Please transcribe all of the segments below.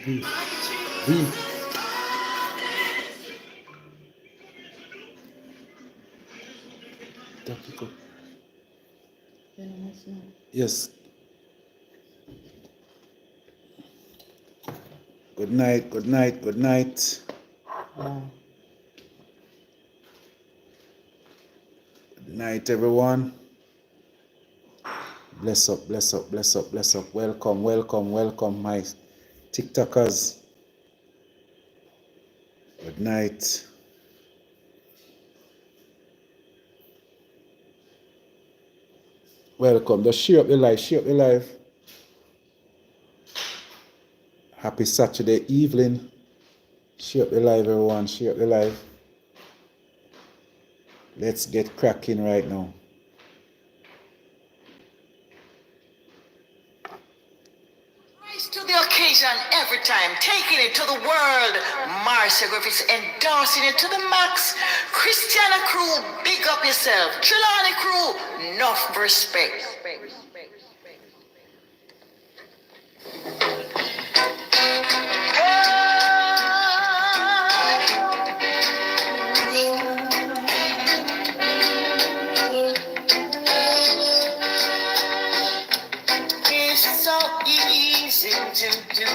Breathe. Breathe. Topical. Yes. Good night, good night, good night. Good night, everyone. Bless up, bless up, bless up, bless up. Welcome, welcome, welcome, my TikTokers. Good night. Welcome. Just share up the live, share up the live. Happy Saturday evening. Share up the live, everyone. Share up the live. Let's get cracking right now. Rise to the occasion every time, taking it to the world. Marcia Griffiths endorsing it to the max. Christiana crew, big up yourself. Trelawny crew, enough respect. It's so easy to do,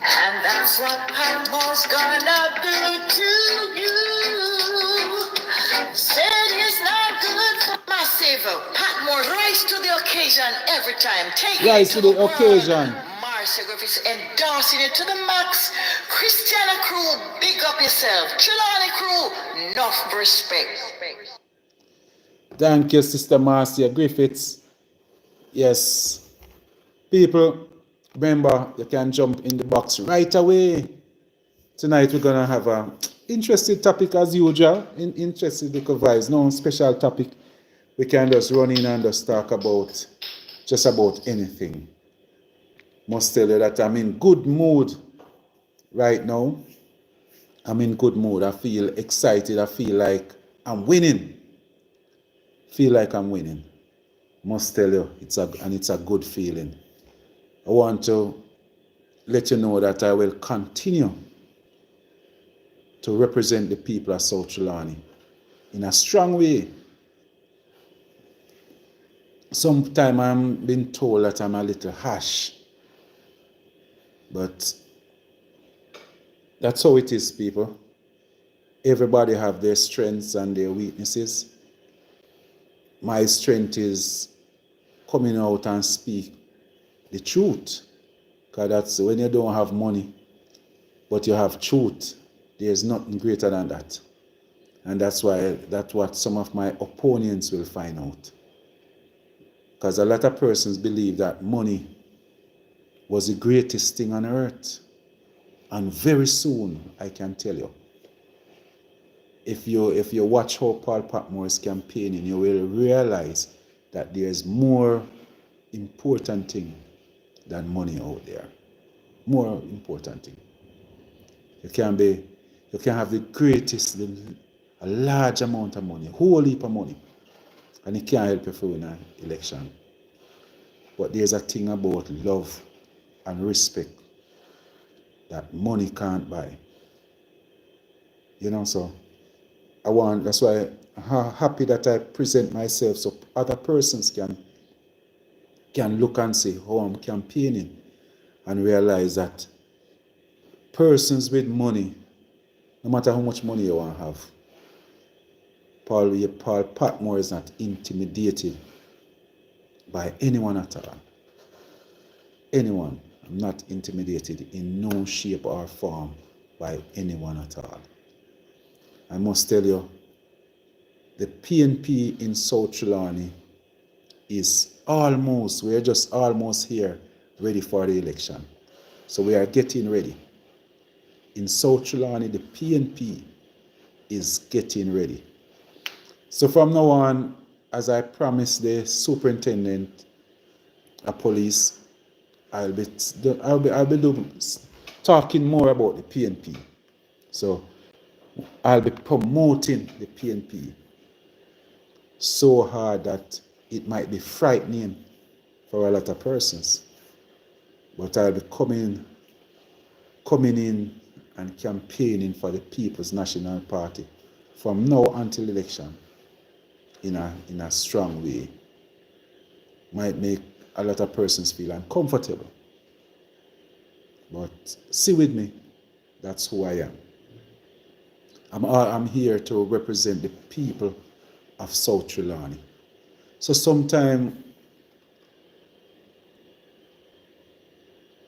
and that's what Patmore's gonna do to you. Said it's not good for massive. Patmore rise to the occasion every time. Taking Rise it to to the the occasion. world. Marcia Griffiths endorsing it to the max. Christiana crew, big up yourself. Trelawny crew, enough respect. Thank you, Sister Marcia Griffiths. Yes. People, remember, you can jump in the box right away. Tonight we're going to have a interesting topic as usual. Interesting little vibes. No special topic. We can just run in and just talk about just about anything. Must tell you that I'm in good mood right now. I'm in good mood. I feel excited. I feel like I'm winning. Feel like I'm winning. Must tell you, it's a good feeling. I want to let you know that I will continue to represent the people of South Trelawny in a strong way. Sometimes I'm being told that I'm a little harsh, but that's how it is, people. Everybody have their strengths and their weaknesses. My strength is coming out and speak the truth, because that's when you don't have money, but you have truth. There's nothing greater than that, and that's what some of my opponents will find out. Because a lot of persons believe that money was the greatest thing on earth. And very soon, I can tell you, if you watch how Paul Patmore is campaigning, you will realize that there's more important thing than money out there. More important thing. You can have the greatest, a large amount of money, whole heap of money, and it can't help you to win an election. But there's a thing about love and respect that money can't buy. You know, so that's why I'm happy that I present myself so other persons can look and see how I'm campaigning and realize that persons with money, no matter how much money you want to have, Paul Patmore is not intimidated by anyone at all. Anyone. I'm not intimidated in no shape or form by anyone at all. I must tell you, the PNP in South Trelawny is we're just almost here, ready for the election. So we are getting ready. In South Trelawny, the PNP is getting ready. So from now on, as I promised the superintendent of police, I'll be talking more about the PNP. So I'll be promoting the PNP so hard that it might be frightening for a lot of persons. But I'll be coming coming in and campaigning for the People's National Party from now until election in a strong way might make a lot of persons feel uncomfortable. But see with me, that's who I am. I'm here to represent the people of South Trelawny. So sometimes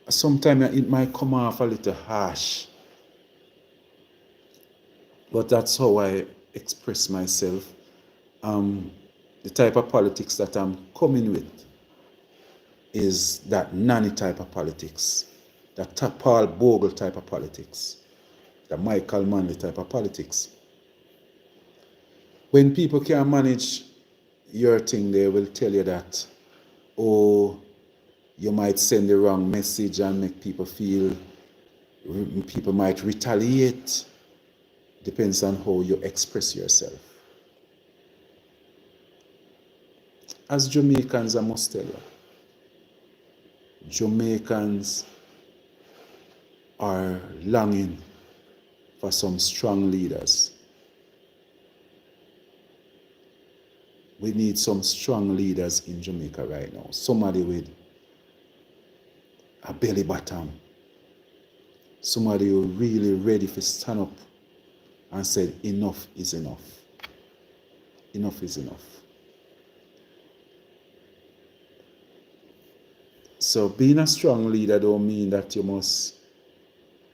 it might come off a little harsh, but that's how I express myself. The type of politics that I'm coming with is that nanny type of politics, that Paul Bogle type of politics, the Michael Manley type of politics. When people can't manage your thing, they will tell you that, oh, you might send the wrong message and make people feel, people might retaliate. Depends on how you express yourself. As Jamaicans, I must tell you, Jamaicans are longing for some strong leaders. We need some strong leaders in Jamaica right now. Somebody with a belly bottom. Somebody who really ready to stand up and say, enough is enough. Enough is enough. So being a strong leader don't mean that you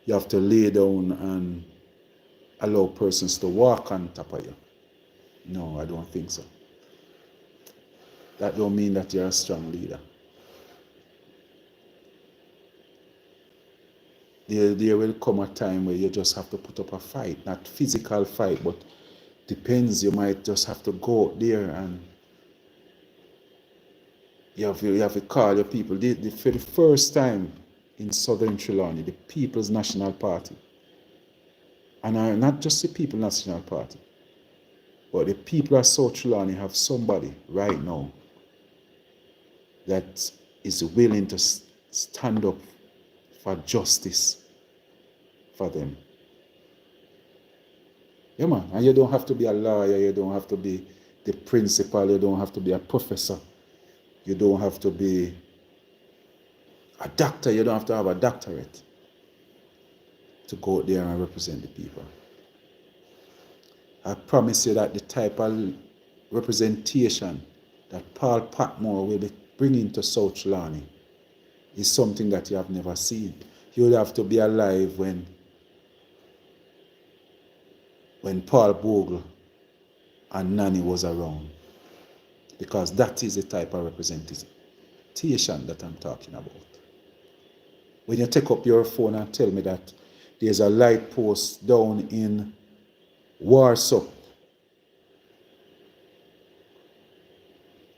have to lay down and allow persons to walk on top of you. No, I don't think so. That don't mean that you're a strong leader. There will come a time where you just have to put up a fight, not physical fight, but depends. You might just have to go out there and you have to call your people. For the first time in Southern Trelawny, the People's National Party, and not just the People's National Party, but the people of South Trelawny have somebody right now that is willing to stand up for justice for them. Yeah, man. And you don't have to be a lawyer, you don't have to be the principal, you don't have to be a professor, you don't have to be a doctor, you don't have to have a doctorate to go out there and represent the people. I promise you that the type of representation that Paul Patmore will be bringing to South Trelawny is something that you have never seen. You would have to be alive when Paul Bogle and Nanny was around, because that is the type of representation that I'm talking about. When you take up your phone and tell me that there's a light post down in Warsaw,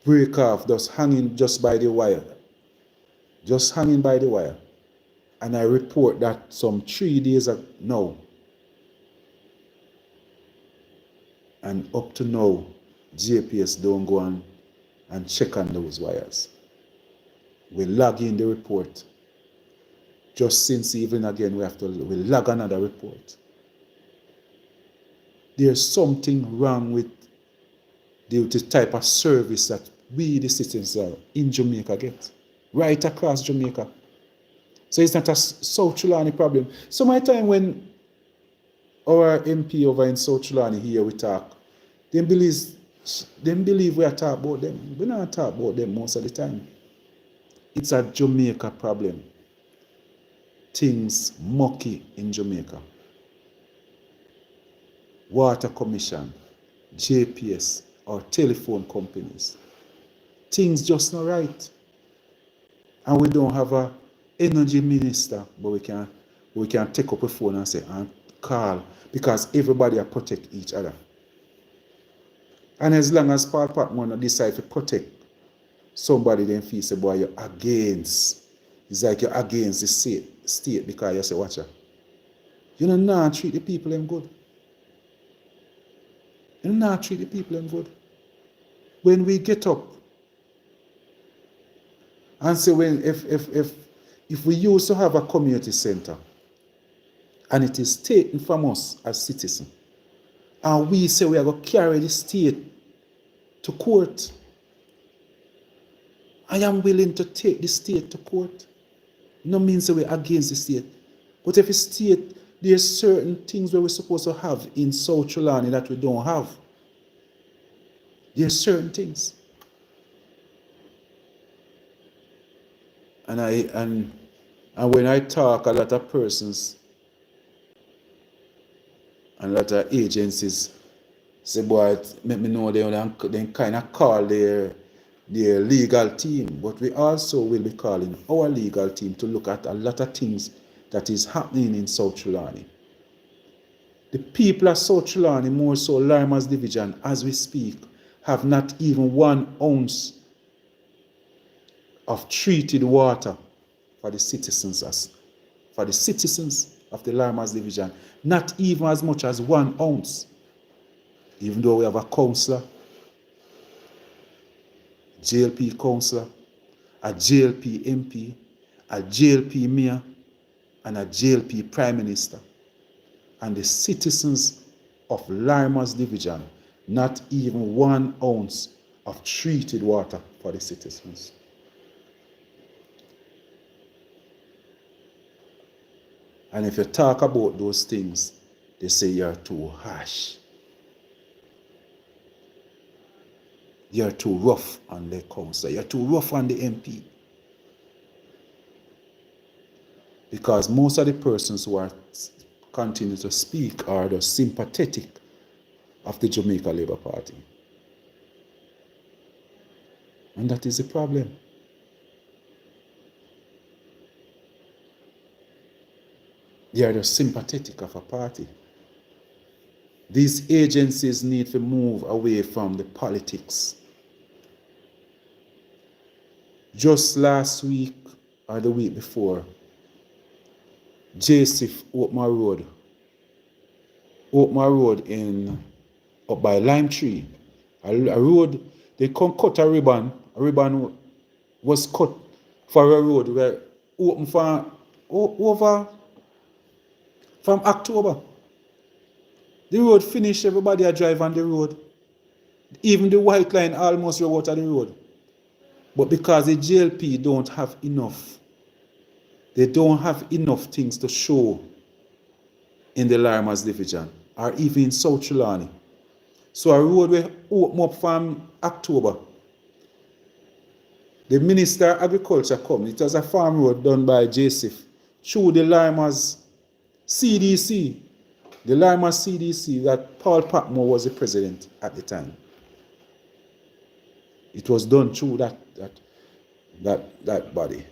break off, just hanging just by the wire, and I report that some 3 days ago now, and up to now, JPS don't go and check on those wires. We log in the report. Just since evening again, we log another report. There's something wrong with the type of service that we, the citizens in Jamaica, get. Right across Jamaica. So it's not a South Trelawny problem. Some of the time when our MP over in South Trelawny here we talk, they believe we are talking about them. We're not talking about them most of the time. It's a Jamaica problem. Things mucky in Jamaica. Water Commission, JPS, or telephone companies. Things just not right. And we don't have a energy minister, but we can take up a phone and say and call, because everybody are protect each other. And as long as Paul Patmore decide to protect somebody, then feel say, boy, you're against. It's like you're against the state because you say, watch out. You don't not treat the people them good. You don't not treat the people them good. When we get up and say, if we used to have a community center And it is taken from us as citizens. And we say we are going to carry the state to court. I am willing to take the state to court. No means that we're against the state. But if a state, there's certain things where we're supposed to have in South Trelawny that we don't have. There's certain things. And when I talk, a lot of persons and a lot of agencies say, boy, make me know they kind of call their legal team. But we also will be calling our legal team to look at a lot of things that is happening in South Trelawny. The people of South Trelawny, more so Limehouse Division, as we speak, have not even 1 ounce of treated water for the citizens of the Limehouse Division. Not even as much as 1 ounce. Even though we have a councillor, JLP councillor, a JLP MP, a JLP mayor, and a JLP prime minister. And the citizens of Limehouse Division, not even 1 ounce of treated water for the citizens. And if you talk about those things, they say you're too harsh. You're too rough on the councillor. You're too rough on the MP. Because most of the persons who are continue to speak are the sympathetic of the Jamaica Labour Party. And that is the problem. They are the sympathetic of a party. These agencies need to move away from the politics. Just last week or the week before, Joseph opened my road up by Lime Tree. A road, they can cut a ribbon. A ribbon was cut for a road where open from October. The road finished, everybody a drive on the road. Even the white line almost ran out of the road. But because the JLP don't have enough, they don't have enough things to show in the Limehouse Division or even in South Trelawny. So a road will open up from October. The Minister of Agriculture come. It was a farm road done by Joseph through the Limehouse CDC. The Limehouse CDC that Paul Patmore was the president at the time. It was done through that body.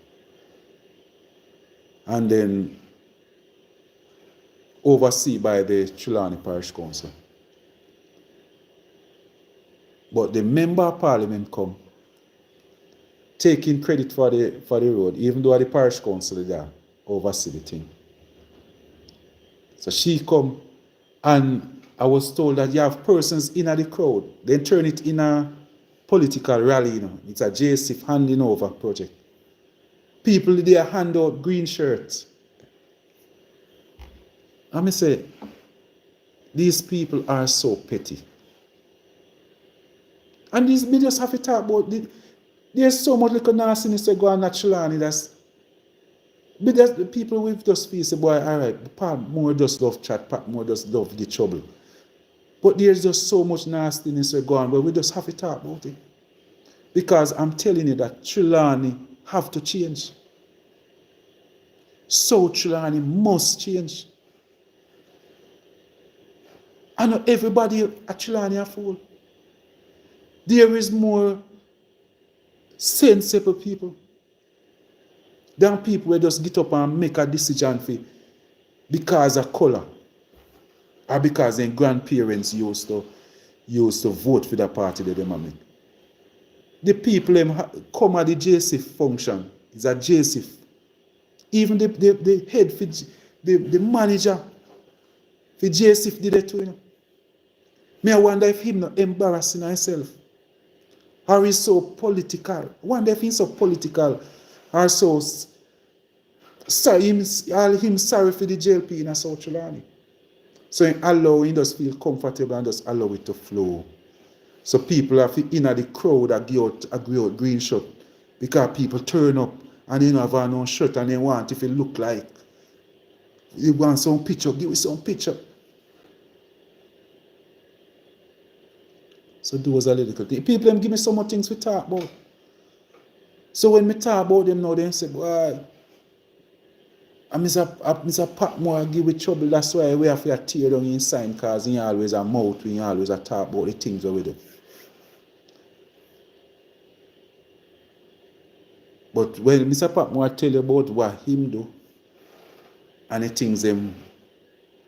And then overseen by the Trelawny Parish Council. But the Member of Parliament come, taking credit for the road, even though the Parish Council there oversee the thing. So she come, and I was told that you have persons in the crowd. They turn it in a political rally, It's a Joseph handing over project. People there hand out green shirts. And I say, these people are so petty. And these we just have to talk about there's so much little nastiness that go on at Trelawny the people with just feel say, boy, all right, Patmore just love chat, Patmore just love the trouble. But there's just so much nastiness that go on where we just have to talk about it. Because I'm telling you that Trelawny have to change. So Trelawny must change. I know everybody at Trelawny are fool. There is more sensible people than people who just get up and make a decision because of color or because their grandparents used to vote for the party that they make. The people come at the JSIF function. It's a JSIF. Even the head, the manager for JSIF did it too. Me I wonder if him not embarrassing himself. Or he's so political. I wonder if he's so political or so Sorry, him sorry for the JLP in South Trelawny. So he just feel comfortable and just allow it to flow. So people have in the crowd agree out green shirt because people turn up and they don't have no shirt and they want if it look like you want some picture, give me some picture. So those are little things. People them give me some more things we talk about. So when we talk about them now, they say, boy, I'm Mr. Patmore give we trouble. That's why we have to tear down inside because he always a mouth, he always a talk about the things that we do. But when Mr. Patmore tell you about what him do and the things them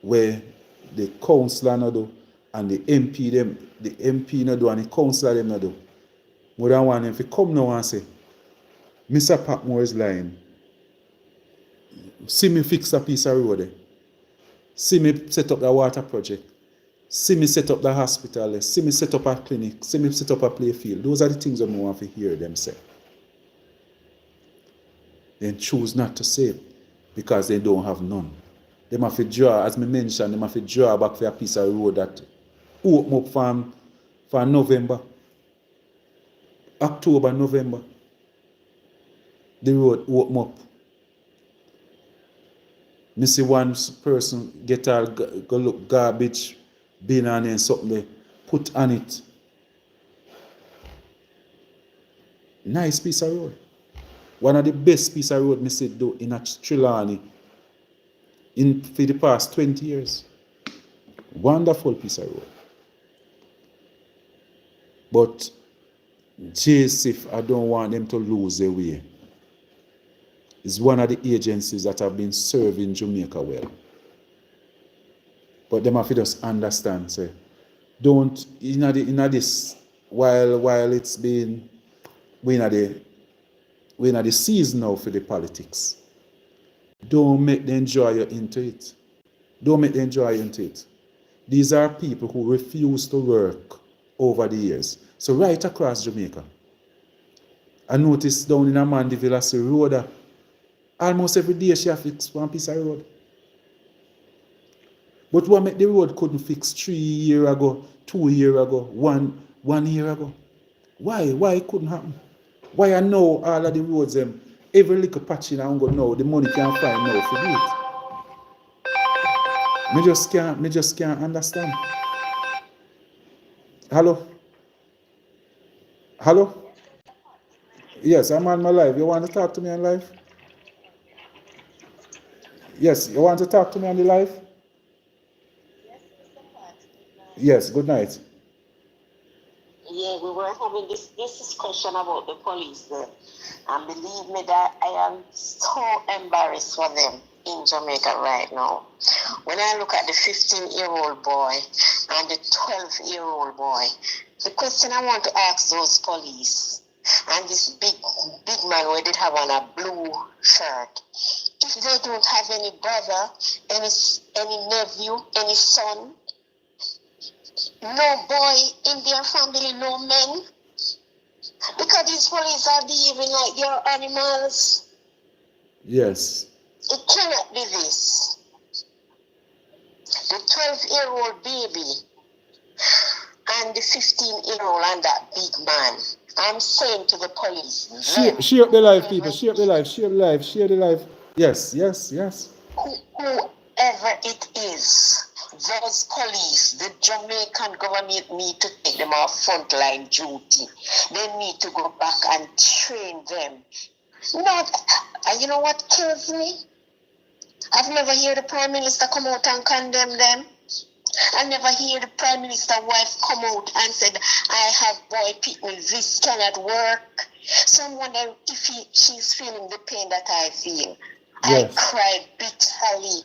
where the councillor no do and the MP no do and the councillor them no do, more than one if he come now and say, Mr. Patmore is lying. See me fix a piece of road there. See me set up the water project. See me set up the hospital there. See me set up a clinic. See me set up a play field. Those are the things that I want to hear them say. Then choose not to say it because they don't have none. They have to draw, as I mentioned, they have to draw back for a piece of road that open up from November, October, November. The road open up. Me see one person get all go look garbage bin and then something they put on it. Nice piece of road. One of the best piece of road me see do in a Trelawny for the past 20 years. Wonderful piece of road. But JSIF, I don't want them to lose their way. It's one of the agencies that have been serving Jamaica well. But them have to just understand, say, don't in this while it's been we're in the season now for the politics. Don't make them draw you into it. Don't make them draw you into it. These are people who refuse to work over the years. So right across Jamaica, I noticed down in Amandeville, I see road. Almost every day she have fix one piece of road. But what make the road couldn't fix 3 years ago, 2 years ago, one year ago? Why? Why it couldn't happen? Why I know all of the roads every little patch in Ango now, the money can't find now for do it. Me just can't understand. Hello? Hello? Yes, I'm on my live. You want to talk to me on live? Yes, you want to talk to me on the live? Yes, good night. Yeah, we were having this discussion about the police there. And believe me that I am so embarrassed for them in Jamaica right now. When I look at the 15-year-old boy and the 12-year-old boy, the question I want to ask those police and this big man who did have on a blue shirt, if they don't have any brother, any nephew, any son, no boy in their family, no men, because these police are behaving like they're animals. Yes. It cannot be this. The 12-year-old baby and the 15-year-old and that big man. I'm saying to the police, share up the life, people. Share up the life. Share the life. Share the life. Yes. Whoever it is, those police, the Jamaican government need to take them off frontline duty. They need to go back and train them. You know what kills me? I've never heard the Prime Minister come out and condemn them. I never hear the Prime Minister wife come out and said, I have boy people, this cannot work. Someone if she's feeling the pain that I feel. Yes. I cried bitterly.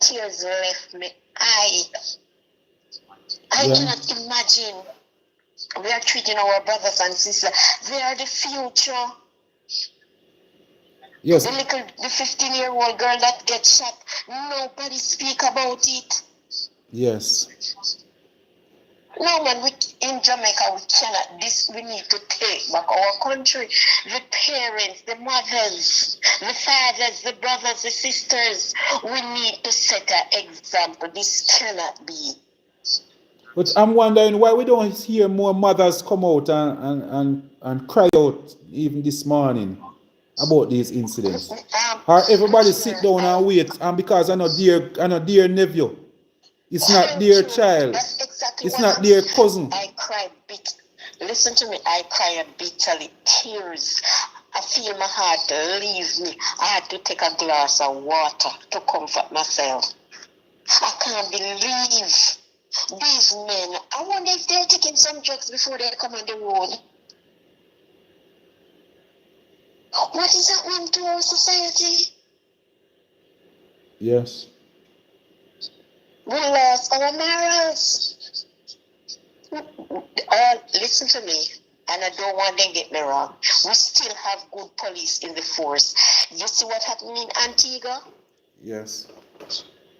Tears left me. I cannot imagine. We are treating our brothers and sisters. They are the future. Yes. The 15-year-old girl that gets shot, nobody speak about it. Yes. No, man, in Jamaica, we cannot. We need to take back our country. The parents, the mothers, the fathers, the brothers, the sisters. We need to set an example. This cannot be. But I'm wondering why we don't hear more mothers come out and cry out even this morning about these incidents. Or everybody sit down and wait, and because I'm not dear nephew. It's not their child. That's exactly it's what not their cousin. I cried Listen to me, I cried bitterly, tears. I feel my heart leave me. I had to take a glass of water to comfort myself. I can't believe these men. I wonder if they're taking some drugs before they come on the road. What is happening to our society? Yes. We lost our morals. Listen to me, and I don't want them to get me wrong. We still have good police in the force. You see what happened in Antigua? Yes.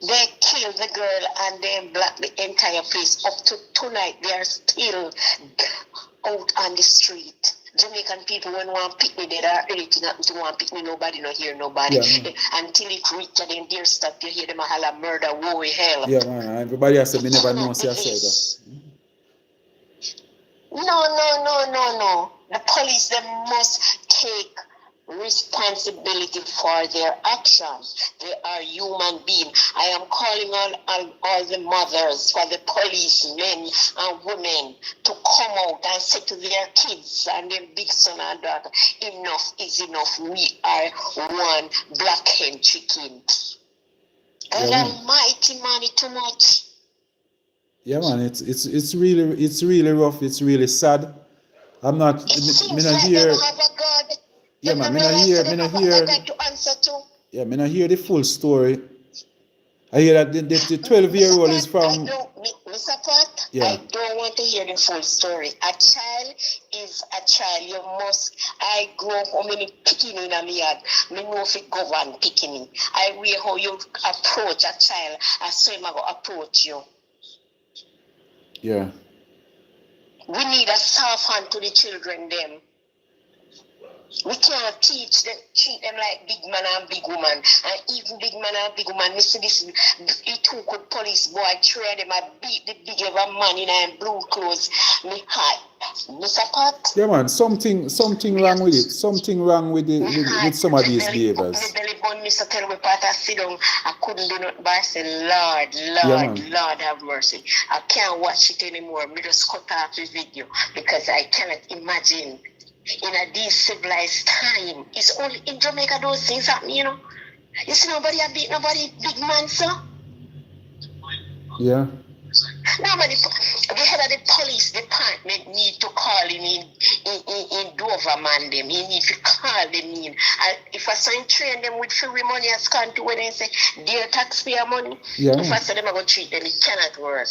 They killed the girl and then blocked the entire place. Up to tonight, they are still out on the street. Jamaican people, when one pick me, they are ready to one pick me, nobody no hear nobody. Yeah, until it reaches them, dear stop, you hear them a holla murder, woe, hell. Yeah, man. Everybody has said me never know say I said that. No. The police, they must take responsibility for their actions. They are human beings. I am calling on all the mothers, for the policemen and women to come out and say to their kids and their big son and daughter, enough is enough. We are one black hen chicken. God Almighty, man, it's too much. Yeah, man, it's really rough. It's really sad. I'm not. Me not hear. Yeah, man, me not hear. Yeah, me not hear the full story. I hear that the 12-year-old is from. Mr. Pat, Yeah. I don't want to hear the full story. A child is a child. You must. I grow up how many picking in a yard. Me know if it govern picking. I wear how you approach a child. I saw him go approach you. Yeah. We need a soft hand to the children, them. We can't treat them like big man and big woman. And even big man and big woman, this the two good police boy try them and beat the big of a man in blue clothes. Me hot. Mr. Pat? Yeah, man, something wrong with it. Something wrong with with some of these behaviors. My belly bun, Mr. Tell me, Pat, I sit down. I couldn't do nothing but I said, Lord have mercy. I can't watch it anymore. Me just cut off the video because I cannot imagine in a civilized time. It's only in Jamaica those things happen, you know. You see nobody beat nobody big man, sir. Yeah. Now, the head of the police department need to call him in Dover, man, them. He need to call them in. If I sign train them with free money, I scan to where they say, dear taxpayer money. Yeah. If I say them, I'm going to treat them, it cannot work.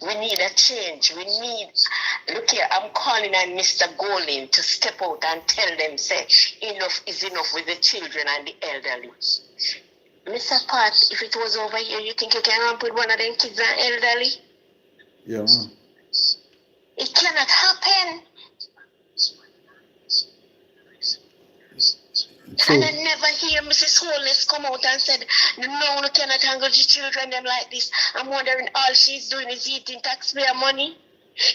We need a change. Look here, I'm calling on Mr. Golin to step out and tell them, say, enough is enough with the children and the elderly. Mr. Pat, if it was over here, you think you can ramp with one of them kids and elderly? Yeah, man. It cannot happen. So, and I never hear Mrs. Holness come out and said, no, you cannot handle the children them like this. I'm wondering all she's doing is eating taxpayer money.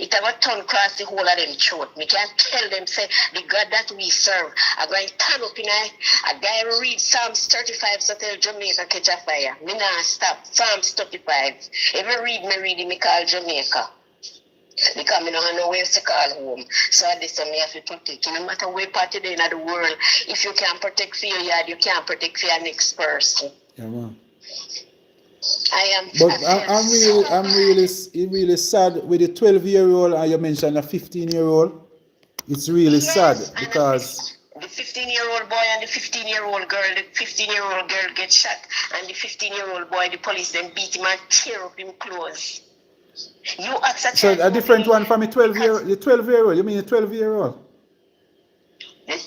It have a ton across the whole of them throat. Me can tell them, say, the God that we serve, I'm going to turn up in a guy read Psalms 35, so tell Jamaica catch a fire. Me not stop. Psalms 35. If I read it, me call Jamaica. Because I don't have nowhere to call home. So this time I have to protect. No matter where part of the world, if you can't protect for your yard, you can't protect for your next person. yeah, man. But I'm really sad with the 12-year-old, and you mentioned a 15-year-old. It's really sad because the 15-year-old boy and the 15-year-old girl, the 15-year-old girl gets shot, and the 15-year-old boy, the police then beat him and tear up him clothes. You ask a child. So a different one from the 12-year-old. You mean the 12-year-old? There's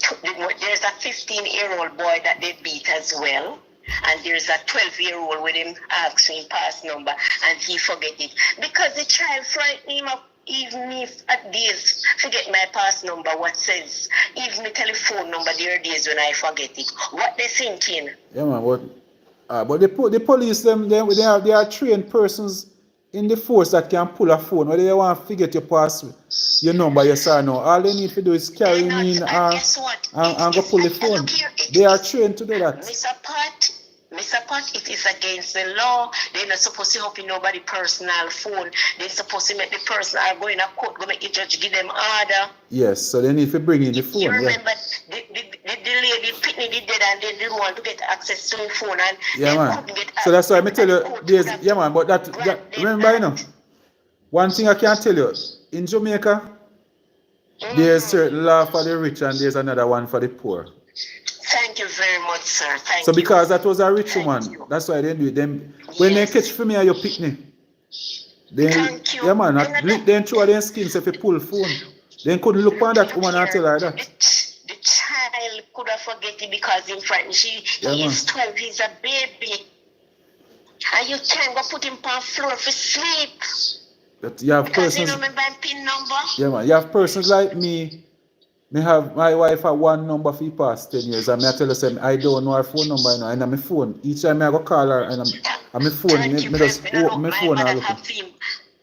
a 15-year-old boy that they beat as well. And there's a 12-year-old with him asking pass number and he forget it. Because the child frightened him up. even if at days forget my pass number, what says, even my telephone number, there are days when I forget it. What they thinking? Yeah, man, but the police, they are trained persons in the force that can pull a phone. Whether they want to forget your password, your number, yes or no. All they need to do is carry They're not, me in and guess what? and go pull the phone. Look here, They are trained to do that. Mr. Pat, it is against the law. They're not supposed to open nobody personal phone. They're supposed to make the person are going to court, go make the judge give them order. Yes, so they need to bring in the phone. You remember the lady Pitney did that and they didn't want to get access to the phone and yeah, they man. couldn't get So that's why I tell you, there's, yeah, man, but that remember, you know, one thing I can tell you, in Jamaica, there's certain law for the rich and there's another one for the poor. Thank you very much, sir. Thank so you. Because that was a rich woman, that's why they do it. Them when they catch for me and you pick me, then yeah man, then throw their skins if you pull phone. Then couldn't look on that woman and tell her that. The child could have forgotten because in front he is 12, he's a baby. And you can't go put him on floor for sleep. But you have because persons, you know my PIN number. Yeah man, you have persons like me. Me have my wife have one number for the past 10 years and I tell her I don't know her phone number, you know, and on my phone. Each time I go call her and I'm my phone, me just open my phone and look.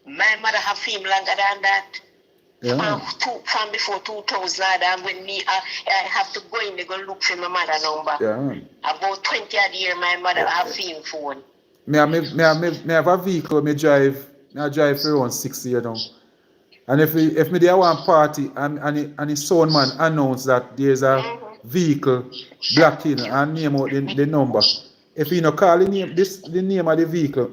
My mother have him longer than that. Yeah. From before 2000 and when me I have to go in, they go look for my mother number. Yeah. About 20 odd year my mother have him phone. Me have a vehicle, I drive for around 6 years now. And if me there one party and the sound man announce that there's a vehicle blocking and name out the number. If you not call the name of the vehicle,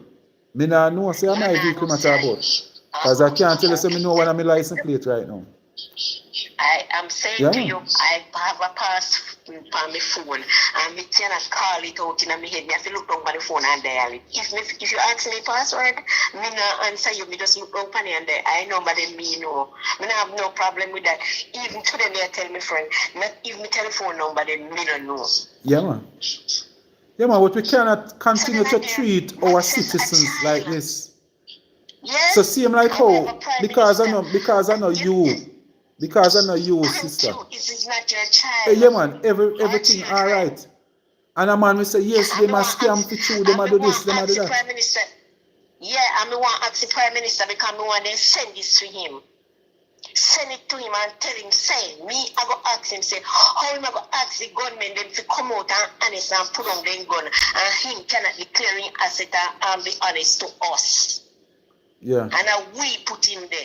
me not know say my vehicle matter about. Because I can't tell you say me know what my license plate right now. I am saying to you, I have a pass on my phone and me cannot call it out in my head. Me have to look down on the phone and dial it. If you ask me password, me not answer you, me just look down on it and dial. I know but then me know. Me not have no problem with that. Even today me I tell my friend, not even my telephone number then me don't know. Yeah man. Yeah man, but we cannot continue to treat our citizens like this. Yes. So same like how because I know you. Because I know you, sister. This is not your child. Hey, yeah, man, everything all right. And a man will say, yes, they must scam for you, they must do this, they must do that. Prime Minister. Yeah, I want to ask the Prime Minister because I want to send this to him. Send it to him and tell him, say, me, I go ask him, say, how am I going to ask the gunmen them to come out and honest and put on their gun and him cannot declare him asset and be honest to us. Yeah. And we put him there.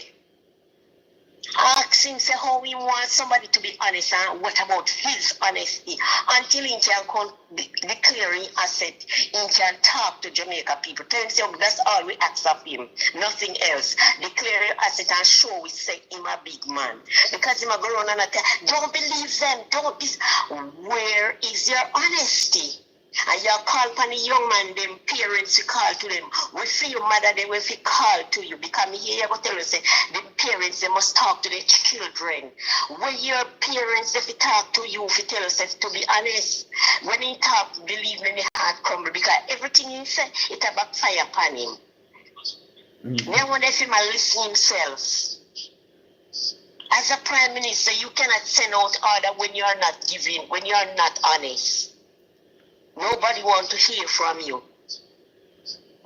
Ask him, say how he wants somebody to be honest and what about his honesty. Until he can come declaring asset, he can talk to Jamaica people. Tell him, say, that's all we ask of him. Nothing else. Declare asset and show we say him a big man. Because him a go around and tell, don't believe them, don't this. Where is your honesty? And you call upon the young man, them parents, you call to them. We see your mother, they will call to you. Because me here, I go tell you, say, the parents, they must talk to their children. When your parents, if they talk to you, if you tell us to be honest, when he talk, believe me, the heart crumble. Because everything he say, it a backfire upon him. Now when if he might listen himself. As a prime minister, you cannot send out order when you are not giving, when you are not honest. Nobody wants to hear from you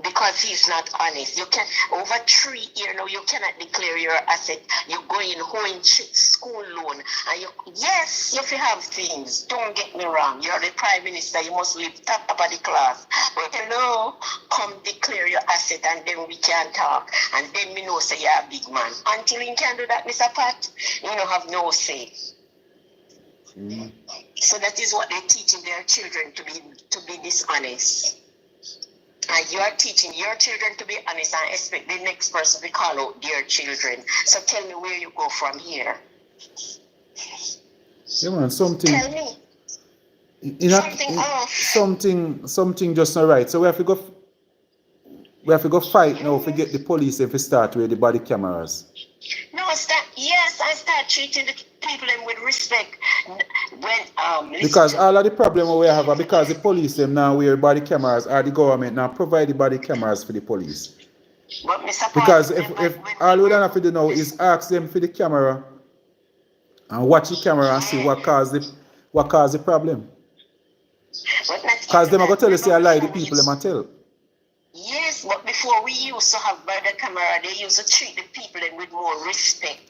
because he's not honest. You can over 3 years now you cannot declare your asset. You go in home school loan and yes, if you have things, don't get me wrong. You're the prime minister, you must live top of the class. But hello, come declare your asset and then we can talk. And then we know say you're a big man. Until you can do that, Mr. Pat, you don't have no say. So that is what they're teaching their children to be dishonest. And you are teaching your children to be honest and expect the next person to call out their children. So tell me where you go from here. Yeah man, something. Tell me. Something just not right. So we have to go fight now to get the police if we start with the body cameras. No, I start treating the people with respect. When because all of the problem we have are because the police them now wear body cameras or the government now provide the body cameras for the police. But Mr. Paul, Because if remember when all we we were don't have to do now is ask them for the camera and watch the camera and see yeah, what caused the problem. but not Because even them are that. gonna tell you say Remember I lie, the before we people them used a tell. yes, but before we used to have murder camera, they used to treat the people then with more respect.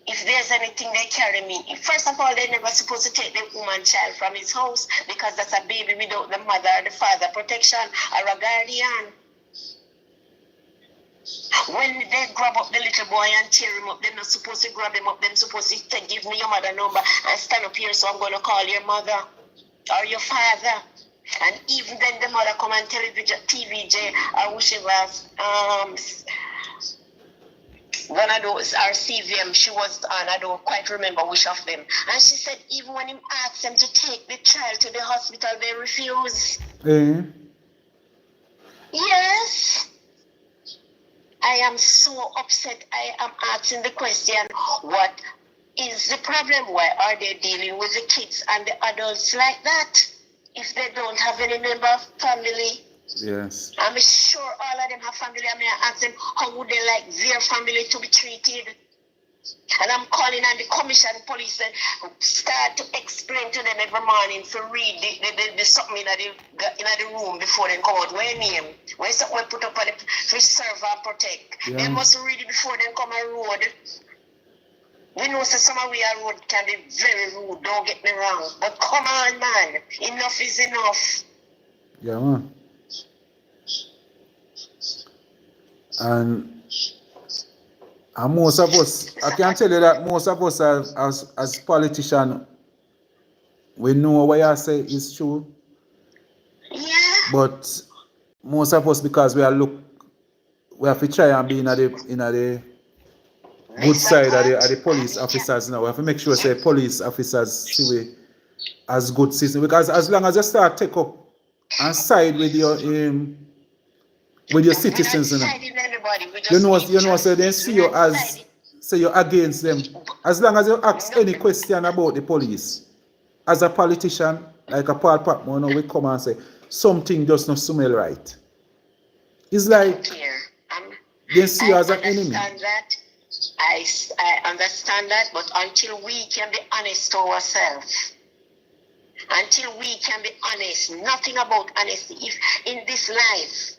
If there's anything they carry me, first of all, they're never supposed to take the woman child from his house because that's a baby without the mother or the father protection or a guardian. When they grab up the little boy and tear him up, they're not supposed to grab him up. They're supposed to say, give me your mother number and stand up here so I'm going to call your mother or your father. And even then the mother come and tell TVJ or whichever one of those, our CVM, she was on, I don't quite remember which of them. And she said even when him asked them to take the child to the hospital, they refuse. Eh? Yes. I am so upset. I am asking the question, what is the problem? Why are they dealing with the kids and the adults like that? If they don't have any member of family. Yes. I'm sure all of them have family. I mean, I ask them, how would they like their family to be treated? And I'm calling on the commission police and start to explain to them every morning to read the something in the room before they come out. Where name? Where something put up on to serve and protect. Yeah. They must read it before they come on road. We know that some of our road can be very rude, don't get me wrong. But come on, man. Enough is enough. Yeah, man. And most of us, I can tell you that most of us as politicians, we know what you say is true. Yeah. But most of us, because we have to try and be in the good side of the police officers now. We have to make sure say police officers see we as good citizens. Because as long as you start take up and side with your citizens, you know, so they see you as say you're against them. As long as you ask any question about the police, as a politician, like a Paul Patmore, we come and say something does not smell right. It's like they see you as an enemy. I understand that, but until we can be honest to ourselves, until we can be honest, nothing about honesty. If in this life,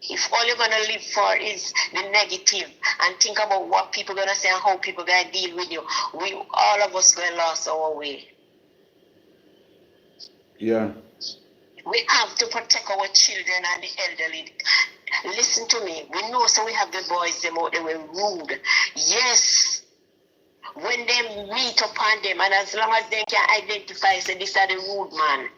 if all you're going to live for is the negative and think about what people are going to say and how people are going to deal with you, all of us will lose our way. Yeah. We have to protect our children and the elderly. Listen to me. We know so we have the boys, them out, they were rude. Yes. When they meet upon them, and as long as they can identify, say this is the rude man,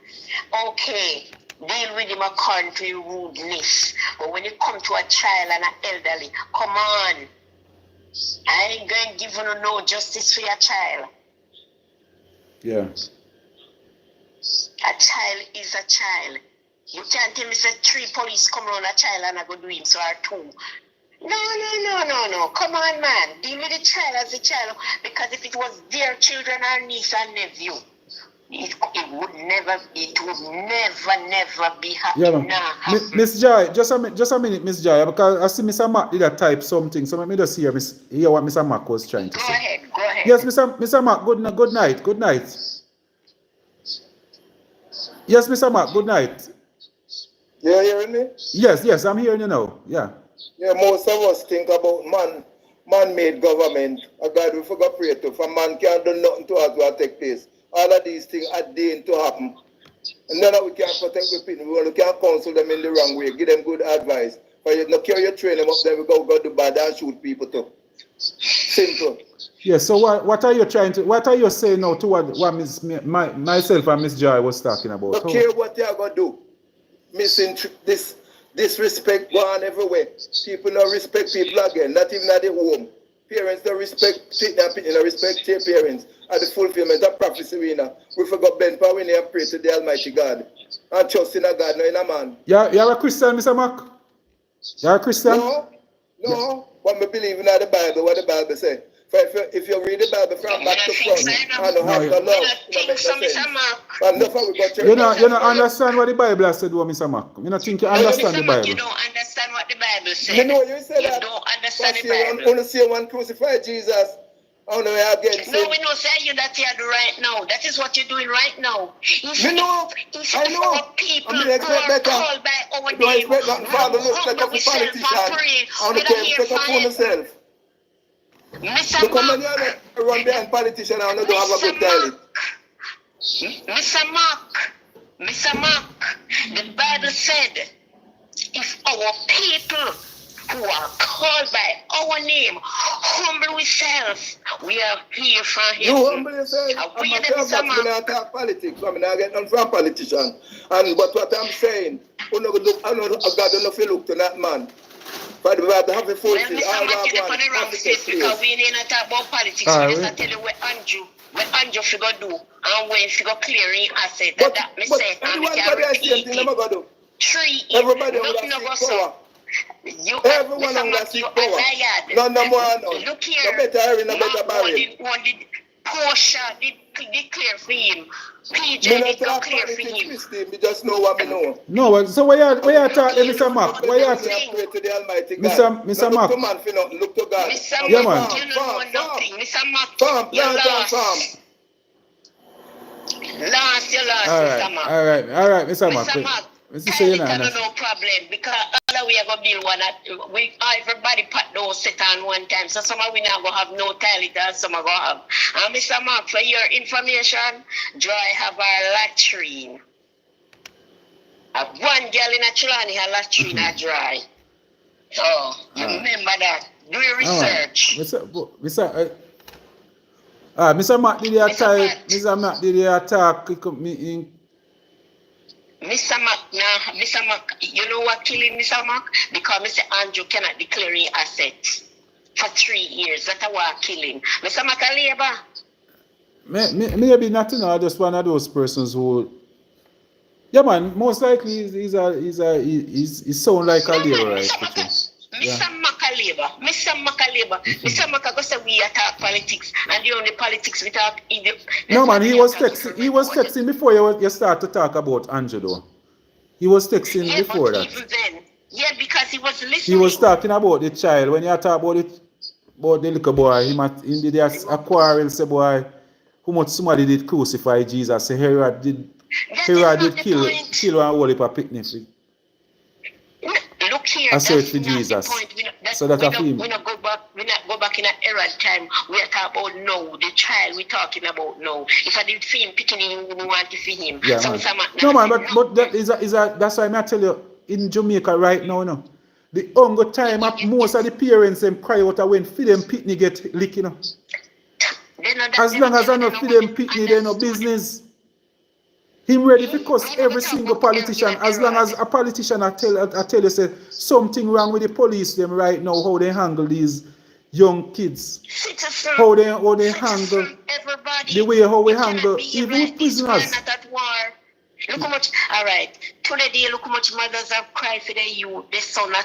okay, deal with him according to your rudeness. But when you come to a child and an elderly, come on. I ain't going to give you no justice for your child. Yeah. A child is a child. You can't tell me say 3 police come around a child and I go do him, so are 2. No. Come on, man. Deal with the child as a child. Because if it was their children or niece and nephew, it would never be happy. Yeah, man. Miss Joy, just a minute, Miss Joy, because I see Mr. Mac did a type something, so let me just hear what Mr. Mac was trying to say. Go ahead. Yes, Mr. Mac, good night. Yes, Mr. Mac, good night. You hearing me? Yes, I'm hearing you now. Yeah. Yeah, most of us think about man-made government. A God we forgot pray to. For man can't do nothing to us what take place. All of these things are designed to happen. And none of we can protect the people. We can't counsel them in the wrong way. Give them good advice. But you not carry your train them up, then we go do bad and shoot people too. Simple. Yeah, so what are you saying now to what myself and Miss Joy was talking about? Don't care what you are going to do. Missing this disrespect going everywhere. People don't respect people again, not even at the home. Parents don't respect their parents at the fulfillment of prophecy. We forgot bend power when and pray to the Almighty God. And trust in a God, not in a man. You're a Christian, Mr. Mac? You're a Christian? No. What we believe in the Bible, what the Bible says. If you read the Bible from back to front, and you have the love, it makes no sense. And that's how we got church. You don't understand what the Bible has said, Mr. Mark. You don't think you understand the Bible. You don't understand what the Bible says. You know, you said You that. don't understand the I Bible. want to see one crucify Jesus. I don't know against No, him. we don't say you that you do right now. That is what you're doing right now. You know, I know. People I mean, expect better. called by our You don't name. expect nothing from the look like a politician. I want to take up for myself. Look how many other run behind politicians and don't have a good dialect. Mr. Mark, the Bible said, if our people who are called by our name humble ourselves, we are here for him. You humble yourself. I'm not talk politics. I'm not getting from politicians. And but what I'm saying, God don't look to that man. But we have to have a forces. Well, Mr. Mark, you're on the wrong state because we ain't talk about politics. We just tell you what Andrew figure do and when figure clearing asset. That me say, and we can repeat it. 3 years, everybody nothing of us up. Everyone on that seek power. None of them. Look here. No better Harry, no better Barry. Portia did clear for him. PJ did not clear for him. We just know what we know. No, so where you talking, Mr. Mark? Where you talking? Pray to the Almighty God. Mr. Mark. Look to man for nothing. Look to God. Mr. Yeah, Mark, man. you don't know nothing. Mr. Mark, Farm, you plant and lost. farm. You lost, Mr. Mark. All right, Mr. Mark. Mr. Mark, no problem because all we are gonna build one everybody pat those set on one time. So some of we not gonna have no toilet and some are gonna have. And Mr. Mark, for your information, Joy have a latrine. One girl in a Trelawny have a latrine a dry. So remember that. Do your research. Mr. Mark did you attack? Mr. Mark did you attack? Mr. Mark, you know what killing Mr. Mark? Because Mr. Andrew cannot declare his assets for 3 years. That's what killing. Mr. Mark a labor. Maybe not, just one of those persons who, yeah, man, most likely he's sound like a labor, right? Mr. Makaleba, Mr. Maka go say we attack politics, and the only politics we talk. No man, he was texting before you start to talk about Andrew though. He was texting before that. Even then, because he was listening. He was talking about the child when you talk about the little boy. He did a quarrel, say boy, how much somebody did crucify Jesus. Say Herod did kill and hold up a picnic. Look here, I search for that's not Jesus. the point. So that we not go back in a Herod time. We are talking about now, the child we talking about now. If I did see him picking him, we want to see him. Yeah, so man. No man, but that is that's why I tell you in Jamaica right now, no. The hunger time most of the parents them cry out when feed them picnic get lick, you know. As long as I not feed them picnic, they no business. Him ready to cuss every single politician. As long as a politician I tell you say something wrong with the police them right now, how they handle these young kids. How they handle the way how we handle even with prisoners. Look how much, all right. Today, look how much mothers have cried for their youth. Their son, a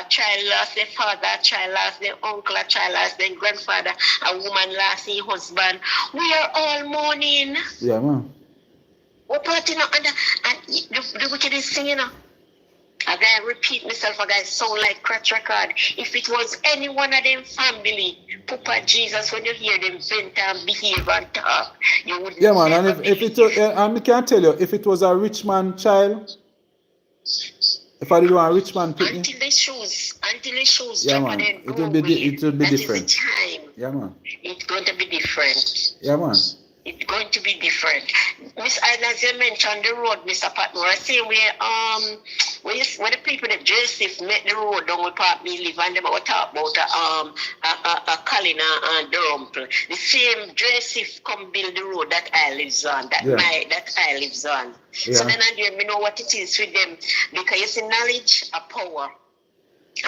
child lost their father, a child lost their uncle, a child lost their grandfather, a woman lost her husband. We are all mourning. Yeah, man. What part, and the wickedest thing, you know? I gotta repeat myself, I gotta sound like crack record. If it was any one of them family, Papa Jesus, when you hear them vent and behave and talk, you would. Yeah, man, and if it was, and I can tell you, if it was a rich man child, if I did want a rich man picnic, until the shoes, yeah, man, it will be different. Is the time. Yeah, man. It's going to be different. Yeah, man. It's going to be different. Miss Ida, as you mentioned the road, Mr. Patmore, I see when the people that Joseph met the road down with Park me live and they were talking about a Colin and Durham. The same Joseph come build the road that I lives on, that I lives on. Yeah. So then I know what it is with them. Because you see knowledge a power.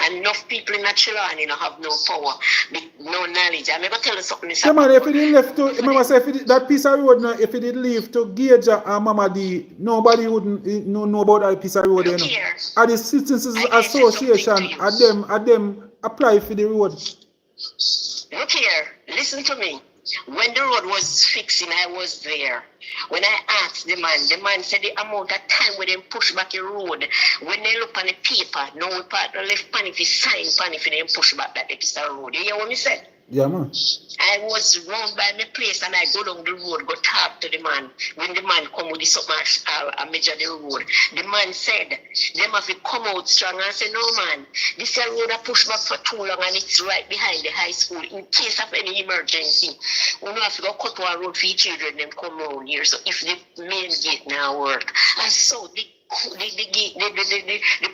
And enough people in Trelawny have no power, no knowledge. I'm going to tell you something. Yeah, man, if it didn't left to, remember, say, that piece of road, if it did leave to Gager and Mama D, nobody wouldn't know about that piece of road. You know. And the Citizens Association, at them apply for the road. Look here, listen to me. When the road was fixing, I was there. When I asked the man said the amount of time when they push back the road, when they look on the paper, no partner left pan if he sign pan if they push back that it is a road. You hear what me said? Yeah, man. I was round by my place and I go down the road, go talk to the man. When the man come with the something, I measure the road. The man said, them have to come out strong and say, no man, this road I push back for too long and it's right behind the high school. In case of any emergency, we don't have to go cut one road for your children, them come around here. So if the main gate now work, and so the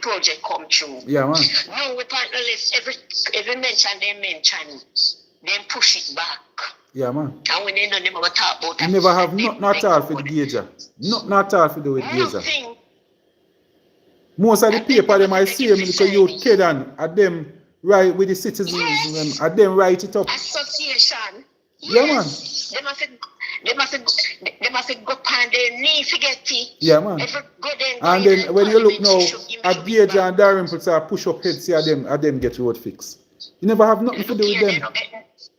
project come through. Yeah, man. No, we partner list every mention they mention. Then push it back. Yeah, man. And when they know them about talk about You never have nothing at all for the gauger. Nothing at all for do with gauger. Nothing. Most of the paper them I see them because you kid and them write with the citizens Yes. and them write it up. Association. Yeah, Yes. Them have to go on their knee to get it. Yeah, man. And then when you look now at gauger and Darren start push up heads, see them get road fixed. You never have nothing to do with them.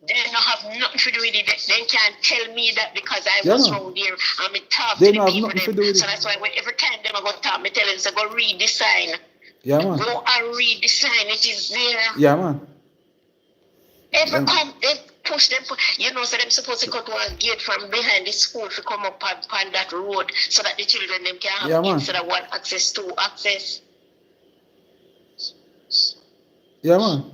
They don't have nothing to do with it. They can't tell me that because I was around here and me talk They to don't the have people. nothing to do with So it. that's why every time them I go talk, me tell them, so go read the sign. Yeah, man. Go and read the sign. It is there. Yeah, man. Every come, they push them. You know, so them supposed to cut one gate from behind the school to come up on that road so that the children them can have instead of one access, two access. Yeah, man.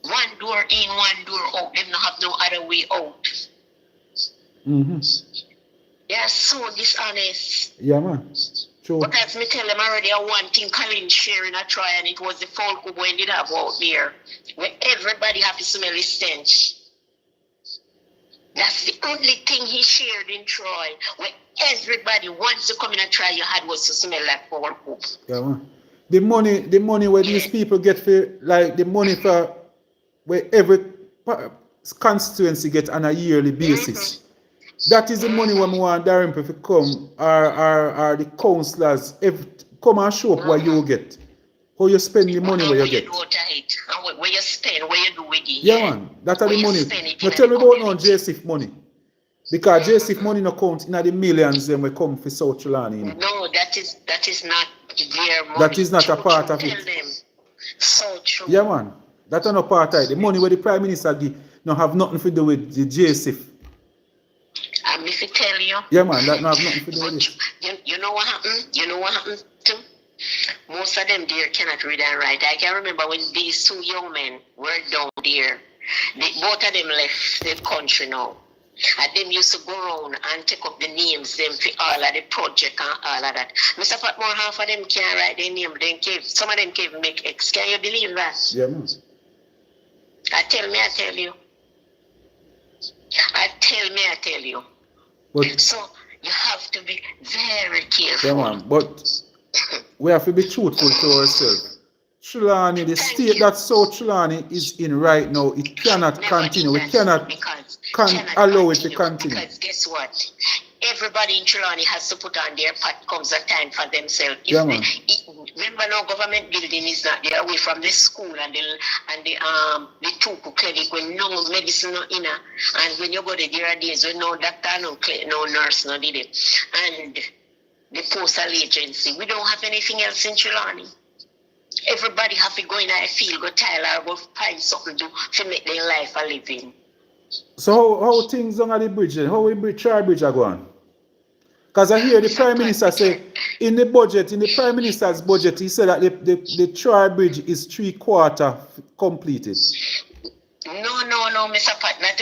One door in, one door out. Them not have no other way out. Mm-hmm. They are so dishonest. Yeah, man. True. But as me tell them already, I want thing Colin sharing a try, and it was the folk who ended up out there where everybody have to smell his stench. That's the only thing he shared in Troy, where everybody once you come in and try you had was to smell like folk. Yeah, man. The money where these people get for, like the money for where every constituency get on a yearly basis. Mm-hmm. That is the money when we want Darren to come, or the councillors, come and show up what you get. How you spend the money where you get. Where you spend, where you do with it. Yeah, man. That are the money. But tell me about no JSIF money. Because JSIF money no count in the millions them will come for South Trelawny. No, that is not their money. That is not a part of it. Them. So true. Yeah, man. That are not part of it. The money where the Prime Minister give no have nothing to do with the JSIF. If I tell you. Yeah, man, that not have nothing to do with it. You know what happened? You know what happened to? Most of them there cannot read and write. I can remember when these two young men were down there. Both of them left the country now. And them used to go around and take up the names them for all of the project and all of that. Mr. Patmore, half of them can't write their name. Some of them can't make X. Can you believe that? Yeah, man. I tell you. I tell you. But, so you have to be very careful. yeah, man. But we have to be truthful to ourselves. Trelawny, the state that South Trelawny is in right now, it cannot continue. We cannot allow it to continue. Because guess what? Everybody in Trelawny has to put on their part comes a time for themselves. Yeah, man. Remember now, government building is not there away from the school and the Tuku clinic when no medicine no in. And when you go there are days when no doctor, no nurse, no did it. And the postal agency. We don't have anything else in Trelawny. Everybody have to go in a field, go tile or go find something to make their life a living. So how things on the bridge then? How the Tri-Bridge are going? Because I hear the Prime Minister say in the budget, in the Prime Minister's budget, he said that the Tri-Bridge is 3/4 completed. No, Mr. Pat, not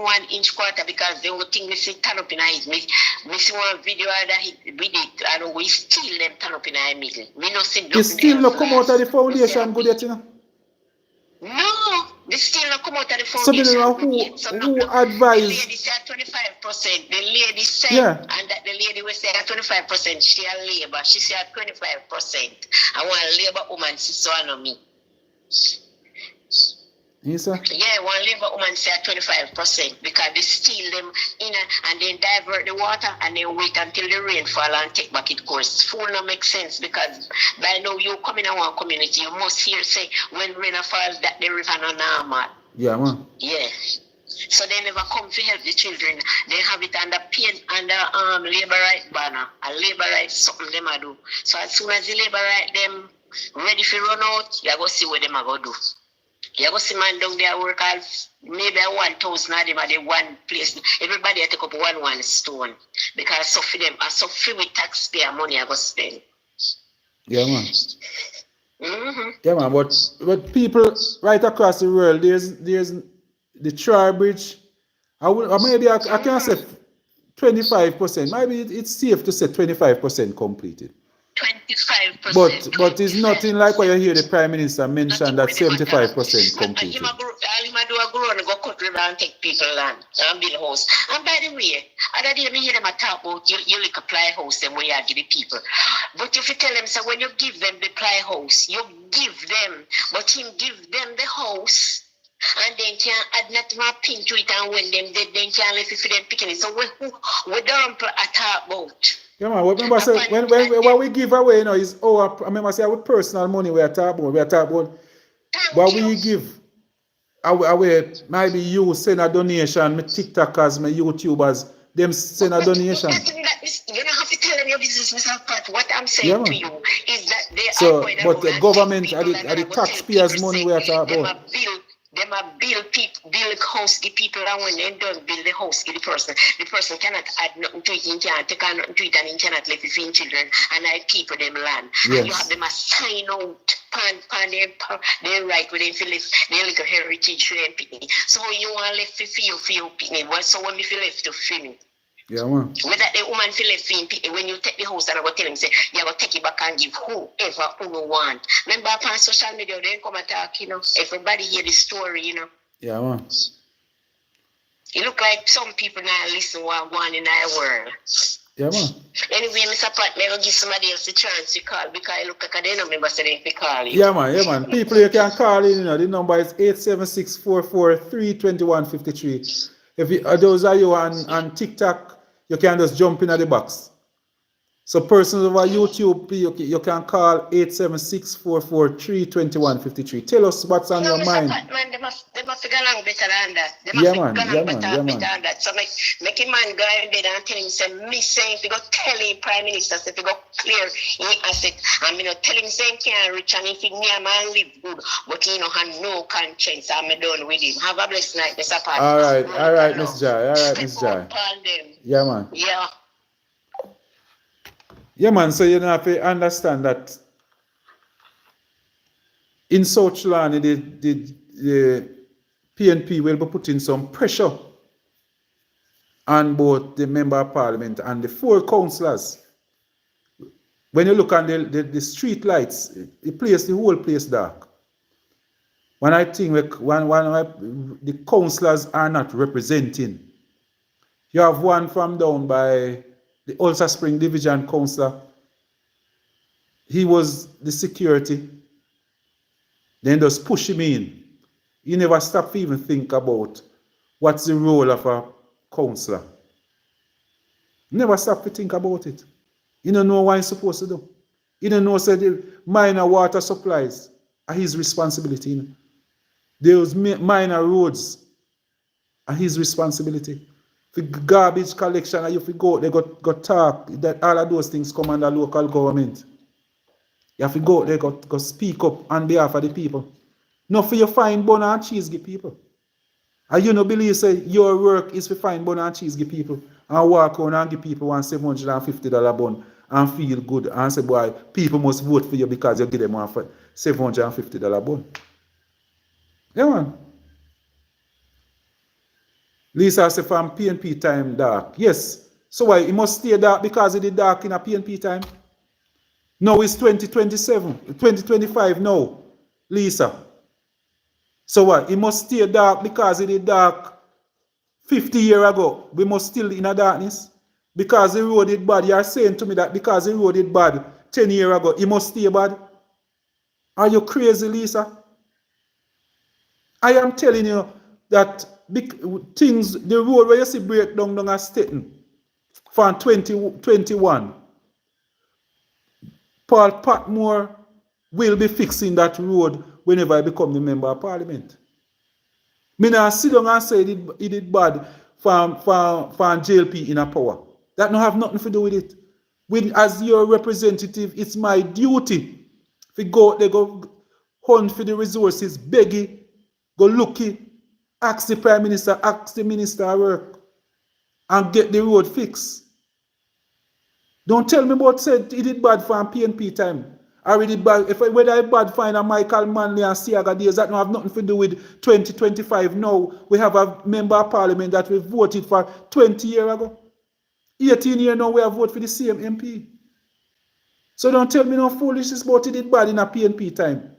1 inch quarter because the whole thing we see turn up in our middle. We see one video that we did and we still them turn up in our middle. We no see It still not come out of the foundation good yet, you know? No, they still not come out of the foundation. So who advised? The lady said 25%. The lady said, and that the lady was saying 25%. She a labor. She said 25%. I want a labor woman sister on me. Yes, sir? Yeah, one labor woman said 25% because they steal them in and then divert the water and then wait until the rain fall and take back its course. Full no make sense because by now you come in one community, you must hear say when rain falls that the river no normal. Yeah, man. Yeah. So they never come to help the children. They have it under labor right banner. A labor right something them a do. So as soon as the labor right them ready to run out, you go see what them a go do. You go see man down there work all maybe 1,000 of them at the one place. Everybody take up one stone. Because so for them, so free with taxpayer money I go spend. Yeah, man. Mm-hmm. Yeah, man. But people right across the world, there's the Troy Bridge. Or maybe I can say 25%. Maybe it's safe to say 25% completed. 25%. But it's nothing like what you hear the Prime Minister mention that Nothing with them at 75% all. completed. Him a do a grow and go cut river and take people land and build house. And by the way, other day me hear them a talk about you like a ply house them where you give the people. But if you tell them, so when you give them the ply house, you give them, but him give them the house. And then can add not more pin to it, and when them dead, then can let it for them picking it. So we don't talk about. Yeah, man. Remember, say, when we give away, you know, is our. I remember, say, our personal money we are talking about. We are talking about what we give away. Maybe you send a donation, my TikTokers, my YouTubers, them send a donation. You don't have to tell them your business, Mr. Pat. What I'm saying to you is that they are going around. But the government, are the taxpayers' money we are talking about. Them a build house the people, and when they don't build the house the person cannot add nothing to it, he can't take on nothing to it, and he cannot live with his children, and I people them land. Yes. And you have them a sign out pan their right with them feel live their little heritage for them picnic. So you want left for your picnic. So when we feel left to free me. Yeah, man. Whether the woman feel left in when you take the house and I go tell him say you go take it back and give whoever who you want. Remember upon social media they come and talk, you know. Everybody hear the story, you know. Yeah, man. It look like some people now listen what going in our world. Yeah, man. Anyway, Mr. Pat, may I give somebody else a chance to call because I look like they don't remember saying they call you. Yeah, man, yeah, man. People you can call in, you know, the number is 876-44-321-53. If those are you on TikTok, you can just jump in at the box. So persons over YouTube, you can call 876-443-2153. Tell us what's on your mind. Man, they must figure out better than that. They Yeah, must man. figure out better than that. So make a man go in bed and tell him, say, me saying, if you go tell him, Prime Minister, if you go clear in asset, and you know, tell him, say, he can't reach, and if he near man live good, but he have no conscience, I'm done with him. Have a blessed night, Mr. Pat. All right, Miss Joy. Yeah, man. Yeah. Yeah, man, so you have to understand that in South Trelawny, the PNP will be putting some pressure on both the Member of Parliament and the 4 councillors. When you look at the street lights, the whole place dark. When I think the councillors are not representing, you have one from down by the Ulster Spring Division councillor. He was the security. Then just push him in. He never stopped to even think about what's the role of a councillor. Never stop to think about it. He don't know what he's supposed to do. He don't know say the minor water supplies are his responsibility. You know? Those minor roads are his responsibility. For garbage collection, and if you go, they got talk that all of those things come under local government. You have to go there, go speak up on behalf of the people. Not for you find bun and cheese give people. And you no believe say your work is to find bun and cheese give people and walk around and give people one $750 bun and feel good and say, boy, people must vote for you because you give them one $750 bun. Yeah, man. Lisa said from PNP time dark. Yes. So why? It must stay dark because it is dark in a PNP time? No, it's 2025 now, Lisa. So what? It must stay dark because it is dark 50 years ago. We must still in a darkness. Because the road is bad. You are saying to me that because the road is bad 10 years ago, it must stay bad? Are you crazy, Lisa? I am telling you that things, the road where you see break down a Staten from 2021, Paul Patmore will be fixing that road whenever I become the Member of Parliament. Me not sit down and say he did bad for JLP in a power. That don't have nothing to do with it. As your representative, it's my duty to go out there, go hunt for the resources, beg it, go look it, ask the Prime Minister, ask the Minister of Work, and get the road fixed. Don't tell me about said he did bad for PNP time. Or he did bad, whether I bad fine a Michael Manley and Siaga days, that don't have nothing to do with 2025. Now, we have a member of parliament that we voted for 20 years ago. 18 years now, we have voted for the same MP. So don't tell me no foolishness about he did bad in a PNP time.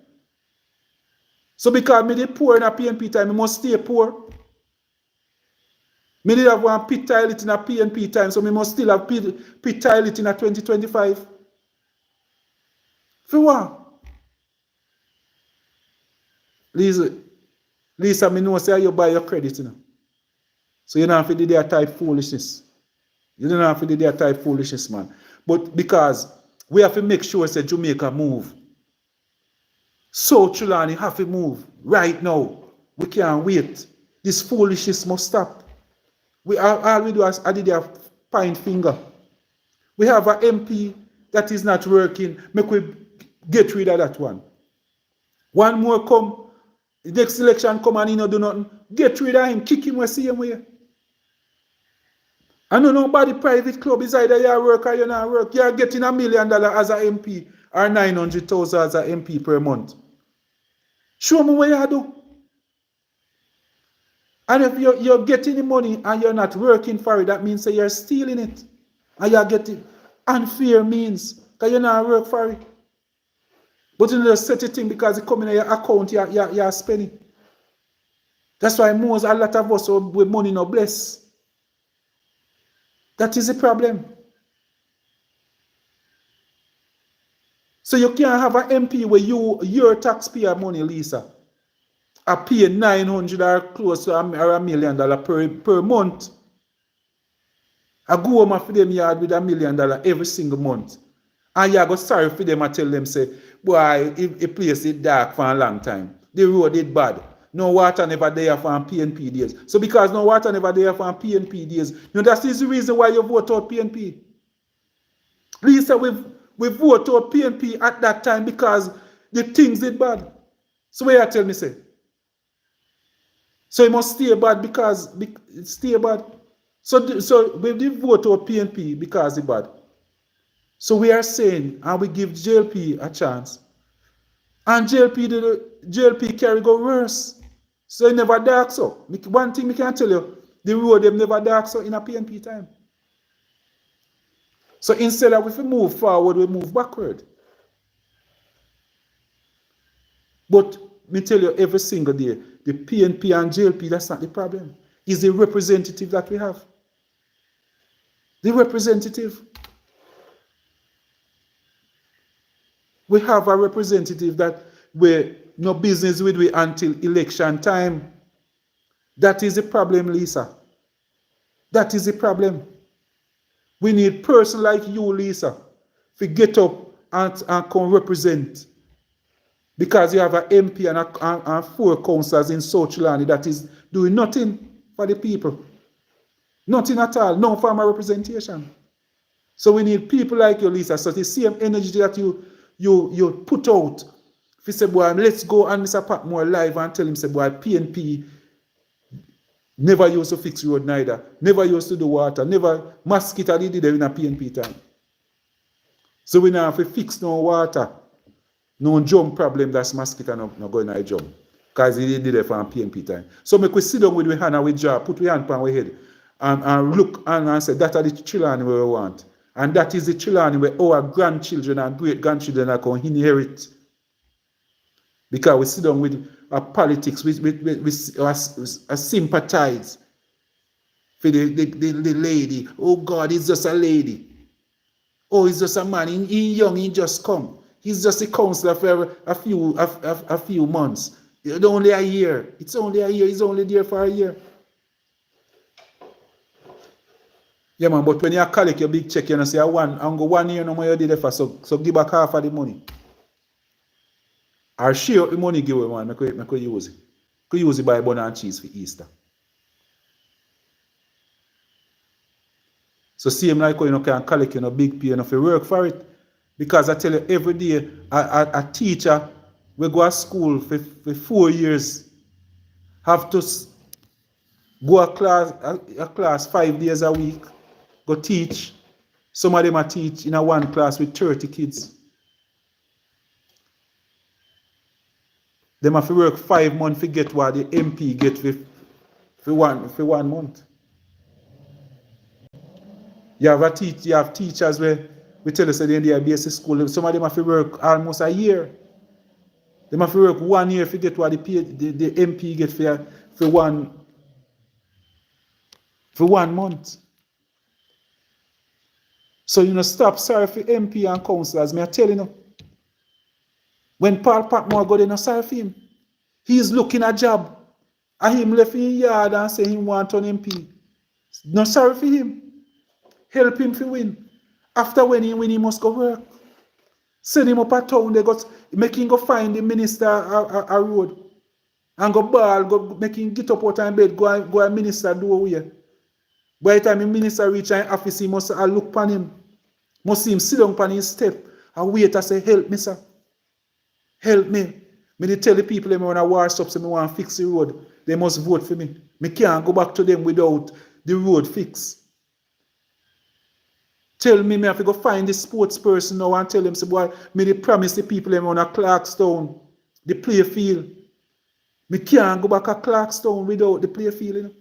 So because me did poor in a PNP time, I must stay poor. Me did have one pit toilet in a PNP time, so me must still have pit toilet in a 2025. For what? Lisa, me know say you buy your credit, you know. So you don't have to do that type foolishness. You don't have to do that type foolishness, man. But because we have to make sure that Jamaica move. So Trelawny have to move right now. We can't wait. This foolishness must stop. All we do is I did a pine finger. We have an MP that is not working. Make we get rid of that one. One more come. The next election come and he no do nothing. Get rid of him. Kick him the same way. I know nobody private club is either you work or you not work. You are getting $1 million as an MP or 900,000 as an MP per month. Show me what you do. And if you're getting the money and you're not working for it, that means that you're stealing it. And you're getting unfair means because you not work for it. But you just set a thing because it come in your account, you're spending. That's why a lot of us with money no bless. That is the problem. So you can't have an MP where your taxpayer money, Lisa, are paying $900 or close to $1 million per month. I go home for them yard with $1 million every single month. And you go sorry for them and tell them, say, boy, a place is dark for a long time. The road is bad. No water never there for PNP days. So because no water never there for PNP days, that is the reason why you vote out PNP. Lisa, we vote out PNP at that time because the things did bad. So what you tell me, say? So it must stay bad because it stay bad. So we did vote out PNP because it's bad. So we are saying, and we give JLP a chance. And JLP carry go worse. So it never dark so. One thing I can tell you, the road them never dark so in a PNP time. So instead of if we move forward, we move backward. But me tell you every single day, the PNP and JLP, that's not the problem. It's the representative that we have. The representative. We have a representative that we no business with until election time. That is the problem, Lisa. That is the problem. We need person like you, Lisa, to get up and come represent. Because you have an MP and 4 councillors in South Trelawny that is doing nothing for the people. Nothing at all. No form of representation. So we need people like you, Lisa. So the same energy that you put out. If you say, boy, let's go and Mr. Patmore live and tell him, say, boy, PNP never used to fix road neither. Never used to do water. Never mosquito did it in a PNP time. So we now have to fix no water. No jump problem, that's mosquito not going to jump. Because he did it for a PNP time. So make we sit down with we hand and we jaw, put we hand on our head and look and say, that are the Trelawny we want. And that is the Trelawny where our grandchildren and great-grandchildren are going to inherit. Because we sit down with our politics, we sympathize for the lady. Oh God, he's just a lady. Oh, he's just a man. He's young, he just come. He's just a counselor for a few months. It's only a year. It's only a year. He's only there for a year. Yeah, man, but when you collect your big check, you say, I'm go 1 year no more you did it for, so give back half of the money. Or share the money give away, man, make we use it. Could use it buy bun and cheese for Easter. So same like how you can collect big pay if you work for it. Because I tell you every day a teacher we go to school for 4 years have to go a class 5 days a week, go teach. Some of them are teach in a one class with 30 kids. Them have to work 5 months to get what the MP get for 1 month. You have teachers where we tell us that they are basic school. Some of them have to work almost a year. They have to work 1 year to get what the MP get for 1 month. So stop sorry for MP and councillors. Me I tell you. When Paul Patmore go there, no sorry for him. He's looking a job. And him left in yard and say he want an MP. No sorry for him. Help him to win. After when he win, he must go work. Send him up a town, make him go find the minister a road. And go ball, make him get up out of bed, go and minister do away. By the time the minister reach in office, he must look upon him. Must see him sit down upon his step and wait and say, help me, sir. Help me. Me tell the people when I war up, so me want to fix the road. They must vote for me. Me can't go back to them without the road fixed. Tell me have to go find the sports person now and tell them, say, boy, me they promise the people them on a Clarkstown, the play field. Me can't go back to Clarkstown without the play field.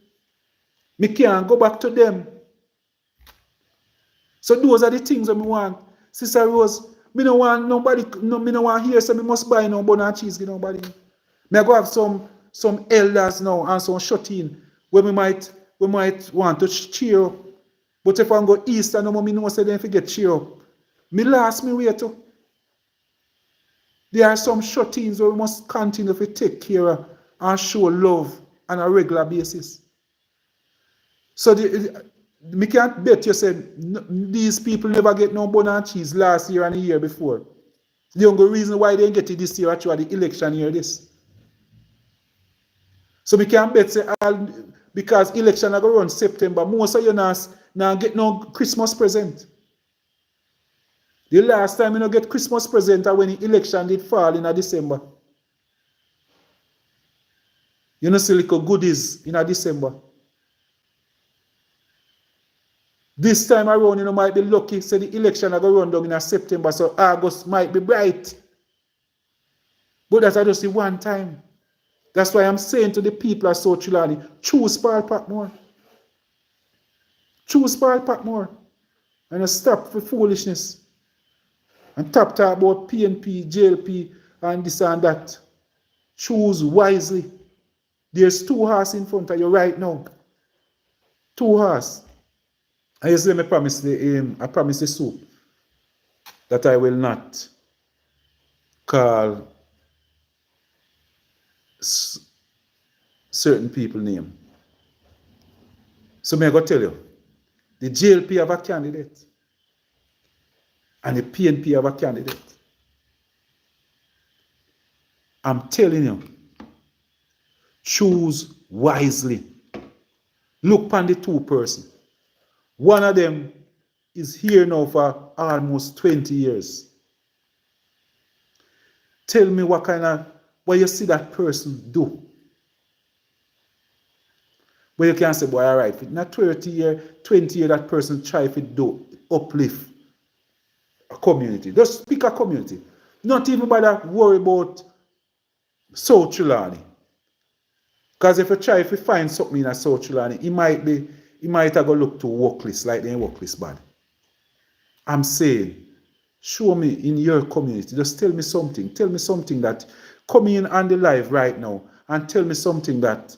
Me can't go back to them. So those are the things that me want. Sister Rose, me no want nobody, me no want here, so me must buy no bun and cheese for nobody. Me I go have some elders now and some shut-in where we might want to cheer up. But if I go east and no me know say they forget cheer up. Me last me way too. There are some shut-ins where we must continue to take care of and show love on a regular basis. So me can't bet you say these people never get no bun and cheese last year and the year before. The only reason why they get it this year actually the election year this. So we can't bet say because election are going to run September, most of you now get no Christmas present. The last time you get Christmas present when the election did fall in December. You see little goodies in December. This time around, you might be lucky, say the election are going to run down in September, so August might be bright. But that's just the one time. That's why I'm saying to the people of South Trelawny, choose Paul Patmore. Choose Paul Patmore. And stop for foolishness. And talk about PNP, JLP, and this and that. Choose wisely. There's 2 horses in front of you right now. 2 horses. I just let me promise the soup that I will not call certain people name. So may I go tell you, the JLP have a candidate and the PNP have a candidate. I'm telling you, choose wisely. Look upon the 2 persons. One of them is here now for almost 20 years. Tell me what you see that person do. Where you can say, boy, all right, in a 20 year that person try to do uplift a community. Just pick a community. Not even bother worry about South Trelawny. Because if you try to find something in a South Trelawny, it might have go look to work list like they work list bad. I'm saying, show me in your community. Just tell me something. Tell me something that come in on the live right now and tell me something that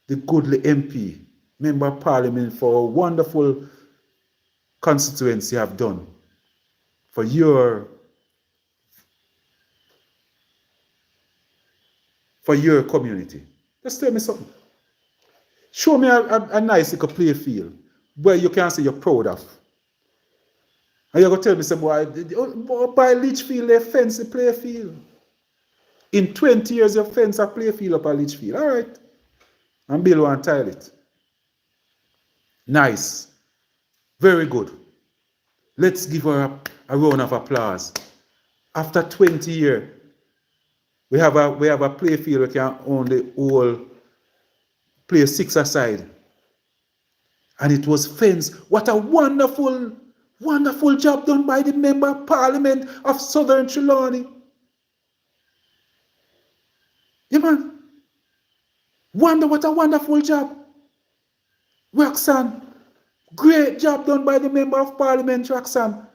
the goodly MP, Member of Parliament for a wonderful constituency have done for your community. Just tell me something. Show me a nice little play field where you can say you're proud of. And you're going to tell me, say, boy, by Litchfield, they fancy play field. In 20 years, you fence a play field up a leach field. All right. And build one toilet. Nice. Very good. Let's give her a round of applause. After 20 years, we have a play field we can only whole play 6-a-side. And it was fenced. What a wonderful, wonderful job done by the Member of Parliament of Southern Trelawny. Yeah, man. What a wonderful job. Roxanne, great job done by the Member of Parliament, Roxanne.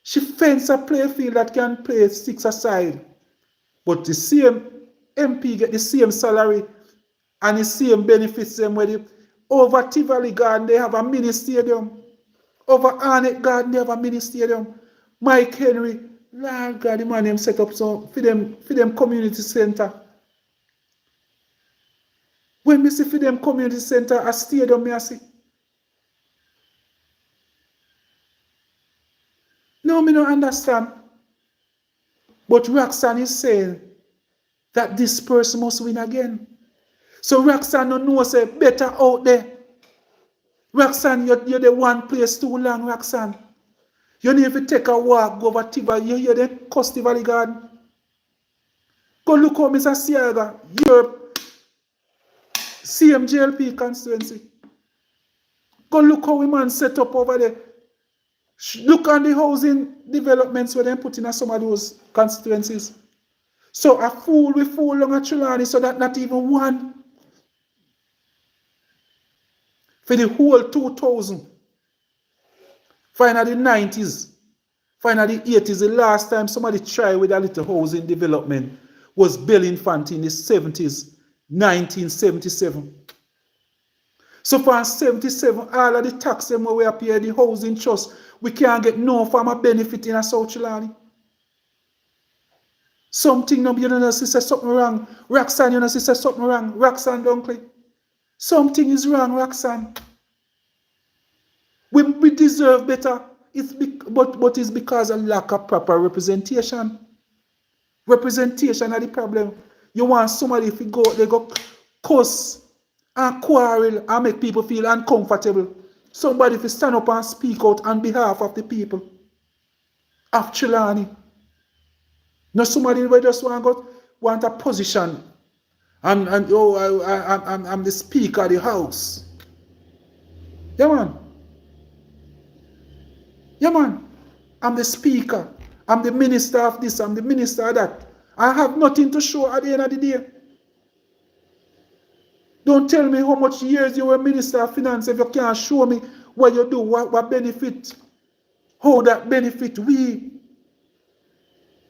She fenced a play field that can play 6-a-side. But the same MP get the same salary and the same benefits them with it. Over Tivoli Garden, they have a mini stadium. Over Arnett Garden, they have a mini stadium. Mike Henry, Lord God, the man them set up so for them community center. When me see for them community center, a stadium, me I see. No, me don't understand. But Roxanne is saying that this person must win again. So Roxanne don't know say better out there. Roxanne, you're the one place too long, Roxanne. You need to take a walk, go over Tivoli, you're the Coast Tivoli Garden. Go look how Mr. Siaga, your CMJLP constituency. Go look how we man set up over there. Look on the housing developments where they put in some of those constituencies. So a fool will fall along a Trelawny so that not even one. For the whole 2000. Finally the 90s. Finally the 80s. The last time somebody tried with a little housing development was Bell Infante in the 70s. 1977. So for 77, all of the tax them where we appear the housing trust, we can't get no farmer benefit in a South Trelawny. Something you know say something wrong. Roxanne, you know say something wrong. Roxanne Dunkley. Something is wrong, Roxanne. We deserve better. But it's because of lack of proper representation. Representation are the problem. You want somebody if you go, they go cuss and quarrel and make people feel uncomfortable. Somebody if you stand up and speak out on behalf of the people of Trelawny. Not somebody who just want a position and I'm the speaker of the house. Yeah, man. Yeah, man. I'm the speaker. I'm the minister of this. I'm the minister of that. I have nothing to show at the end of the day. Don't tell me how much years you were minister of finance if you can't show me what you do, what benefit, how that benefit we.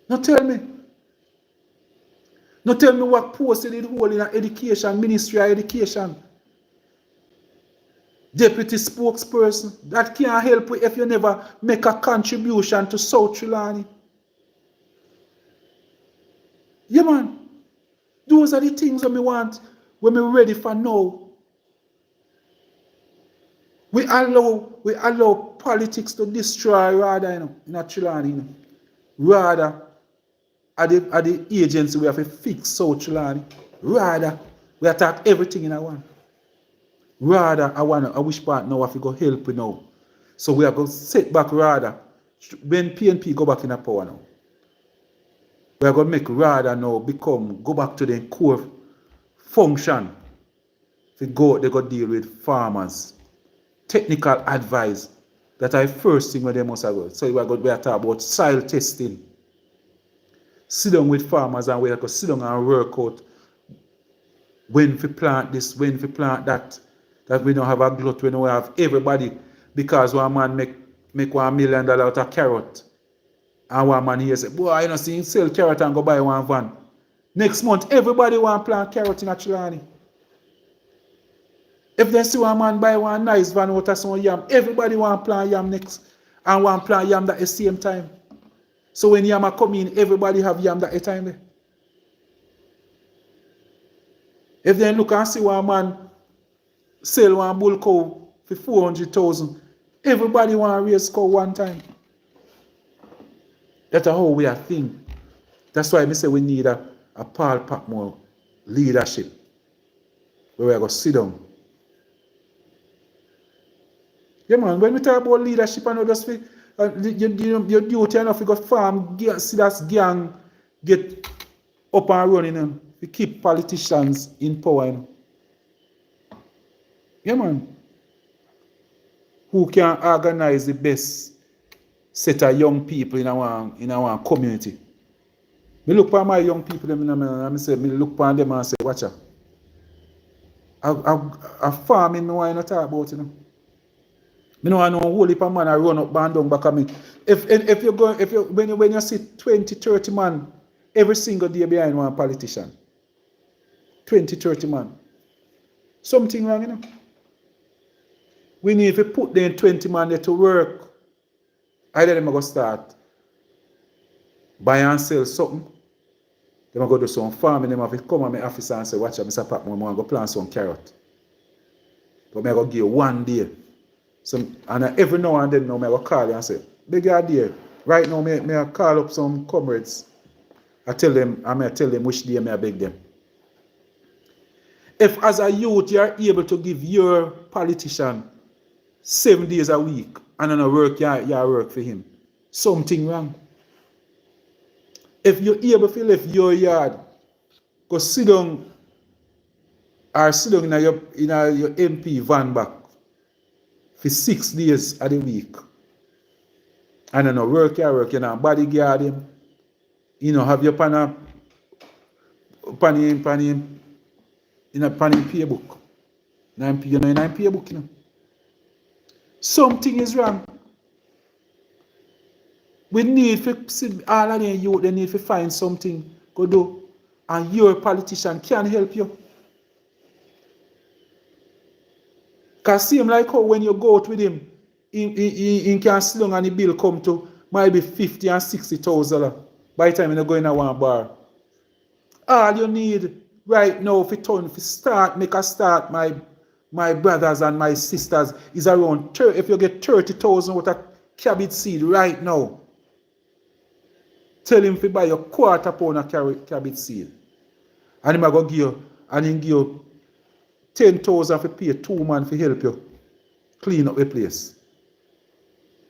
Not tell me. Not tell me what post you did hold in education, ministry of education. Deputy spokesperson. That can't help you if you never make a contribution to South Trelawny. Yeah, man. Those are the things that we want when we're ready for now. We allow politics to destroy rather, in a Trelawny, Rather, at the agency we have to fix South Trelawny. Rather, we attack everything in a one. Rather, I wish part now have to go help you now. So we are going to set back rather. When PNP go back in a power now. We are going to make rather now go back to the core function. They go deal with farmers. Technical advice. That is the first thing where they must go. So we are going to talk about soil testing. Sit down with farmers and we are going to sit down and work out when to plant this, when to plant that. That we don't have a glut, we don't have everybody. Because one man make $1 million out of carrot. And one man here say, boy, you know, see him sell carrot and go buy one van. Next month, everybody want to plant carrot in a Trelawny. If they see one man buy one nice van out of some yam, everybody want to plant yam next. And want to plant yam at the same time. So when yam come in, everybody have yam at the time there. If they look and see one man sell one bull cow for 400,000, everybody want to raise cow one time. That's how we are thinking. That's why I say we need a a Paul Patmore leadership where we are going to sit down. Yeah, man, when we talk about leadership and all those things, your duty enough to go farm, see that gang get up and running, you know, to keep politicians in power. You know. Yeah, man. Who can organize the best set of young people in our community? Me look for my young people, and say, me look for them and say, watch out. A farming, no I not talk about, you know. Me know I know whole heap of man I run up and down back at me. If you go, when you see 20, 30 man every single day behind one politician. 20, 30 man. Something wrong, you know. We need to put them 20 man there to work. Either them go start buy and sell something. They go do some farming, them have to come at my office and say, watch out, Mr. Patmore, I want to go plant some carrot. But I go give you 1 day. And every now and then now, I go call you and say, big idea. Right now, I call up some comrades. I tell them which day I beg them. If as a youth you are able to give your politician 7 days a week and on a work, you work for him, something wrong. If you're able to leave your yard, go sit down in your MP van back for 6 days of the week. And on a work, you know, bodyguard him, you know, have your pan pay book. 9 pay book, you know. Something is wrong. We need to all of them youth, they need to find something go do. And your politician can help you. Because seem like how when you go out with him, he can sit down and the bill come to might be 50 and 60,000 by the time you go in a one bar. All you need right now make a start, my brothers and my sisters, is around 30. If you get 30,000 worth of cabbage seed right now, tell him to buy a quarter pound of cabbage seed. And him go give you 10,000 to pay 2 man to help you clean up the place.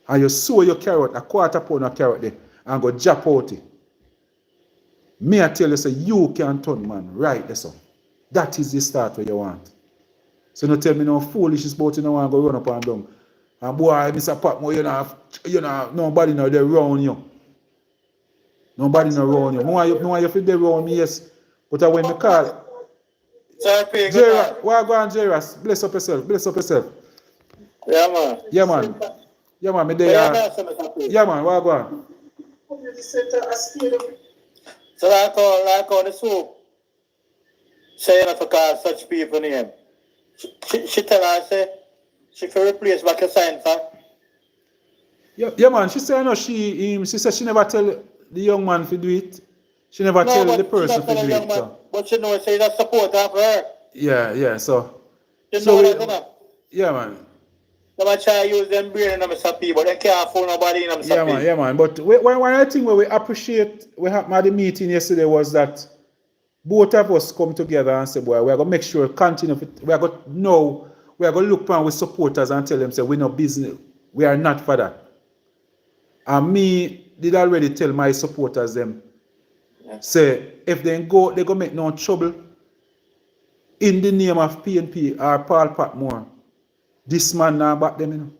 And you sow your carrot, a quarter pound of carrot there, and go jump out it. Me I tell you, say you can turn man right there, so. That is the start where you want. So don't tell me no foolishness about you know want to go run up and down. And boy, Mr. Patmore, you know, nobody know they around you. Nobody know around you. No one you feel they around me, yes. But when me call, Jerry, why go on, Jerry? Bless up yourself. Yeah, man. Yeah, man, me there. Yeah, man, why go on? So like how the soup say not to call such people name. She tell her, say, she can replace back your sign for. Yeah, man, she say no, she said she never tell the young man to do it. She never tell the person to do it. Man, so. But she know say that support of her. Yeah, so. You know that, enough. Yeah, man. They might try to use them brain in them sappy, but they can't fool nobody in them sappy. Yeah, man. But one of the things where we appreciate, we had at the meeting yesterday was that both of us come together and say, boy, we are going to make sure, continue, we are going to know, we are going to look around with supporters and tell them, say, we're no business, we are not for that. And me did already tell my supporters them, say, if they go, they're going to make no trouble in the name of PNP or Paul Patmore. This man now back them, you know.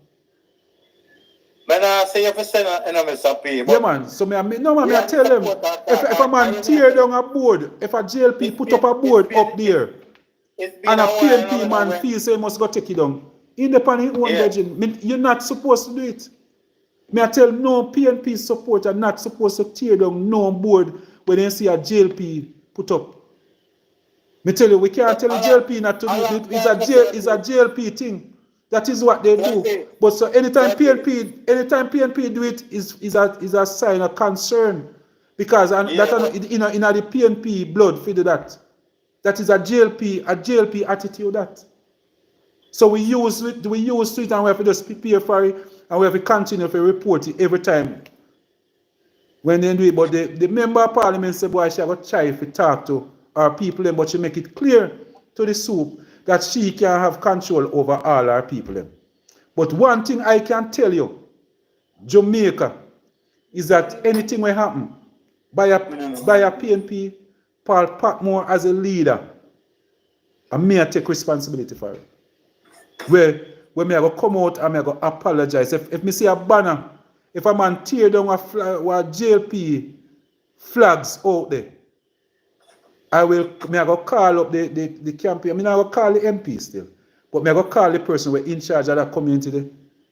Man, I say if you send a sappy. Yeah, man. So I tell them, if a man tear down a board, if a JLP put up a board up there, and a PNP man feels he must go take it down, independent own legend, you're not supposed to do it. I tell no PNP supporter not supposed to tear down no board when they see a JLP put up. I tell you, we can't tell the JLP not to do it. It's a JLP thing. That is what they do. But so anytime PNP do it is a sign of concern. Because that in the PNP blood for that. That is a JLP attitude that. So we use it and we have to just prepare for it and we have to continue to report it every time when they do it. But the member of parliament say, boy, she got try if we talk to our people, them, but she make it clear to the soup that she can have control over all our people. Them. But one thing I can tell you, Jamaica, is that anything will happen by a PNP, Paul Patmore as a leader, I may take responsibility for it. Where me I go come out and me I go apologize. If me see a banner, if a man tear down a JLP flags out there, I go call up the campaign. I mean I go call the MP still. But me I go call the person who in charge of that community there,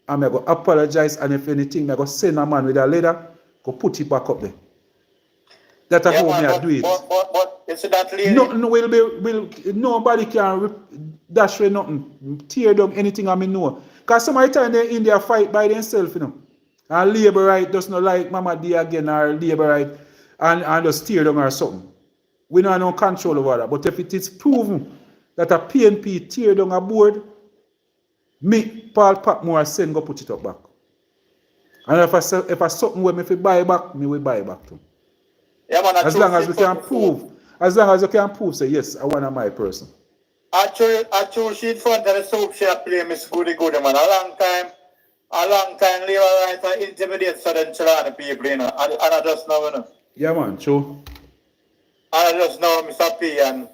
and me I go apologize, and if anything, me I go send a man with a letter, go put it back up there. That's how me I do it. But it's that lady. Nothing nobody can dash away nothing, tear down anything I know. Because some of the time they in there fight by themselves, you know. And labor right does not like Mama D again, or labor right and just tear down or something. We don't have no control over that. But if it is proven that a PNP tear down a board, me, Paul Patmore, send go put it up back. And if I something where me fi buy back, me will buy back too. Yeah, man, as long as we can prove, say yes, I want my person. I chose she in front of the soap she play Miss Goody Goody, man. A long time labor right and intimidate Southern Trelawny people, you know. And I just know, you know. Yeah, man, true. And I just know Mr. P, and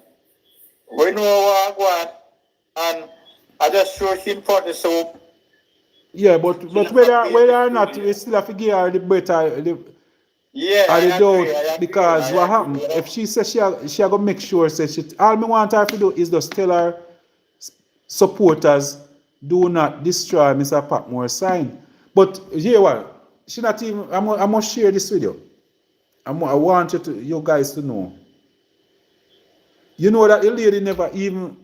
we know what I want, and I just show she in front of the soap. Yeah, but whether or not we still have to give her the better, I doubt, because what happened, if she says she have to make sure, all me want her to do is just tell her supporters, do not destroy Mr. Patmore's sign. But here what, she not even, I must share this with you. I want you guys to know. You know that the lady never even,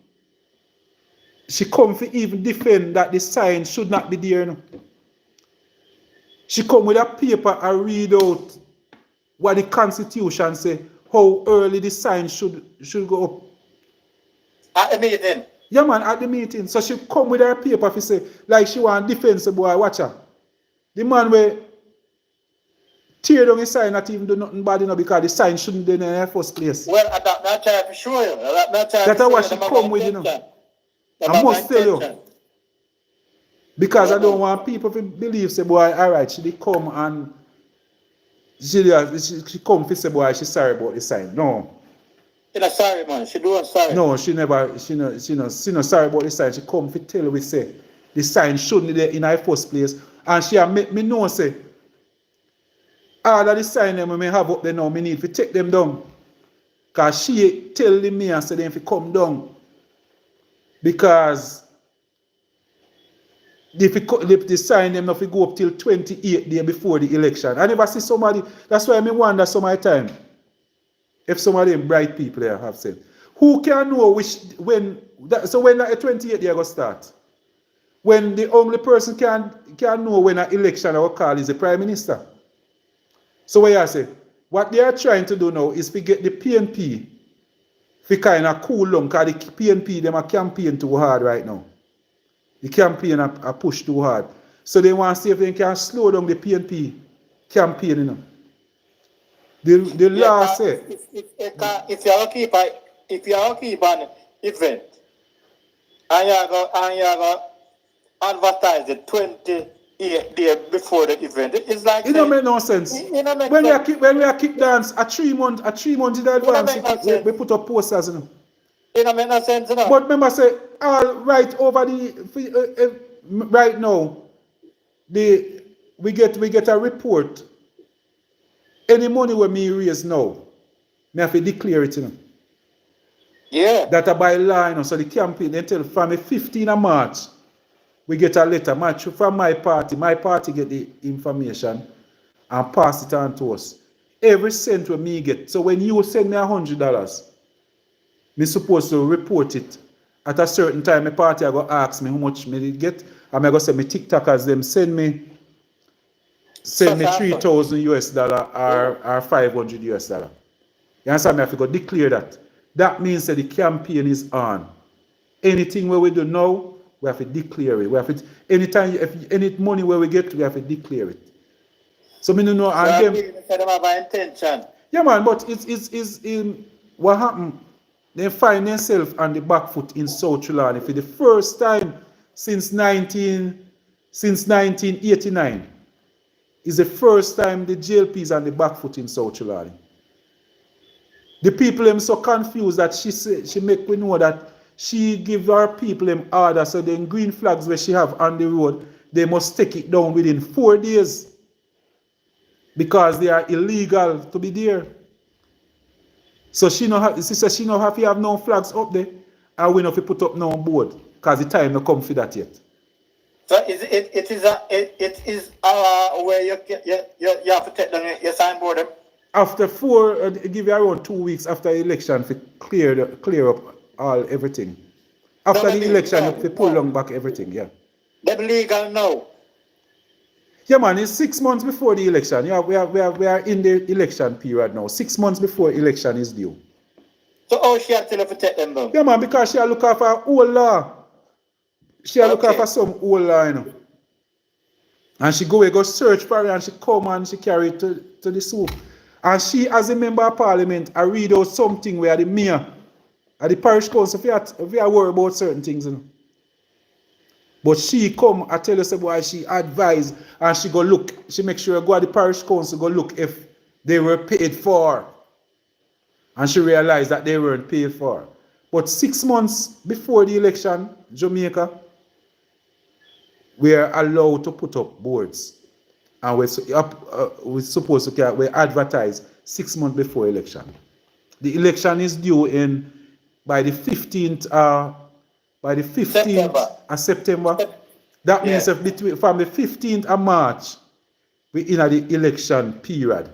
she come to even defend that the sign should not be there. No? She come with a paper and read out what the Constitution say, how early the sign should go up. At the meeting? Yeah, man, at the meeting. So she come with her paper to say, like she want defense the boy, watch her. The man will tear down the sign, not even do nothing bad, you know, because the sign shouldn't be in the first place. Well, that's trying to show you. That's what she come with, you know. I must tell you. Because I don't want people to believe, say, boy, all right, she did come and she come to say, boy, she's sorry about the sign. No. She's not sorry, man. She doing sorry. No, she not sorry about the sign. She come to tell we say the sign shouldn't be there in her first place. And she make me know, say, all of the sign them we have up there now, me need to take them down. Because she tell me and say them if come down. Because if the sign them not go up till 28 days before the election. I never see somebody, that's why I wonder some of the time if some of them bright people there have said. Who can know when that 28 day go start? When the only person can know when an election or call is the Prime Minister. So what I say, what they are trying to do now is to get the PNP to kind of cool down, because the PNP them are campaign too hard right now. The campaign are pushed too hard. So they want to see if they can slow down the PNP campaign, you know. The law say if you keep an event and you go advertise it 28 days before the event, it's like it don't make no sense. When we are kick dance a 3 month in advance, we put up posters, you know. It don't make no sense, you know. But remember, say all right over the right now, we get a report. Any money when me raise now, me have to declare it, you know. Yeah. That I by law, you know. So the campaign they tell from the 15th of March, we get a letter from my party get the information and pass it on to us. Every cent when me get. So when you send me $100, me supposed to report it. At a certain time, my party I go ask me how much me did get, and I go say me TikTokers them send me $3,000 or $500. You understand me? I have to go declare that. That means that the campaign is on. Anything where we do now, we have to declare it. We have to, anytime, if any money where we get, we have to declare it. So me no know So and I them. think they said them have an intention. Yeah, man, but it's in what happened. They find themselves on the back foot in South Trelawny for the first time since 1989. It's the first time the JLP is on the back foot in South Trelawny. The people them so confused that she make we know that she give her people them order so the green flags where she have on the road they must take it down within 4 days because they are illegal to be there. So she says she no have to have no flags up there and we no have to put up no board because the time no come for that yet. So it is where you have to take down your signboard them. After give you around 2 weeks after the election to clear up everything. After the election, you have to pull down back everything, yeah. Them legal now. Yeah, man, it's 6 months before the election. Yeah, we are in the election period now. 6 months before election is due. So how she had to take them down? Yeah, man, because she a look after old law. She a look after some old law, you know. And she go search for it and she come and she carry it to the soup. And she, as a member of parliament, I read out something where the mayor at the parish council, if you are worried about certain things, you know. But she come, I tell you, say, boy, she advise and she go look, she make sure go at the parish council, go look if they were paid for. And she realized that they weren't paid for. But 6 months before the election, Jamaica, we are allowed to put up boards. And we're supposed to we advertise 6 months before election. The election is due by the 15th of September. That means from the 15th of March, we're in the election period.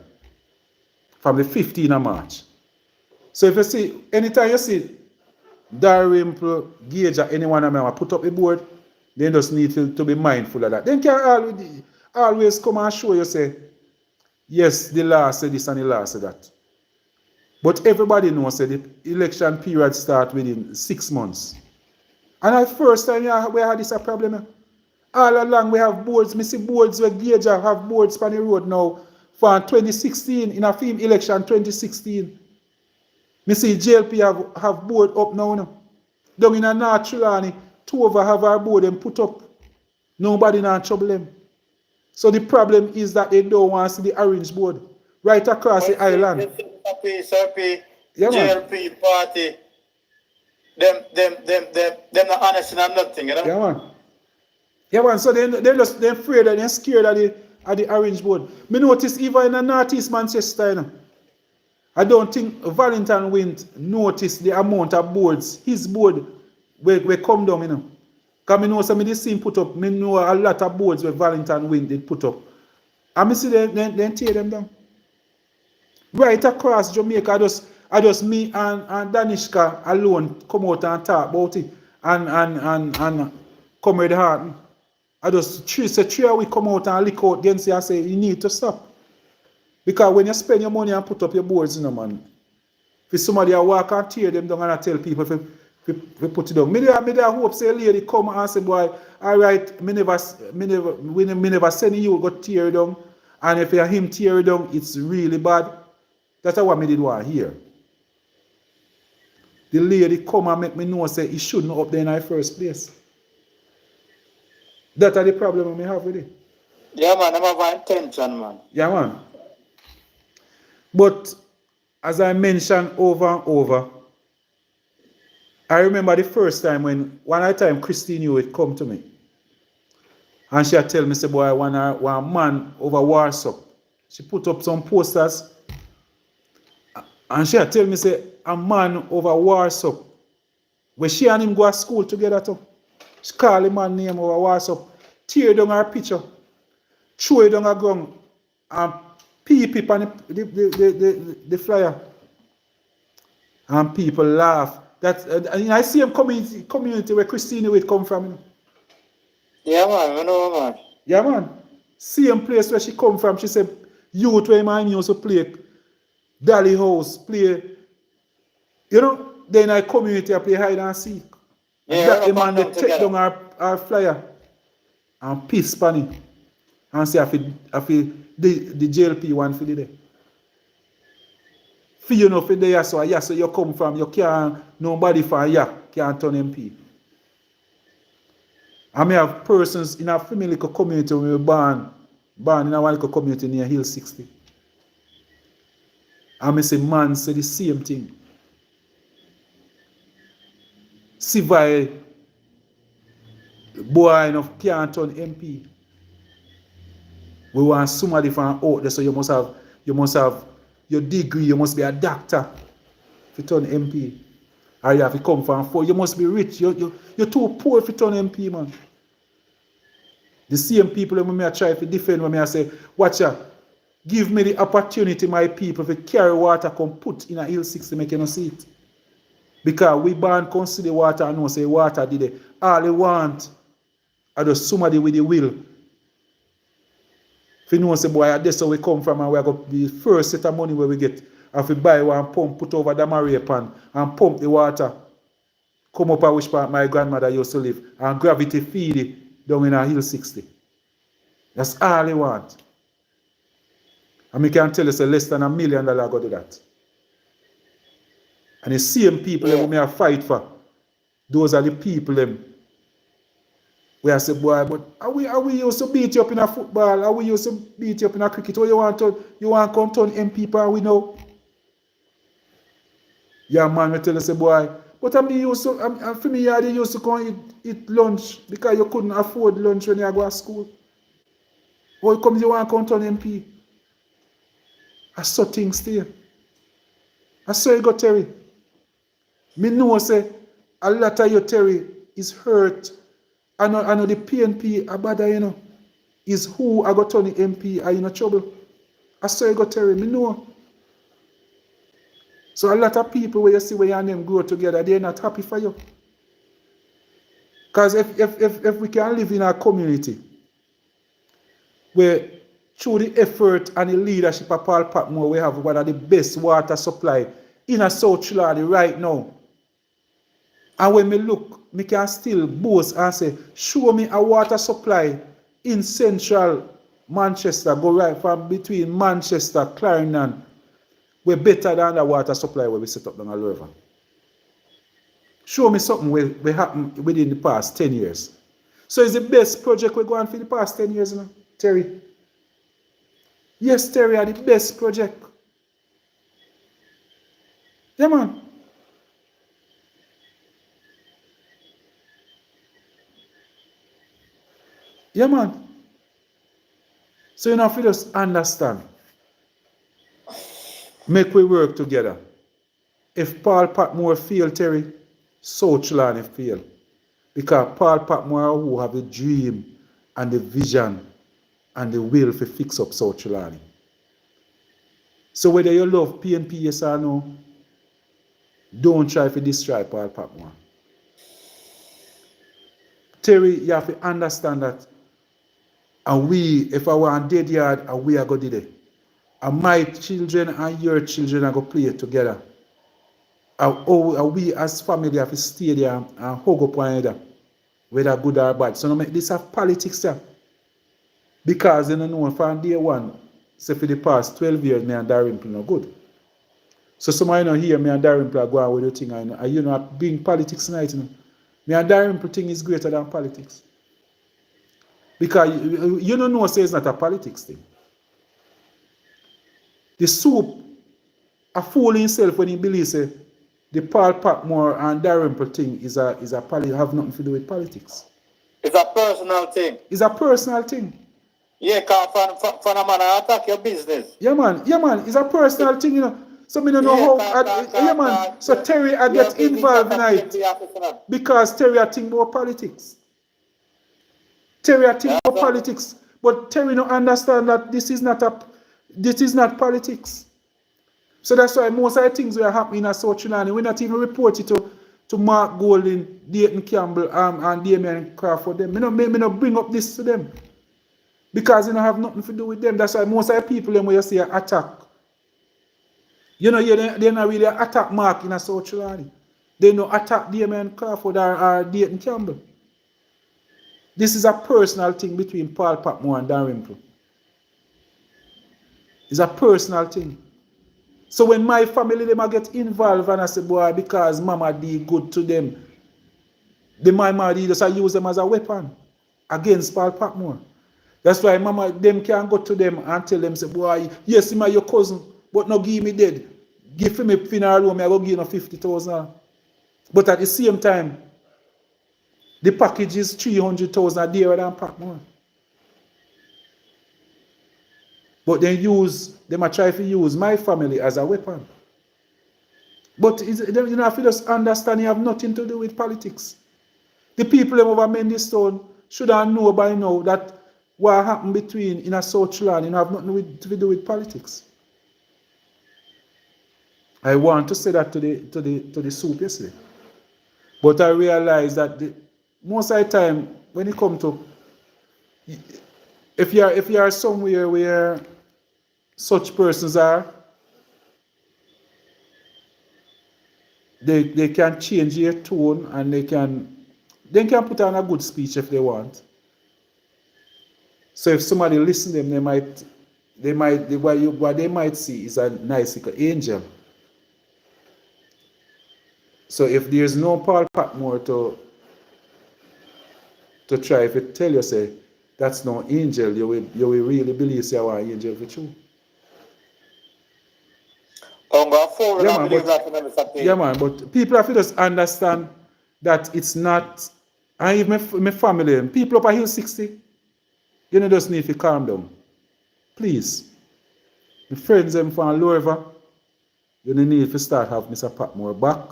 From the 15th of March. So if you see, anytime you see Dalrymple, Gage, or anyone of them put up a board, they just need to be mindful of that. They can always come and show you, say, yes, the law said this and the law said that. But everybody knows that the election period starts within 6 months. And the first time we had this a problem. All along we have boards. I see boards where Gage have boards on the road now for 2016, in a film election 2016. I see JLP have board up now. Down in a North Trelawny, 2 of them have our board and put up. Nobody not trouble them. So the problem is that they don't want to see the orange board right across the island. JLP party, them not honest and nothing, you know? Yeah, man. Yeah, man. So they're afraid and they're scared of the orange board. Me notice even in the Northeast Manchester, you know, I don't think Valentine Wint noticed the amount of boards, his board, will come down, you know. Because I know some of the same put up, I know a lot of boards where Valentine Wint did put up. And I see they tear them down. Right across Jamaica, I just me and Danishka alone come out and talk about it. And Comrade Harton. I just three we come out and lick out against you and say, you need to stop. Because when you spend your money and put up your boards, you know, man, if somebody walk and tear them down and I tell people if put it down. Me hope say a lady come and say, boy, all right, me never send you go tear down. And if you him tear down, it's really bad. That's what me did want to hear. The lady come and make me know say he shouldn't up there in the first place. That's the problem I have with it. Yeah, man, I'm have intention, man. Yeah, man. But as I mentioned over and over, I remember the first time when one time Christine Hewitt come to me. And she tell me, say, boy, I want a man over Warsaw. She put up some posters. And she tell me, say, a man over Warsaw. Where she and him go to school together too. She call the man name over Warsaw. Tear down her picture. Throw it down her ground. And peep on the flyer. And people laugh. And I see him community where Christina would come from. You know? Yeah, man, I know, man. Yeah, man. Same place where she come from. She said, youth where my used to play Dolly House, play, you know, then I community I play hide and seek. And Yeah, that the man they take down our flyer and piss on it. and say I feel the JLP one for the day. For you know for the year so you come from, you can't, nobody from here can turn MP. I may have persons in our family community when we were born in a one community near Hill 60. I may say man say the same thing. Civil boy enough can't turn MP. We want somebody from out there, so you must have your degree, you must be a doctor to turn MP. Or you have to come from you must be rich. You're too poor to turn MP, man. The same people when I try to defend when I say, watch out, give me the opportunity, my people, to carry water come put in a Hill 60 to make you not see it. Because we born consider water and know say water did it. All they want are just somebody with the will. If you know say boy, that's where we come from and we are going to be the first set of money where we get. If we buy one pump, put over the Maria pan and pump the water. Come up at which part my grandmother used to live and gravity feed it down in a Hill 60. That's all they want. And we can tell you say less than $1 million go do that. And the same people that we fight for, those are the people them. Where I say, boy, but are we used to beat you up in a football? Are we used to beat you up in a cricket? Or you want to come turn MP and we know? Yeah, man, we tell us, say, boy, but for me, they used to come eat lunch because you couldn't afford lunch when you go to school. Or come you want to come turn MP? I saw things there. I saw you go, Terry. Me know, say, a lot of you, Terry, is hurt. I know the PNP are bad, you know. Is who I got turn the MP are in a trouble. I saw you go, Terry. Me know. So a lot of people where you see where your name grow together, they're not happy for you. Because if we can live in a community where through the effort and the leadership of Paul Patmore, we have one of the best water supply in a South Trelawny right now. And when me look, me can still boast and say, show me a water supply in central Manchester, go right from between Manchester, Clarendon, we're better than the water supply where we set up down a river. Show me something where happened within the past 10 years. So it's the best project we're going for the past 10 years, you know, Terry. Yes, Terry are the best project. Yeah, man. Yeah, man. So you know, if you just understand, make we work together. If Paul Patmore fail, Terry, South Trelawny fail. Because Paul Patmore who have the dream and the vision and the will to fix up South Trelawny. So whether you love PNP, yes or no, don't try to destroy Paul Patmore. Terry, you have to understand that. And we, if I want dead yard, and we are going to do it. And my children and your children are going to play together. And we as family have to stay there and hug up one another, whether good or bad. So no make this have politics there. Because you know from day one, say for the past 12 years, me and Darren play no good. So somebody know here, me and Darren play go on with the thing, and you know, being politics tonight, you know. Me and Darren play thing is greater than politics. Because you don't know, say it's not a politics thing. The soup, a fool himself when he believes the Paul Patmore and Darren thing is a have nothing to do with politics. It's a personal thing. It's a personal thing. Yeah, because for a man attack your business. Yeah, man. It's a personal thing, you know. So me don't know how. Man. So Terry I get involved in it because Terry I think about politics. Terry I think about politics, but Terry don't understand that this is not politics. So that's why most of the things that are happening in South Trelawny, we not even report it to Mark Golding, Dayton Campbell, and Damien Crawford. Me no bring up this to them. Because you don't have nothing to do with them. That's why most of the people when you see an attack. You know, they're not really attack Mark in South Trelawny. They don't attack Damien Crawford or Dayton Campbell. This is a personal thing between Paul Patmore and Dalrymple. It's a personal thing. So when my family them a get involved and I say, boy, because Mama did good to them, the Mama did just use them as a weapon against Paul Patmore. That's why Mama them can go to them and tell them, say, boy, yes, him your cousin, but no give me dead. Give him a funeral home, I go give him 50,000. But at the same time, the package is 300,000 a day than Patmore. But they might try to use my family as a weapon. But you know, if you just understand, you have nothing to do with politics. The people over Mendistone should have know by now that what happened between in a South Trelawny have nothing to do with politics. I want to say that to the soup yesterday. But I realize that most of the time when it comes to if you are somewhere where such persons are, they can change their tone and they can put on a good speech if they want. So if somebody listen to them, what they might see is a nice little angel. So if there's no Paul Patmore to try to tell you, say, that's no angel, you will really believe say you are an angel for true. Yeah, man, but people have to just understand that it's not, and even my family, people up at Hill 60, you know, just need to calm down. Please. My friends them from Lower River, you need to start have Mr. Patmore back.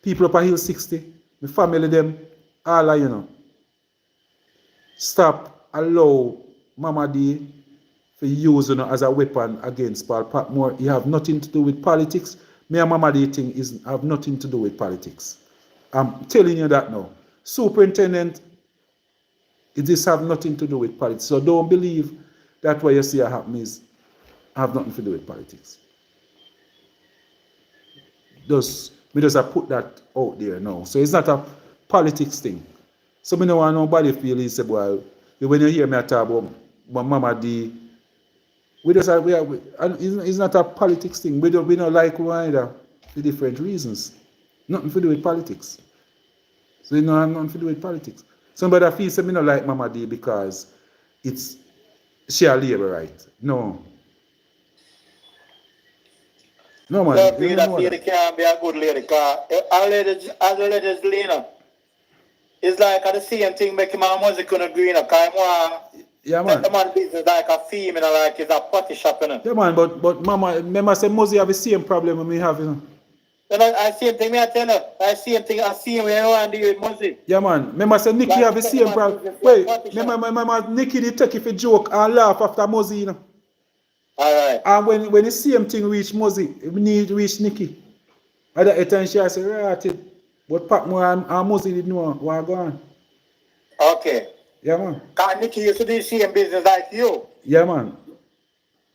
People up at Hill 60, my family them, all of you know. Stop allow Mama D to use as a weapon against Paul Patmore. You have nothing to do with politics. Me and Mama D thing have nothing to do with politics. I'm telling you that now. Superintendent, this have nothing to do with politics. So don't believe that what you see happen is have nothing to do with politics. We just have put that out there now. So it's not a politics thing. So I don't want nobody feel he say, boy, when you hear me talk about Mama D, it's not a politics thing. We don't like one either for different reasons. Nothing to do with politics. So you know, have nothing to do with politics. Somebody feels say me don't like Mama D because she a labor right. No. No, man. No, that lady can't be a good lady because as a ladies leaner, it's like the same thing making my music on the green. Yeah, man. The man business like a female, like it's a potty shop, you know. Yeah, man, but Mama, remember say Mosey have the same problem we have, you know. You know, I same thing, I tell you. I see where you want to do with Mosey. Yeah, man. Remember say Nicky have the same problem. Wait, remember Nicky did take it for joke and laugh after Mosey, you know. Alright. And when the same thing reach Mosey, we need to reach Nicky. At that time she say, right, but Patmore and Mosey didn't know what going on. Okay. Yeah, man. Because Nicky used to do the same business like you. Yeah, man.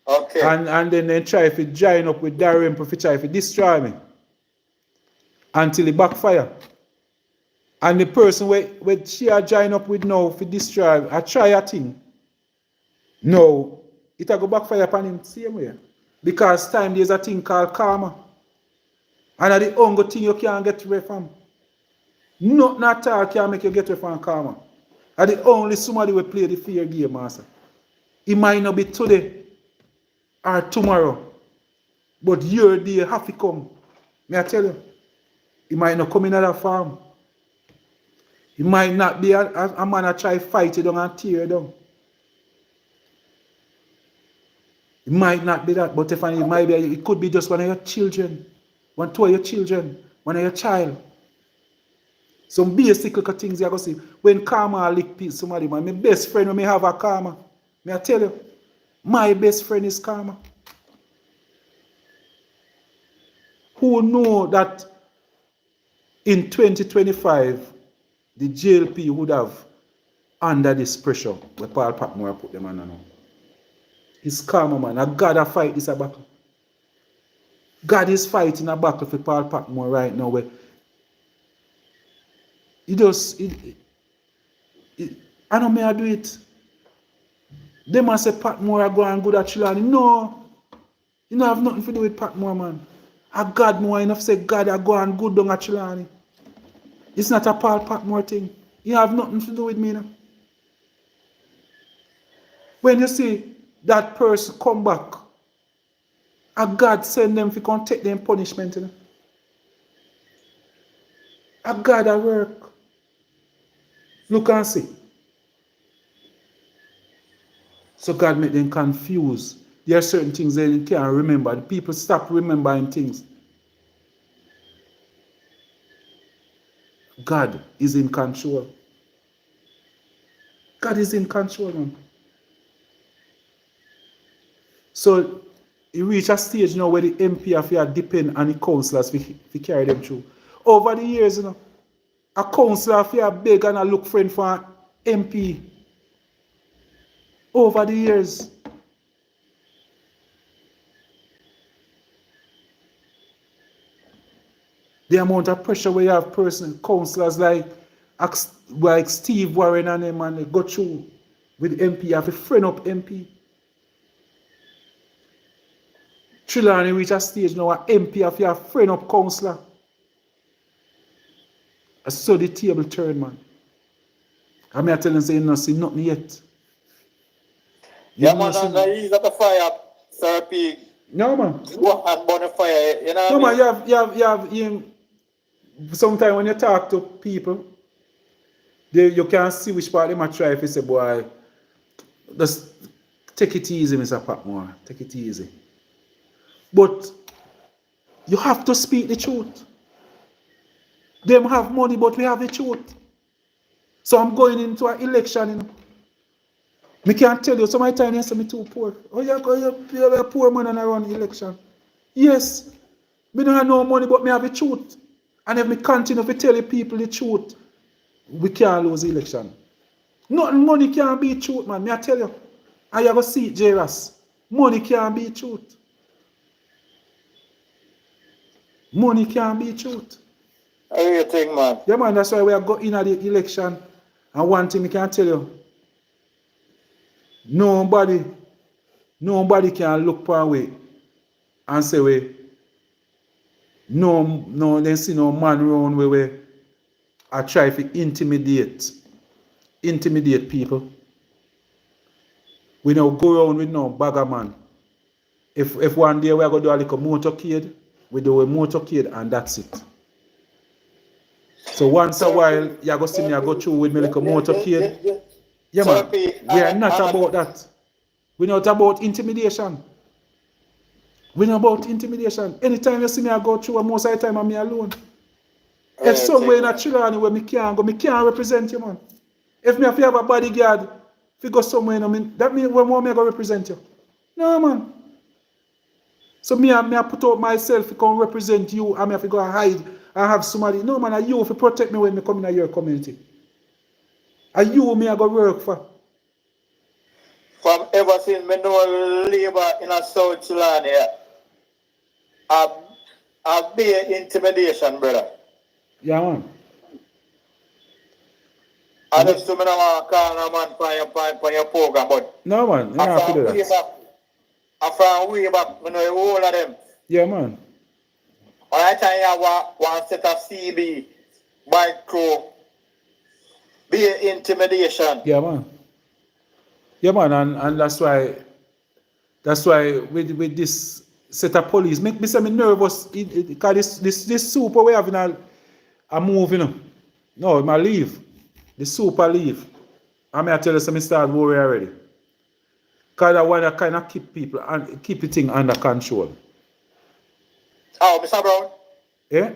Okay. And then they try to join up with Dalrymple to try to destroy me. Until it backfire. And the person where she are join up with now to destroy, I try a thing. No, it will go backfire upon him same way. Because time there's a thing called karma. And that's the only thing you can't get away from. Nothing at all can make you get away from karma. And the only somebody will play the fear game, master. It might not be today or tomorrow, but your day have to come. May I tell you? It might not come in another form. It might not be a man that try to fight you down and tear you down. It might not be that, but it could be just one of your children, two of your children, one of your child. Some basic things you go see. When karma lick somebody, man, my best friend when me have a karma. May I tell you, my best friend is karma. Who know that in 2025, the JLP would have under this pressure where Paul Patmore put them under now. It's karma, man. And God has fight this a battle. God is fighting a battle for Paul Patmore right now where I know me I do it. They must say Patmore are going good at Trelawny. No. You don't have nothing to do with Patmore, man. A God more enough say God are going good down at Trelawny. It's not a Paul Patmore thing. You have nothing to do with me now. When you see that person come back, a God send them to come take them punishment. You know? A God at work. Look and see. So God make them confused. There are certain things they can't remember. The people stop remembering things. God is in control. God is in control, man. So you reach a stage now where the MP have to depend on the councillors to carry them through. Over the years, you know, a councillor have to beg and a look friend for an MP. Over the years. The amount of pressure we have councillors like Steve Warren and them, and they go through with MP, you have to friend up MP. Trelawny reach a stage now where MP have to friend up councillor. I saw the table turn, man. I mean, I tell them, say, you don't see nothing yet. Yeah, man, and he's at the fire, Sir P. No, man. Go and burn the fire, you know No, what I man, mean? you have sometimes when you talk to people, you can see which part they might try if you say, boy, just take it easy, Mr. Patmore. Take it easy. But you have to speak the truth. Them have money, but we have the truth. So I'm going into an election, you know. Me can't tell you, so my time you say me too poor. Oh, you're a poor man and I run election. Yes, me don't have no money, but me have the truth. And if me continue to tell the people the truth, we can't lose the election. Nothing money can't be truth, man. Me I tell you. And you go see it, J-Ras. Money can't be truth. Money can't be truth. How do you think, man? Yeah, man, that's why we are going in at the election. And one thing I can tell you, nobody can look far away and say, they see no man around where I try to intimidate people. We now go around with no bagger man. If one day we are going to do a little motorcade, we do a motorcade and that's it. So once a while, you are going to see me I go through with me like a motorcade. Yeah, man. We are not about that. We're not about intimidation. We're not about intimidation. Anytime you see me I go through, most of the time I'm me alone. If somewhere in a Trelawny where me can't go, me can't represent you, man. If me have to have a bodyguard, if you go somewhere, that means when more me I go represent you. No, man. So me I put out myself to come represent you, and me have to go hide and have somebody. No, man, you have to protect me when me come in your community. And you me I go work for. From ever since me know labor in a South Trelawny, I've been intimidation, brother. Yeah, man. I just do me no want to call no man for your program, but no, man, you have to do that. From way back, me know the whole of them. Yeah, man. All the time you have one set of CB, bike crew, be intimidation. Yeah, man. Yeah, man, and that's why with this set of police, make me say me nervous because this super we have in a move, you know. No, my leave. The super leave. I may tell you some start worry already. Because I want to kind of keep people and keep the thing under control. Oh, Mr. Brown? Yeah?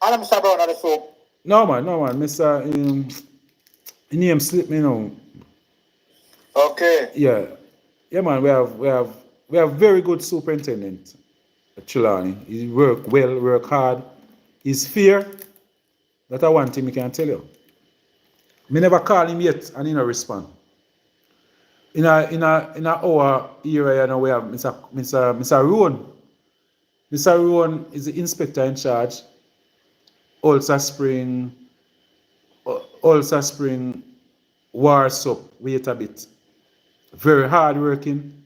I'm Mr. Brown at the soap. No man. Mr. His name slip me now. Okay. Yeah. Yeah, man, we have very good superintendent at Trelawny. He work well, work hard. He's fair. That I want him, I can tell you. Me never call him yet and he no respond. In our area, you know, we have Mr. Rowan. Mr. Rowan is the inspector in charge. Ulster Spring, wars up, wait a bit. Very hard working.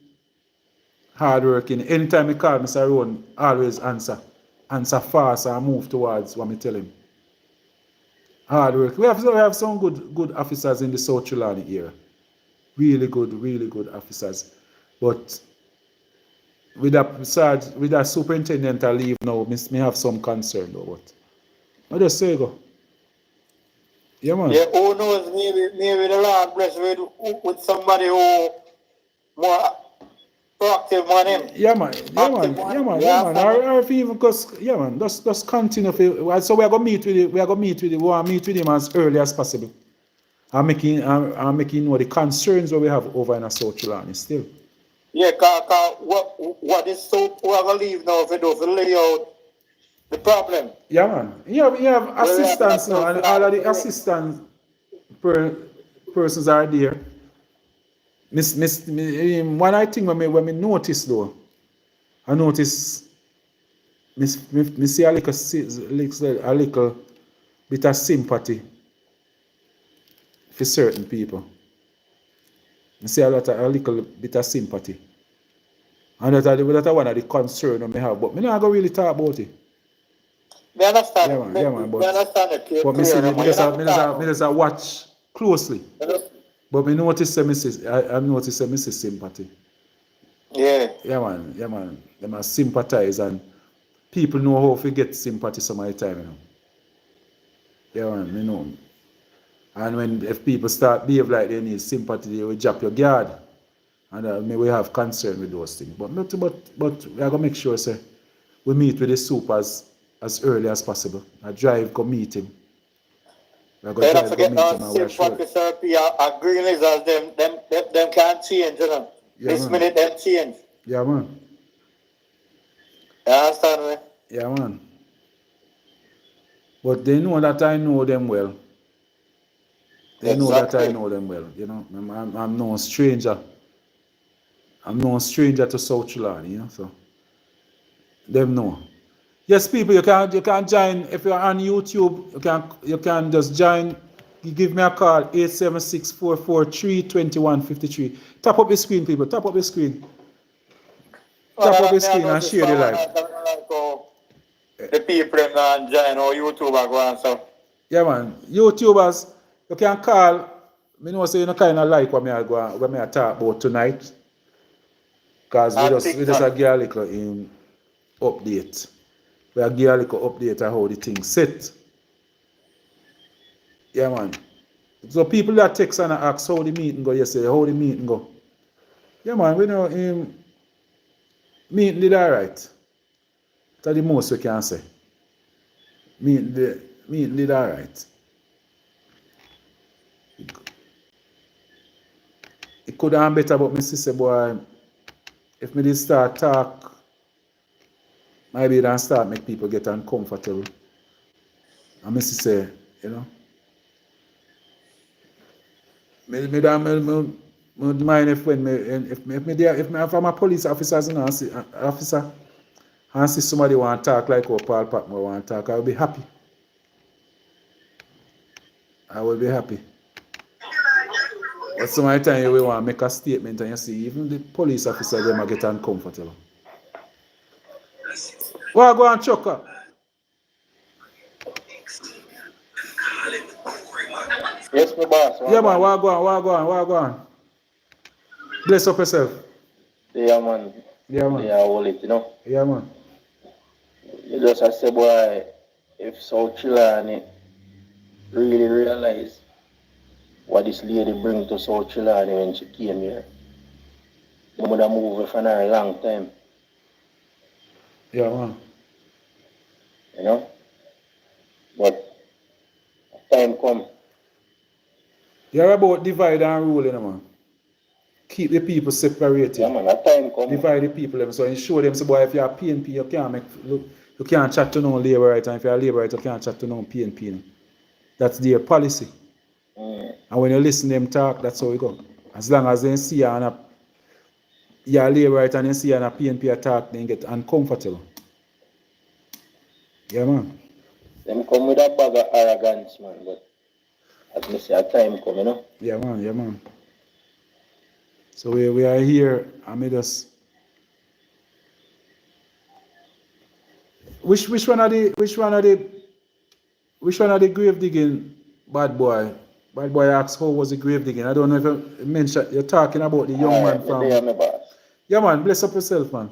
Anytime he call Mr. Rowan, always answer. Answer fast and move towards what I tell him. Hard work. We have some good officers in the South Trelawny area. Really good officers. But with that superintendent I leave now, me have some concern though. But I just say go. Yeah, man. Yeah, who knows? Maybe the Lord bless with somebody who more proactive on him. Yeah, man. Or if even because just continue. So we are gonna meet with him. We want to meet with him as early as possible. I'm making know the concerns that we have over in South Trelawny still. Yeah, cause what is so we are gonna leave now if we don't lay out the problem. Yeah, man. You have assistants now, and all of the assistant persons are there. One I think when me notice though, I notice me see a little bit of sympathy for certain people. I see a little bit of sympathy. And that's one of the concerns I have. But I not going to really talk about it. Me understand. Yeah, man. Me understand it. But me just watch closely. But I notice Mrs. sympathy. Yeah. Yeah, man. They must sympathize, and people know how to get sympathy some of the time, you know. Yeah, man, you know. And if people start behave like they need sympathy, they will drop your guard. And we have concern with those things. But we are going to make sure, say, we meet with the soup as early as possible. I drive, go meet him. We are going to drive, go meet him. And sympathy, sir, green lizards, them can't change, you know. Yeah, this man. minute, them change. Yeah, man. You understand me? Yeah, man. But they know that I know them well. They know that I know them well. You know, I'm no stranger. I'm no stranger to South Trelawny, you know, so them know. Yes, people, you can join if you're on YouTube. You can just join. You give me a call 876-443-2153. Tap up the screen, people. Tap up the screen. Tap up the screen and share the live. The people can join or YouTuber go and so. Yeah, man. YouTubers, you can call. Me know say you kind of like what I talk about tonight. Because we just give a little update. We give a little update on how the thing set. Yeah, man. So people that text and ask how the meeting go yesterday, how the meeting go. Yeah, man, we know meeting did alright. That's the most we can say. Meeting did alright. It could have been better, but my sister boy, if me did start talk, maybe then start make people get uncomfortable. And me say, you know, me mind if I'm a police officer, you know, officer, and see somebody want to talk like how Paul Patmore want to talk, I will be happy. I will be happy. But some of the time you want to make a statement and you see even the police officer them get uncomfortable. Well, go on, Chucker. Yes, my boss. Yeah, man, go on. Bless up yourself. Yeah, man. Yeah, man. Yeah, hold it, you know. Yeah, man. You just have to say, boy, if South Trelawny really realize what this lady bring to South Trelawny when she came here, they would have moved for a long time. Yeah, man. You know? But time come. You're about divide and rule, you know, man. Keep the people separated. Yeah, man, that time come. Divide the people, them, so you show them, so boy, if you're a PNP, you can't chat to no labourite, and if you're a labourite, you can't chat to no PNP. You know? That's their policy. And when you listen to them talk, that's how it go. As long as they see you on you're a labourite and they see you on a PNP attack, they get uncomfortable. Yeah, man. Them come with a bag of arrogance, man, but As me say, a time come, you know. Yeah, man. Yeah, man. So we are here. I made us. Which one are the which one are the grave digging bad boy? Bad boy asks how was the grave digging. I don't know if you mentioned you're talking about the young man Alright, me there, from. me boss. Yeah, man. Bless up yourself, man.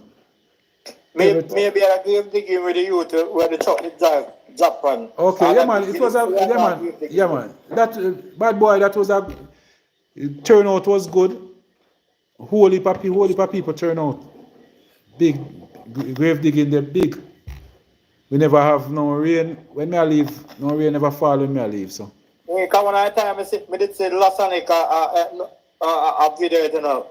Maybe I give the game with the youth where the chocolate drop on. Okay, yeah, man. It was a yeah, man. Yeah, man. That bad boy. That was a turnout was good. Holy people turn out. Big grave digging. They're big. We never have no rain. When me I leave, no rain never fall when me I leave. So. Because one of the time I did say last Sonic a video, you know.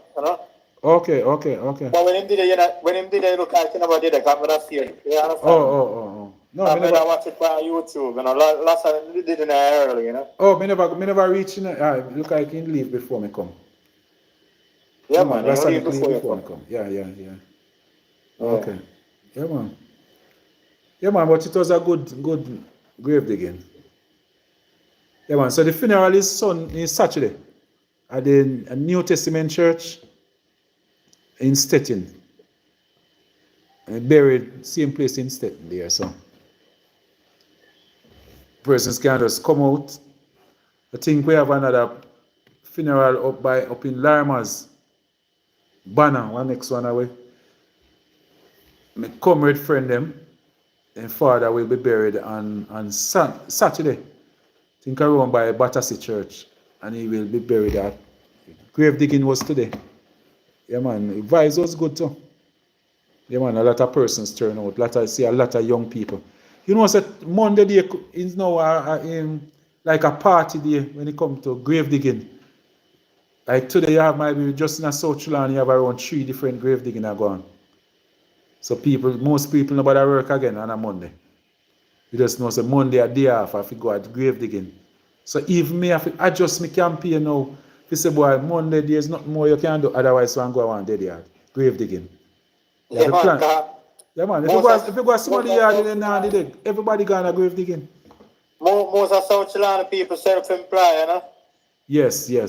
Okay. But when him did it, you know, when him did it, look like he never did it. I'm not see it. You understand? Oh. No, I'm gonna watch it on YouTube. You know, last time we did it early, you know. Oh, me never reach. Look like he leave before me come. Yeah, No, man. last You time leave he before leave you before me come. come. Yeah. Okay. Yeah, man. Yeah, man. But it was a good grave digging. Yeah, man. So the funeral is Saturday at the New Testament Church in Stettin. And buried same place in Stettin there. So persons can just come out. I think we have another funeral up in Larma's Banner, one next one away. My comrade friend them, and father will be buried on Saturday. I think around by Battersea Church. And he will be buried at grave digging was today. Yeah, man. Vibes was good too. Yeah, man. A lot of persons turn out. A lot of young people. You know, that Monday day is now like a party day when it comes to grave digging. Like today, you have maybe just in a South Trelawny, you have around 3 different grave digging are going. So most people nobody work again on a Monday. You just know, say Monday a day off, I have to go at grave digging. So even me, I have to adjust my campaign now. If you say, boy, Monday there's nothing more you can do, otherwise you can go on dead yard, grave digging. You have Yeah, to man. plan. Yeah, man. If you go somebody yard in the day, everybody gonna grave digging. Most of South Carolina people self-employed, you know. Yes. Yeah,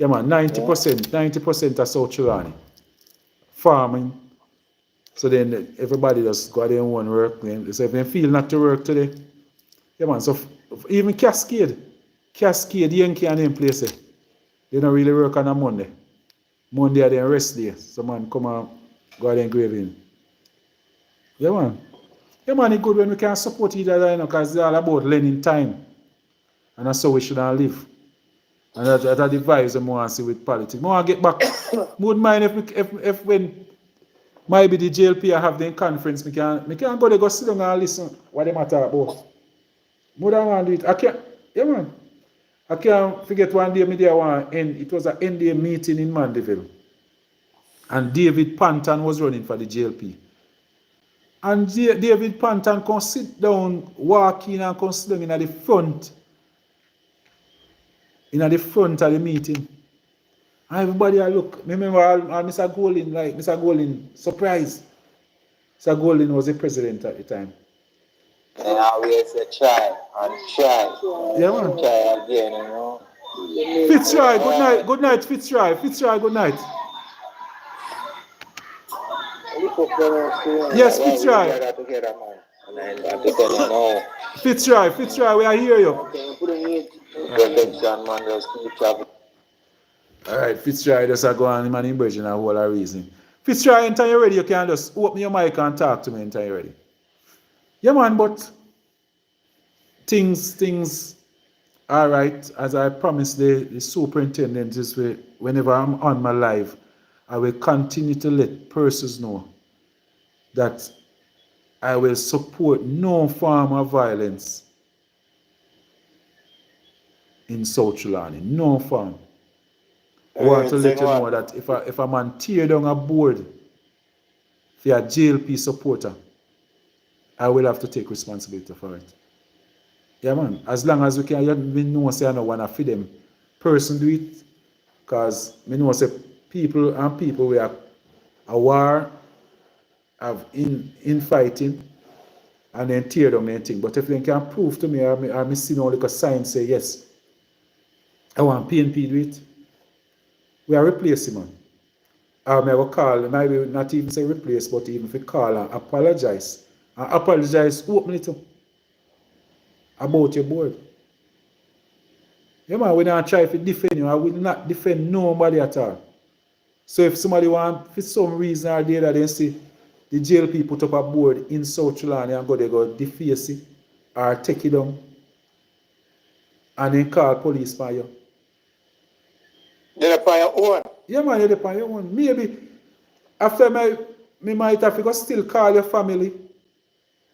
man. 90% of South Trelawny farming. So then everybody just go their own work. So if they feel not to work today, yeah, man. So even Cascade, Yankee and them place, they don't really work on a Monday. Monday are their rest day. So man, come and go and grave in. Yeah, man. Yeah, man, it's good when we can support each other, you know, because it's all about learning time. And that's how we should live. And that's the vibes I want to see with politics. I want to get back. I wouldn't mind if when maybe the JLP have the conference, me can go there, go sit down and listen what they matter about. More than want to do it. I can't, yeah, man. I can't forget one day, it was an NDA meeting in Mandeville. And David Panton was running for the JLP. And David Panton can sit down, walk in and come sit down in the front of the meeting. And everybody I look. Remember Mr. Golin, surprise. Mr. Golin was the president at the time. And I always say try and try. Yeah, man. Try again, you know. Fitzroy, good night, Fitzroy. Fitzroy, good night. Yes, Fitzroy. Fitzroy, we are hear you. Alright, Fitzroy just go on him and him bridge and a whole of reason. Fitzroy, enter you ready, you can just open your mic and talk to me enter you ready. Yeah, man, but things alright. As I promised the superintendent this way, whenever I'm on my live, I will continue to let persons know that I will support no form of violence in South Trelawny. No form. I want to let you know that if a man tear down a board for a JLP supporter, I will have to take responsibility for it. Yeah, man. As long as we know say I don't want to feed them person do it. Because we know say people we are a war of in fighting. and then tear down anything. But if they can prove to me, or see no like a sign say, yes, I want PNP do it, we are replacing man. Or I will call, maybe not even say replace, but even if you call and apologize. And apologize openly to about your board. Yeah, man, we don't try to defend you. I will not defend nobody at all. So if somebody want, for some reason or the other, they see the jail people put up a board in South Trelawny and they go deface it or take it down and then call police for you. They're upon your own. Yeah, man, you're upon your own. Maybe after me might have to go still call your family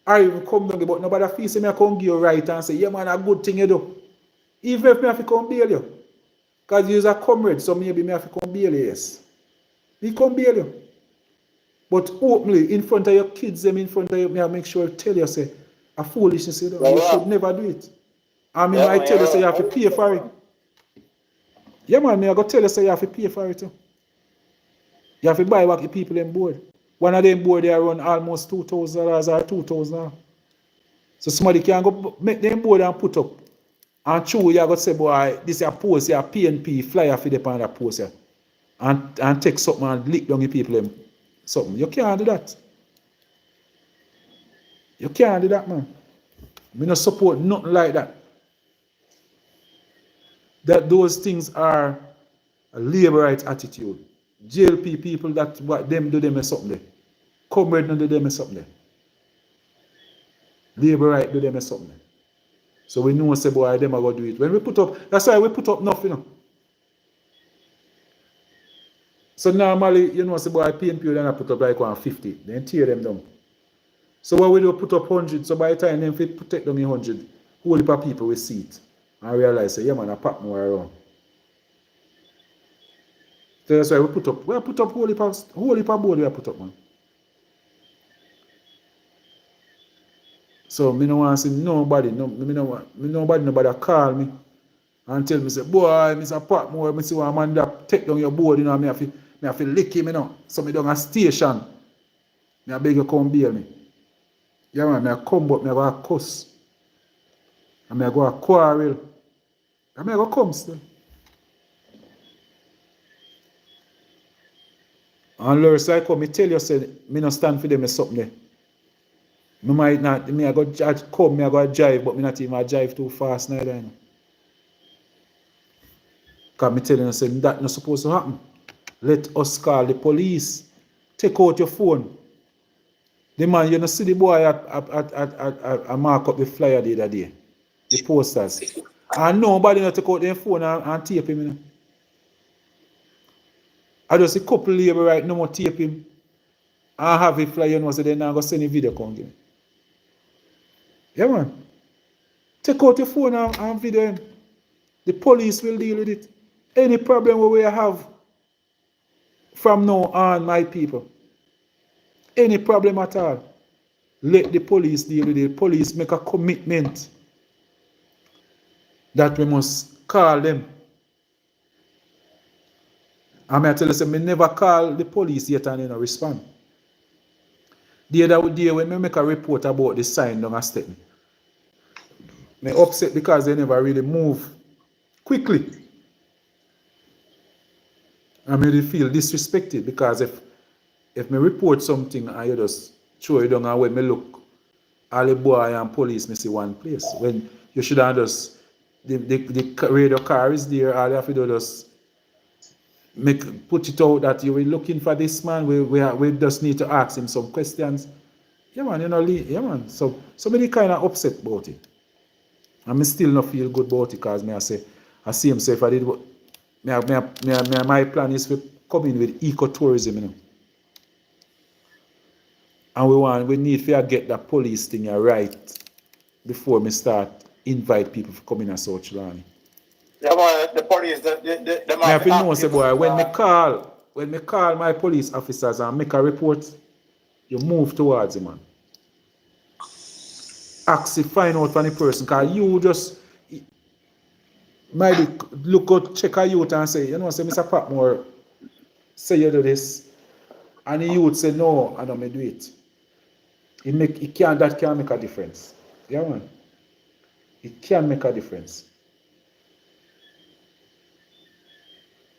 or even come down, but nobody feels me I come give you right and say, yeah, man, a good thing you do. Even if me have to come bail you. Because you're a comrade, so maybe me have to come bail you, yes. Me come bail you. But openly, in front of your kids, them in front of you, me I make sure I tell you, say, a foolishness, you know, you should never do it. And me might tell you, say, you have to pay for it. Yeah, man, me I go tell you, say, you have to pay for it too. You have to buy back the people in board. One of them board, they run almost $2,000 or $2,000. So somebody can go make them board and put up. And true, you got to say, boy, this is a post, a PNP flyer for the on that post here. And take something and lick down the people them. Something. You can't do that. You can't do that, man. We don't support nothing like that. That those things are a labor rights attitude. Jail people that what them do them something there. Comrade do them something there. Labor right do them something there. So we know say boy them are gonna do it. When we put up, that's why we put up nothing. You know? So normally, you know, say boy PNP then I put up like 150, then tear them down. So what we do put up 100, so by the time them fit protect them in 100, whole heap of people will see it and realize say, yeah man, I Patmore around. So that's why we put up whole heap of board we put up, man. So me no want to see nobody call me and tell me say, boy, Mr. Patmore, me see one man that take down your board, you know, me have to lick him, you know. So me down a station. Me I beg you come bail me. Yeah man, me I come but me I go a cuss. And me I go a quarrel. And me I go come still. And Lord, so I come, me tell you, say, me no stand for them or something there. Me might not, me I go come, me I go drive, but me not even drive too fast neither, you know. Because me telling you, say, that not supposed to happen. Let us call the police. Take out your phone. The man, you know, see the boy at mark up the flyer the other day. The posters. And nobody not take out their phone and tape him, you know. I just a couple labor right no more tape him. I have a flyer, you know, so then I go send a video come give me. Yeah, man. Take out your phone and video him. The police will deal with it. Any problem we have from now on, my people. Any problem at all. Let the police deal with it. The police make a commitment that we must call them. And I tell you, say, me never call the police yet and they don't respond. The other day when I make a report about the sign down a step, me upset because they never really move quickly. I really feel disrespected because if me report something and you just throw it down and when me look, all the boy and police me see one place. When you should have just, the radio car is there, all you have to do just put it out that you were looking for this man, we just need to ask him some questions. Yeah man, you know, yeah man. So many kind of upset about it. And me still not feel good about it because I see him say if I did what my plan is to come in with ecotourism, you know. And we need to get that police thing right before me start invite people to come in and South Trelawny. Yeah, man, the police, I have to know, say, boy, when me call my police officers and make a report, you move towards him, man. Actually find out from the person, because you just maybe look out, check a youth and say, you know, say, Mr. Patmore, say you do this. And the youth say, no, I don't do it. That can make a difference. Yeah, man. It can make a difference.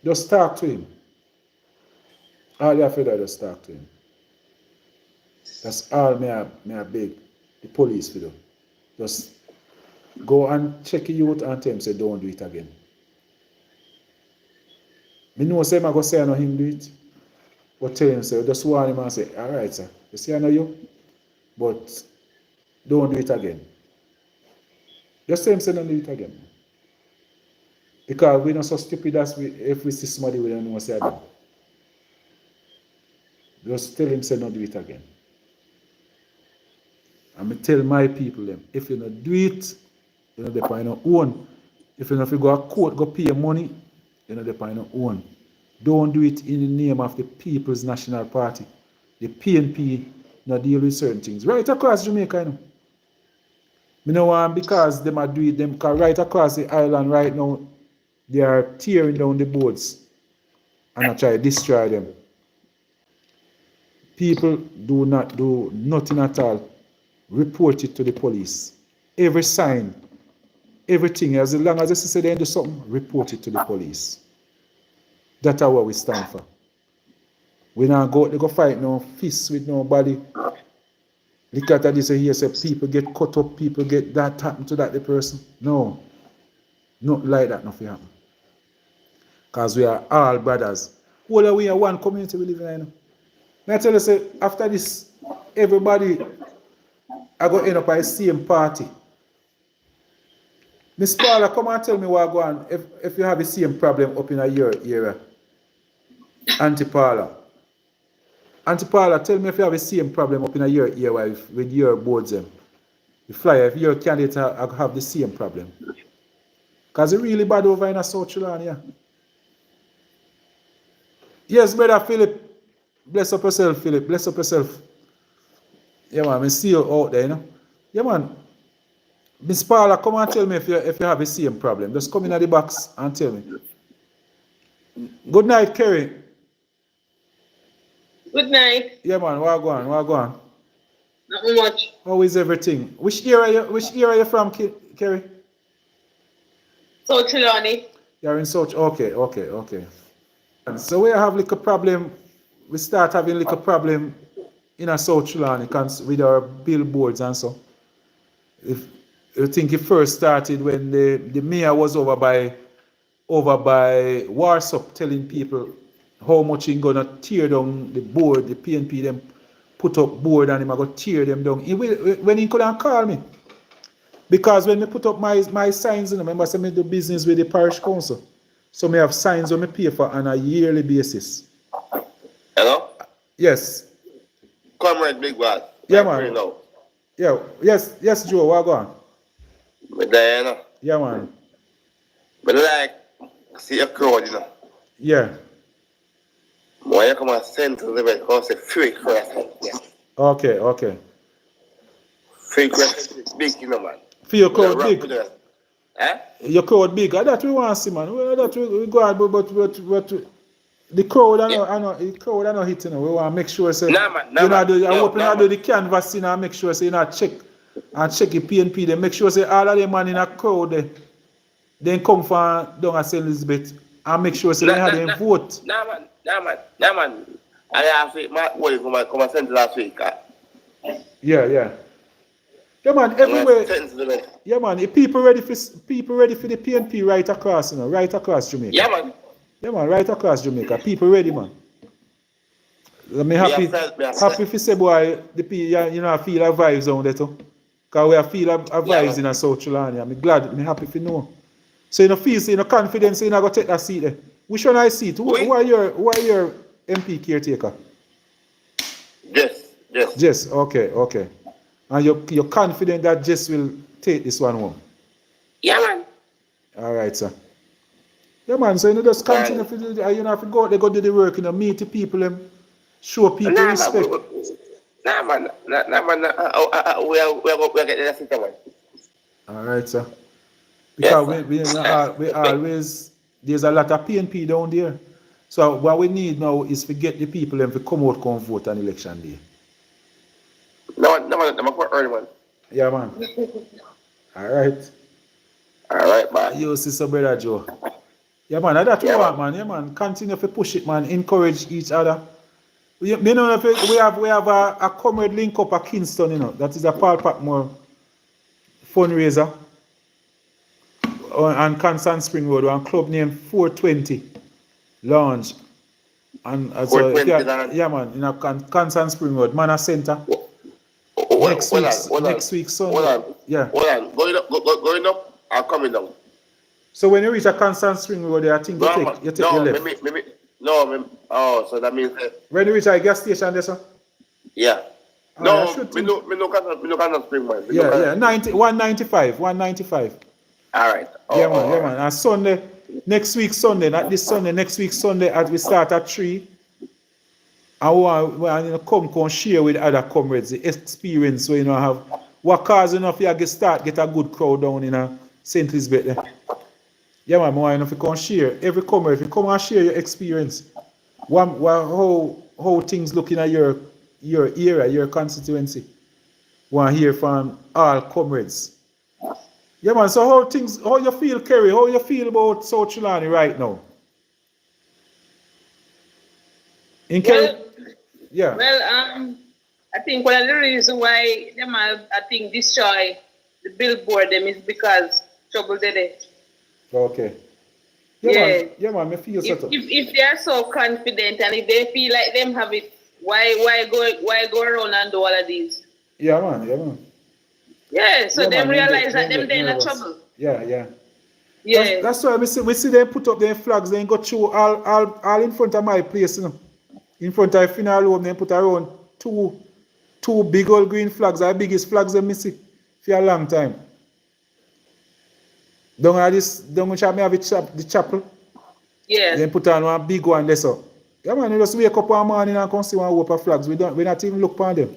Just talk to him. All you have to do, just talk to him. That's all me I beg the police to do. Just go and check your youth and tell him, say, don't do it again. Me know say I go say I know him do it. But tell him, say, just warn him and say, all right, sir. You see I know you, but don't do it again. Just tell him, say, don't do it again. Because we're not so stupid as if we see somebody we don't know what I do. Just tell him, say, don't do it again. And I tell my people them, if you don't do it, you know, depend on your own. If you don't go to court, go pay your money, you know, depend on your own. Don't do it in the name of the People's National Party. The PNP not deal with certain things. Right across Jamaica, you know. I know one because them are doing them, because right across the island right now, they are tearing down the boards and I try to destroy them. People do not do nothing at all. Report it to the police. Every sign, everything, as long as they say they do something, report it to the police. That's what we stand for. We not go they go fight no fists with nobody. Look at this here, say people get cut up, people get that happen to that the person. No. Not like that, nothing happen. Because we are all brothers. All we are one community we live in right now. I tell you, say, after this, everybody I go end up at the same party. Miss Paula, come and tell me what go on if you have the same problem up in your area. Auntie Paula. Auntie Paula, tell me if you have the same problem up in your area with your boards. The flyer, if your candidate have the same problem. Because it's really bad over in South Trelawny, yeah. Yes, brother Philip. Bless up yourself, Philip. Bless up yourself. Yeah, man, I see you out there, you know. Yeah, man. Miss Paula, come and tell me if you have the same problem. Just come in at the box and tell me. Good night, Kerry. Good night. Yeah, man. What go on? What go on? Not much. How is everything? Which area you from, Kerry? South Trelawny. You're in South. Okay. And so we have like a problem. We start having like a problem in a South Trelawny with our billboards and so. If I think it first started when the mayor was over by Warsop telling people how much he's gonna tear down the board, the PNP them put up board and him gonna tear them down. When he couldn't call me. Because when I put up my signs, you know, remember I do business with the parish council. So I have signs on my pay for on a yearly basis. Hello? Yes. Comrade Big Bad. Yeah, man. Yeah. Yes, Joe, what go on? But Diana. Yeah, man. But like, see a crowd, you know. Yeah. When you come and send to the bed, because it's free crescent. Yeah. Okay. Free crescent is big, you know, man. For your crowd big? Eh? Your crowd big. That we want to see, man. That we go out, but the crowd, I know, the crowd, I know hit, you know. We want to make sure, say, nah, man. I hope you do the canvas, you know, and make sure, say, you know, check the PNP, they make sure, say, all of them man in a crowd, they come from down at St. Elizabeth, and make sure, say, they have them vote. Nah, man. I have to, my boy come and send last week. Yeah, man, everywhere. Yeah, man, the people ready for the PNP right across, you know, right across Jamaica. Yeah, man. Yeah, man, right across Jamaica. People ready, man. I'm happy if say, boy, you know, I feel our vibes on there too. Because we are feel our vibes in a South Trelawny. I'm glad, I'm happy if you know. So you know, feel, so you know, confidence, you know, go take that seat there. Which one I seat? Who are your MP caretaker? Jess, okay. And you're confident that Jess will take this one home? Yeah, man. All right, sir. Yeah, man, so you know, just continue to do, you know, if you go out there, go do the work, you know, meet the people, and show people respect. Nah, man. We're getting that seat, man. All right, sir. Because we always, there's a lot of PNP down there. So what we need now is to get the people and to come out, come vote on election day. I'm quite early, man. Yeah, man. All right. All right, man. You, sister, brother Joe. Yeah, man. That's what we Yeah, want, man. Yeah, man. Continue to push it, man. Encourage each other. You know, if we have a comrade link up at Kingston, you know. That is a Paul Patmore fundraiser on Constant Spring Road, one club named 420 Lounge. And so, if 420 you land. yeah, man, in a Constant Spring Road, Manor Center. Next Hold week, on, hold on. next week Sunday. Hold on. Yeah. Hold on. Going up or coming down? So when you reach a Constant Spring Road, there, I think you take your left. Oh, so that means When you reach a gas station, there, sir? yeah. I No, should me think- no kind spring, man. Yeah, 195. All right. Yeah, man. And Sunday, next week Sunday, not this Sunday, next week Sunday, as we start at 3. And we want to come share with other comrades the experience where you know have what cause enough you get a good crowd down in St. Elizabeth there. Yeah, man, I want to come share. Every comrade, if you come and share your experience, how things looking at your area, your constituency. Want to hear from all comrades. Yeah, man. So how you feel, Kerry? How you feel about South Trelawny right now? In Kerry? Yeah. Well, I think one of the reasons why them I think destroy the billboard them is because trouble did it. Okay. Yeah, man, I feel so. If they are so confident and if they feel like them have it, why go around and do all of these? Yeah, man. Yeah, so Yeah, them man, realize they that them they're in nervous. trouble. Yeah. Yeah. That's why we see them put up their flags, they go through all in front of my place, you know. In front of final home, they put around two big old green flags, the biggest flags they see for a long time. Down which I have the chapel. Yeah. Then put on one big one there so. Yeah, man, you just wake up one morning and come see one whoop of flags. We not even look upon them.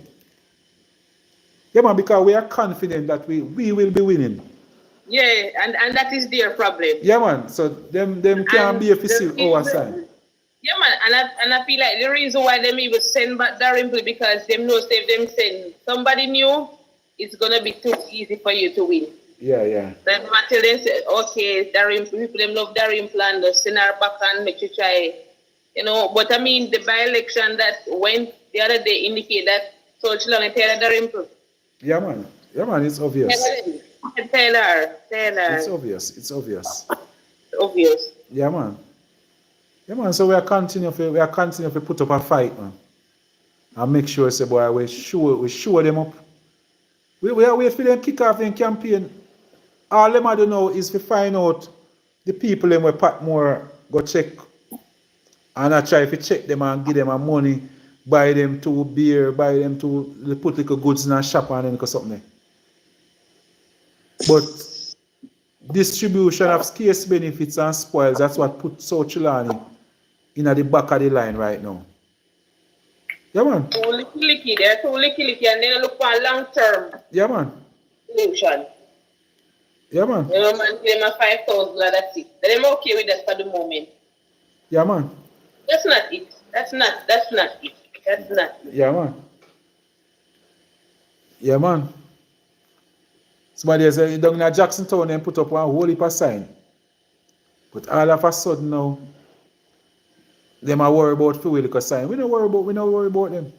Yeah, man, because we are confident that we will be winning. Yeah, and that is their problem. Yeah, man. So them can't be a see our side. Yeah, man, and I feel like the reason why them even send back Darimple because them know if them send somebody new, it's gonna be too easy for you to win. Yeah. Then until they say, okay, Darimple, people them love Darimple and just send her back and make you try, you know. But I mean, the by-election that went the other day indicate that South Trelawny Taylor Darimple. Yeah, man, it's obvious. Taylor. It's obvious. Obvious. Yeah, man. So we are continue to put up a fight, man. And make sure, say, boy, we show them up. We are wait for them kick off their campaign. All them I don't know is to find out the people them where Patmore go check. And I try to check them and give them a money, buy them to beer, buy them to put little goods in a shop and then something. But distribution of scarce benefits and spoils, that's what put South Trelawny in at the back of the line right now. Yeah, man. They're too licky, and they look for a long-term Yeah, man. solution. Yeah, man. You know, man, give them a 5,000, that's it. They're okay with that for the moment. Yeah, man. That's not it. That's not it. Yeah, man. Yeah, man. Somebody said down in Jackson Town and put up one whole heap of sign. But all of a sudden now, them are worried about fuel because sign. We don't worry about them.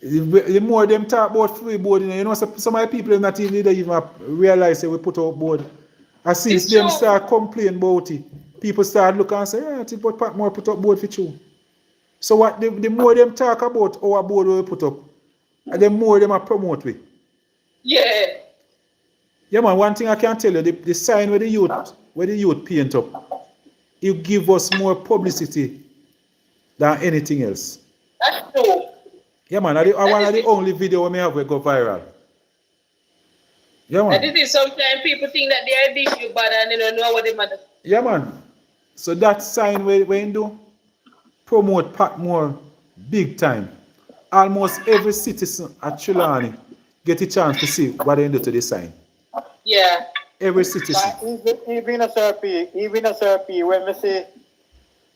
The more them talk about free board, you know, some of the people not even realize that we put out board. As soon as them start complaining about it, people start looking and say, yeah, I think but Patmore put up board for you. So what the more them talk about our board we put up, and the more them are promote we. Yeah. Yeah, man, one thing I can tell you, the sign where the youth paint up, it give us more publicity than anything else. That's true. Yeah, man, I one of the only video we have we go viral. Yeah, man. And this is sometimes people think that they are big you bad and they don't know what they matter. Yeah, man. So that sign when do promote Patmore big time. Almost every citizen at Trelawny get a chance to see what they do to this sign. Yeah. Every citizen. Even a SRP, when we say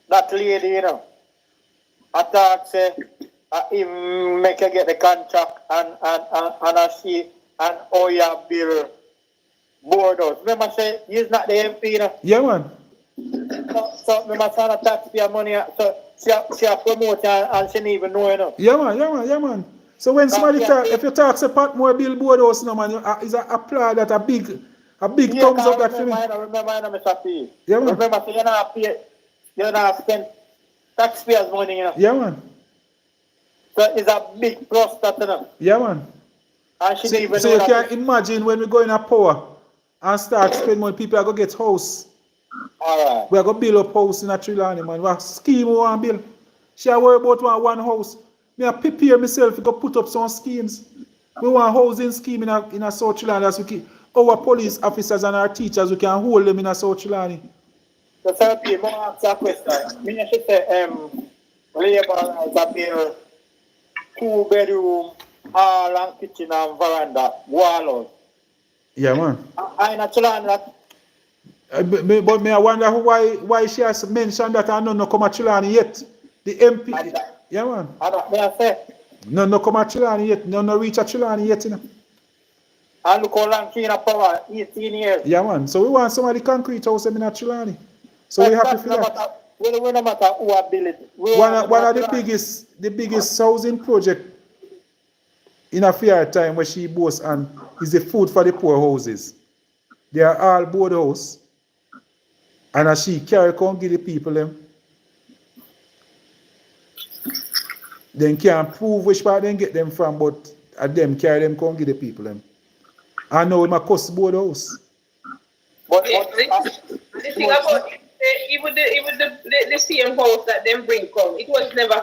that lady, you know, attack say him make you get the contract and I see and Oya bill board out. Remember say he's not the MP, you know. Yeah, man. So remember say the taxpayer money, so she a promote and she don't even know, you know. Yeah, man, yeah, man, yeah, man. So when somebody talk, if you talk say Patmore billboard house, no man, is a applaud that a big thumbs up that for me. Remember, Mr. P. Yeah, man. Remember, so you're not spend taxpayers' money, you know. Yeah, man. So it's a big plus that, you know. Yeah, man. And she didn't even So know you that. can imagine when we go in a power and start spend money, people are going to get house. All right. We are going to build up house in a Trelawny, man. We have scheme we want to build. She worry about one house. Me I prepare myself to go put up some schemes. We want housing scheme in a South Trelawny as we keep our police officers and our teachers, we can hold them in a South Trelawny. So, Sir P, I ask a question. Me should say, labor has a bill, 2-bedroom, hall and kitchen and veranda, wall out. Yeah, man. I naturally that. But me I wonder why she has mentioned that I no come at Trelawny yet. The MP. Yeah, man. I don't I say. No come at Trelawny yet. No reach at Trelawny yet, you know. And look how long she in a power, 18 years. Yeah, man. So we want some of the concrete house in Trelawny. So we happy for that. We no matter who ability. One of the biggest housing project in a fair time where she boasts and is the food for the poor houses. They are all board house. And as she carry come give the people them. Then can't prove which part they get them from, but at them carry them come give the people them. I know it might cost board house. But the thing about it, even the same house that them bring come, it was never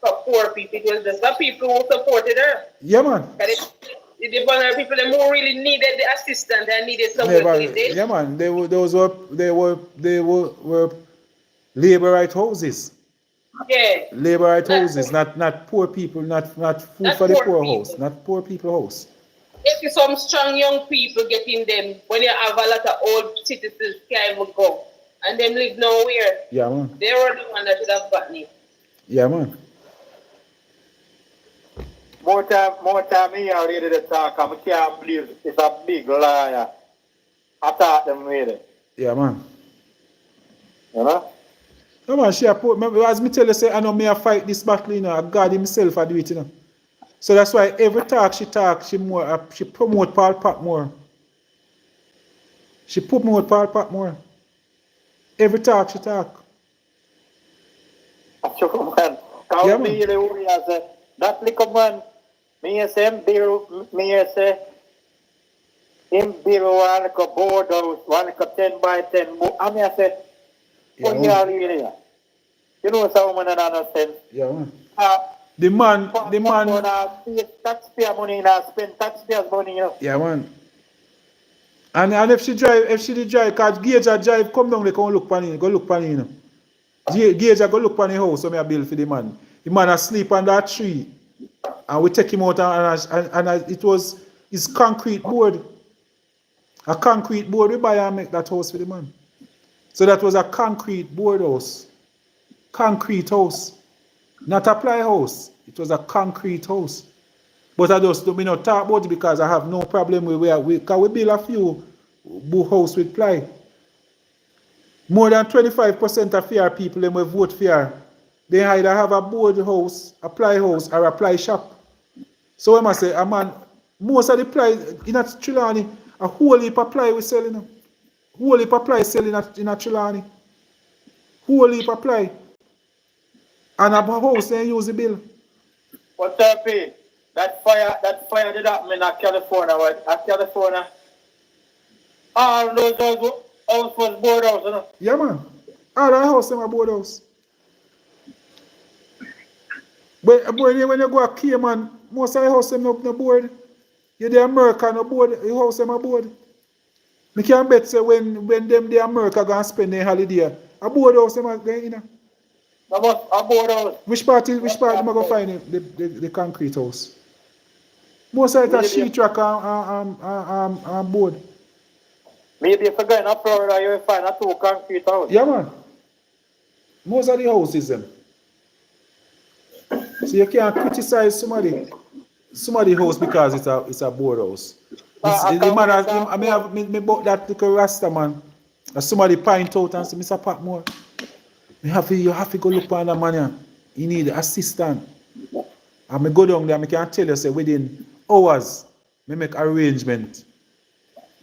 for poor people. It was just for people who supported her. Yeah, man. The vulnerable people who really needed the assistance and needed someone to live there. Yeah, man. They were labor right houses. Yeah. Labor right houses, not poor people, not food for the poor house, not poor people house. If some strong young people get in them, when you have a lot of old citizens can't even go, and them live nowhere. Yeah, man. They were the one that should have gotten it. Yeah, man. More time me already to talk, I can't believe it's a big liar. I thought them with it. Yeah, man. You know? No, man, as me tell you, say, I know me I fight this battle, you know, God himself I do it, you know. So that's why every talk, she promote Paul Patmore. She promote Paul Patmore. Every talk she talk. Man. Yeah, man. That little man, me say him build one like a board house, one like a 10 by 10. I mean, I said, what you are really? You know, some man understand. Yeah, man. The man. Taxpayer money, spend taxpayers money, you know. Yeah, man. And if she drive, cause Gage a drive, come down, they come look pan in, go look pan in, you know. Gage a go look pan the house, so me a bill for the man. The man asleep under that tree, and we take him out and it was his concrete board. A concrete board we buy and make that house for the man. So that was a concrete board house. Concrete house. Not a ply house. It was a concrete house. But I just don't not talk about it because I have no problem with where we build a few house with ply. More than 25% of fair people them will vote fair. They either have a board house, a ply house, or a ply shop. So when I say, man, most of the ply in a Trelawny, a whole heap of ply we selling. Whole heap of ply selling in a Trelawny. Whole heap of ply. And a house they use the bill. What's up, P? That fire did happen in California, right? At California. All those houses was board house, you know? Yeah, man. All that house them a board house. But when you go to Cayman, most of the house them no board. You the America no board, the house them a board. Me can bet say when them the America gonna spend their holiday, a board house them a go in. A board house. Which part am I gonna find the concrete house? Most of it a sheetrock and board. Maybe if you go in Florida, you will find a 2 concrete house. Yeah, man. Most of the houses them. So So you can't criticize somebody house because it's a board house. The man has, I may have me bought that little Rasta man. As somebody point out and say, Mr. Patmore, you have to go look for that man here. He need assistant. And I go down there, I can tell you, say, within hours, me make arrangement.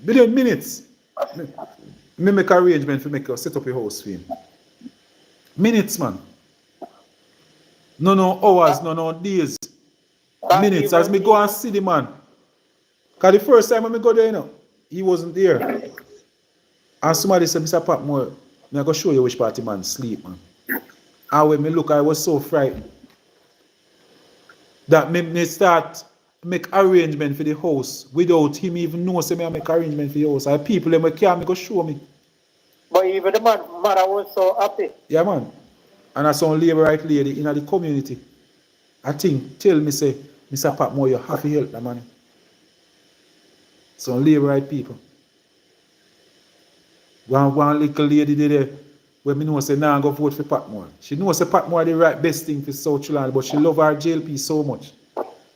Within minutes, me make arrangement for set up a house for him. Minutes, man. No hours, no days. Minutes, as me go and see the man. Because the first time when I go there, he wasn't there. And somebody said, Mr. Patmore, I'm going to show you which part the man sleep, man. And when I look, I was so frightened. That me start make arrangement for the house without him even know say me I make arrangement for the house. And people them come go show me. But even the mother was so happy. Yeah, man. And I some labor right lady in the community. I think tell me say, Mr. Patmore, you have to help that man. Some labor right people. One little lady there when me know say nah go vote for Patmore. She knows say Patmore the right best thing for South Trelawny, but she love her JLP so much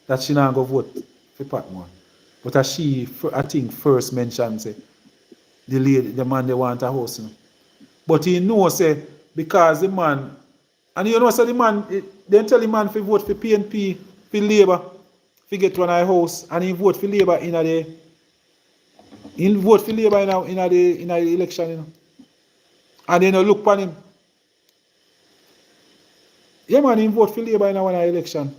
that she nah go vote for Patmore. But as she, I think, first mentioned say the man they want a house. But he knows say because the man, and you know say the man, they tell the man to vote for PNP, for Labour, to get one house, and he vote for Labour in the election, you know. And then look upon him. Yeah, man, he vote for Labour in one election.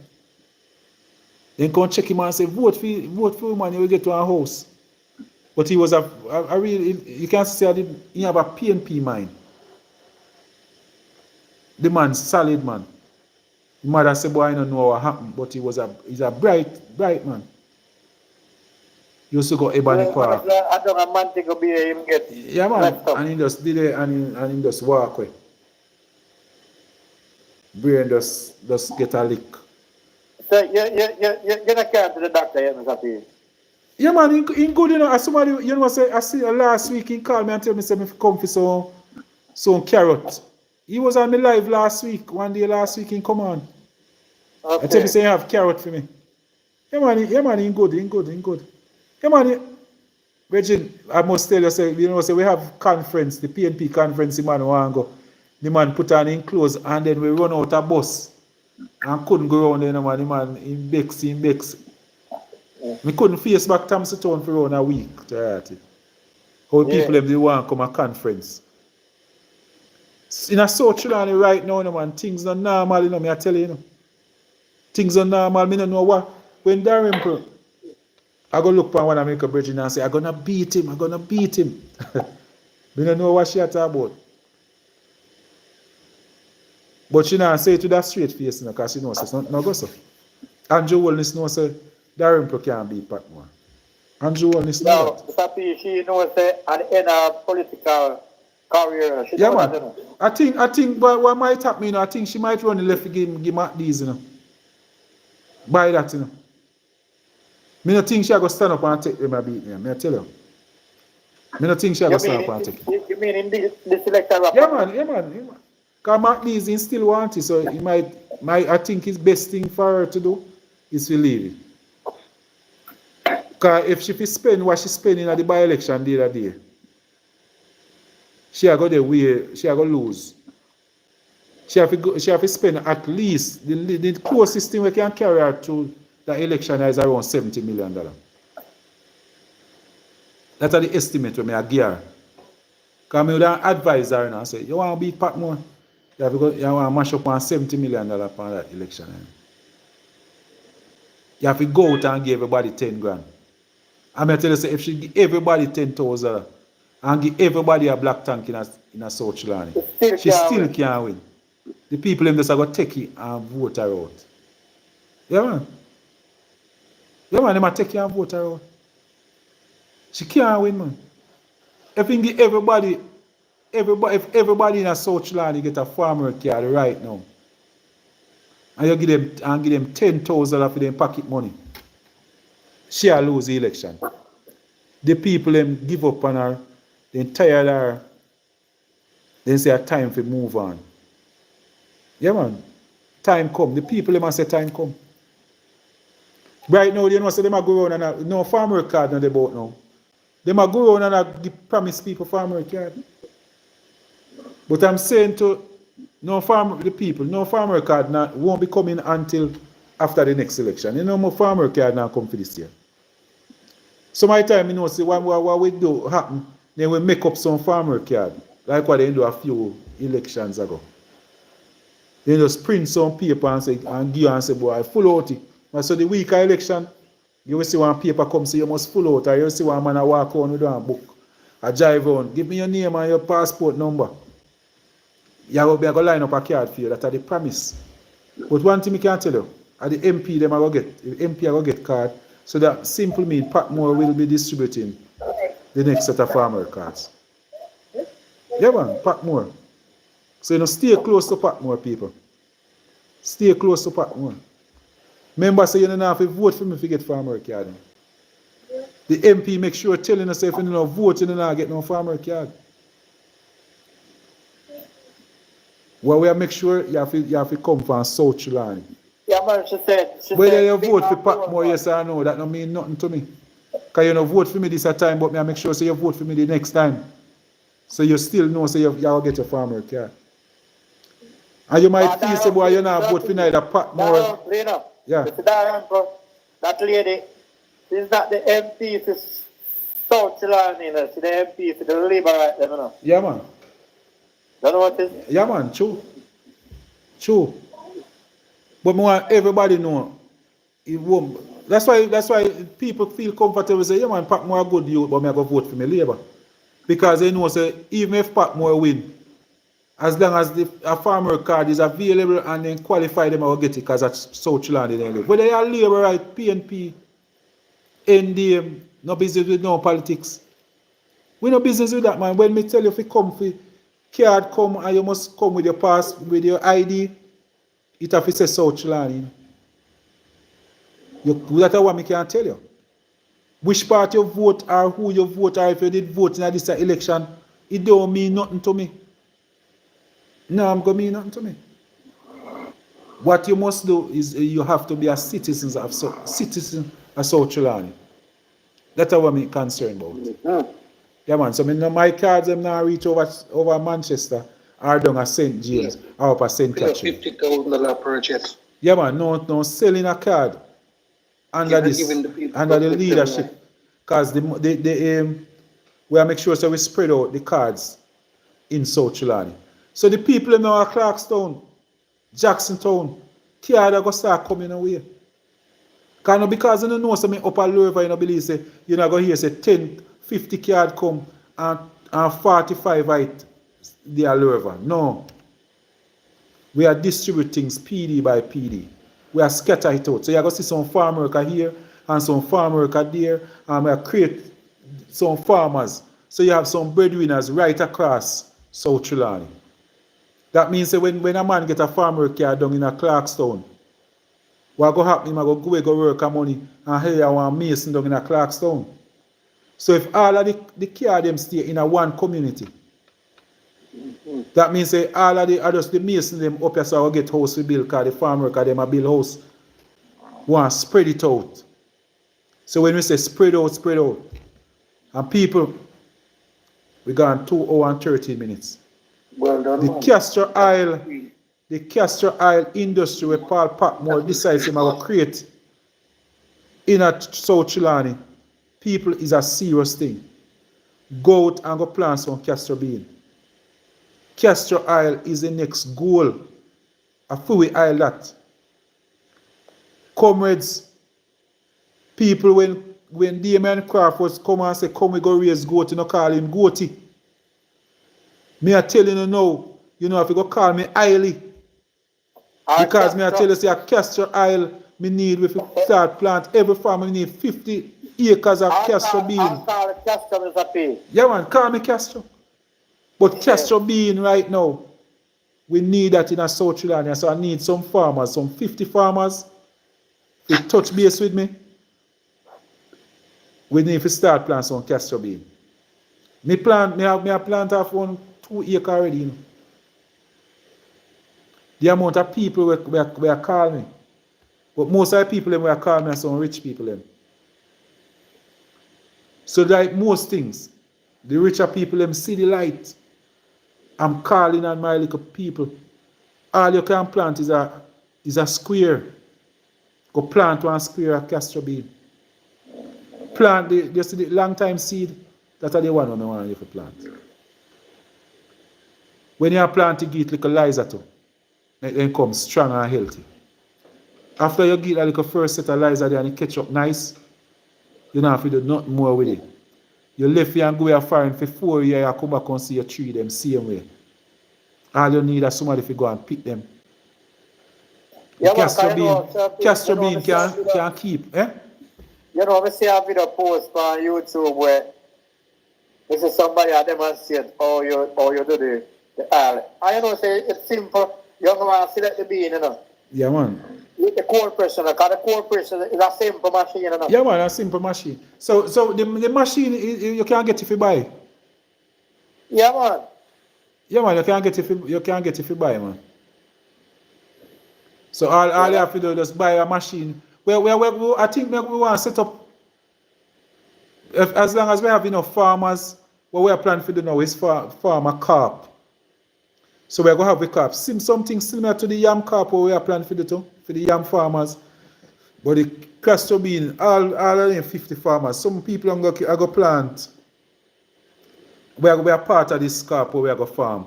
Then come check him and say, vote for him and he will get to a house. But he was a real, you can say he have a PNP mind. The man, solid man. The mother said, boy, I don't know what happened, but he's a bright man. He used to go Ebony Park. I don't know, man think be him get. Yeah, man. And he just did it and he just walk away. Brain just get a lick. So you're not care to the doctor yet, Mr. P. Yeah, man, in good, you know. As somebody, you know, say I see last week he called me and tell me say me come for some carrot. He was on me live last week. One day last week he come on. Okay. I tell me say you have carrot for me. Yeah, man, in good. Yeah, man, Reggie, I must tell you, say, you know, say we have conference, the PNP conference, the man want to go. The man put on in clothes and then we run out a bus. And couldn't go around there, the man, in Bex. We couldn't face back Thompson Town for around a week. How people them they want to come a conference. In a South Trelawny right now, man, things not normal, you know, me I tell you, Things are normal, me don't know what. When Darren I go look for one American bridge and say, I'm gonna beat him. Me don't know what she talking about. But she not say it to that straight face, because she knows it's not go so. Andrew Wellness knows say Darren can't beat Patmore. Andrew Wellness knows that. Mr. P, she knows that at the end of political career. She Yeah, knows man. that, you know. I think but what might happen, you know, I think she might run the left to give Matt these, you know. By that, you know. Me no think she go stand up and take them a beat me. I tell you. Me no think she go stand up and take it. You mean in the selector? Yeah, man. Because Matt Lees still want it, so he might I think his best thing for her to do is to leave it. Because if she spend what she spending at the by-election the other day, she go lose. She have to spend at least the closest thing we can carry her to the election is around $70 million. That's the estimate when I give her. Because I would advise her and say, you want to beat Patmore? You want to mash up on $70 million upon that election. You have to go out and give everybody 10 grand. I'm going to tell you, if she give everybody 10,000 and give everybody a black tank in a South Trelawny, she still can't win. The people in this are going to take it and vote her out. Yeah, man. They might take it and vote her out. She can't win, man. If you give everybody in a South Trelawny get a farmer card right now, and you give them 10,000 for them pocket money, she'll lose the election. The people them give up on her, they tired her, they say it's time to move on. Yeah, man. time come. The people them say time come. Right now, you know, so them a go around and no farmer card on the boat now. Them a go around and promise people farmer card. But I'm saying to the people, no farmer card now won't be coming until after the next election. You know, more farmer card now come for this year. So my time, you know, see what we do happen, then we make up some farmer card, like what they do a few elections ago. They just print some paper and say and give and say, boy, full out it. And so the week of election, you will see one paper come say you must full out, or you will see one man walk on with a book. I drive on, give me your name and your passport number. You will be going to line up a card for you. That's the promise. But one thing I can tell you, at the MP them I go get, the MP I go get card. So that simply means Patmore will be distributing the next set of farmer cards. Yeah man, Patmore. So you know, stay close to Patmore, people. Stay close to Patmore. Remember, say you don't have to vote for me if you get farmer card. The MP make sure telling us if you don't vote, you don't get no farmer card. Well, we have to make sure you have to come from South Trelawny. Yeah, man, she said. Whether you vote for Patmore, yes or no, that don't mean nothing to me. Because you don't vote for me this time, but I make sure so you vote for me the next time. So you still know so you will get your farmer card. And you might feel say, boy, you're not vote for neither Patmore. Yeah. That lady, she's not the MP for South Trelawny, you know. She's the MP for the Labour right there, you know. Yeah, man. You know what it is? Yeah, man, true. True. But I want everybody know it won't. That's why people feel comfortable say, yeah man, Patmore a good youth, but I go vote for me Labour. Because they know say even if Patmore win, as long as a farmer card is available and then qualify them, I will get it because that's South Trelawny they live. Whether they are Labour right, PNP, NDM, no business with no politics. We no business with that, man. When me tell you if you come for card come and you must come with your pass, with your ID, it have to say South Trelawny. That's what I can tell you. Which part you vote or who you vote or if you did vote in this election, it don't mean nothing to me. No, I'm going to mean nothing to me. What you must do is you have to be a citizen of South Trelawny. That's what I'm concerned about. Yeah, man. So my cards them now reach over Manchester or down at St. James or up at St. Catherine. $50,000 purchase. Yeah, man. No selling a card under the leadership. Because the aim, we make sure so we spread out the cards in South Trelawny. So the people now at Clarkstown, Jacksontown, card are going to start coming away. Because you don't know something up at lower, you don't believe say, you're not going to hear say 10, 50 card come and 45 right they are lower. No. We are distributing things PD by PD. We are scatter it out. So you're going to see some farm worker here and some farm worker there, and we create some farmers. So you have some breadwinners right across South Trelawny. That means that when a man get a farm worker down in a Clarkstown, what go happen? Him go work a money and here I want mason down in a Clarkstown. So if all of the care them stay in a one community, that means say all of the mason them up here so I will get house we build because the farm worker them a build house. Want spread it out. So when we say spread out, and people, we gone 2 hours and 13 minutes. Well done, The castor oil industry where Paul Patmore decides him to create in a South Trelawny, people is a serious thing. Go out and go plant some castor bean. Castor oil is the next goal. A fully oil that. Comrades, people when Damien Crawford come and say, come we go raise goat, you know, call him goaty. Me I telling you now, you know, if you go call me oily. Because me I tell you, say a castor oil, me need, if you start plant, every farm we need 50 acres of castor bean. Yeah man, call me castor. But castor bean right now, we need that in a South Trelawny. So I need some farmers, some 50 farmers, to touch base with me. We need to start planting some castor bean. Me plant off 1-2 acres already. You know. The amount of people we are calling me. But most of the people them we are calling me are some rich people them. So like most things, the richer people them see the light. I'm calling on my little people. All you can plant is a square. Go plant one square of castor bean. Plant the long time seed. That's the one I want you to plant. When you plant, you get little liza too. It then comes strong and healthy. After you get a little first set of liza there and it catch up nice, you don't have to do nothing more with it. You left here and go here foreign for 4 years, you come back and see your tree them same way. All you need is somebody to go and pick them. Yeah, Castor bean can keep, eh? You know, I see a video post on YouTube where this is somebody that demonstrates how you do the oil. And you know, say it's simple. You don't want to select the bean, you know. Yeah, man. With the cold pressure, because the cold pressure is a simple machine, you know. Yeah, man, a simple machine. So the machine, you can't get it if you buy. Yeah, man. Yeah, man, you can't get it if you buy, man. So all you have to do is just buy a machine. I think we want to set up, as long as we have enough farmers, what we are planning to do now is farm a carp. So we're going to have a carp. Something similar to the yam carp what we are planning to do too, for the yam farmers. But the castor bean, all of them 50 farmers. Some people are going to plant. We are part of this carp where we are going to farm.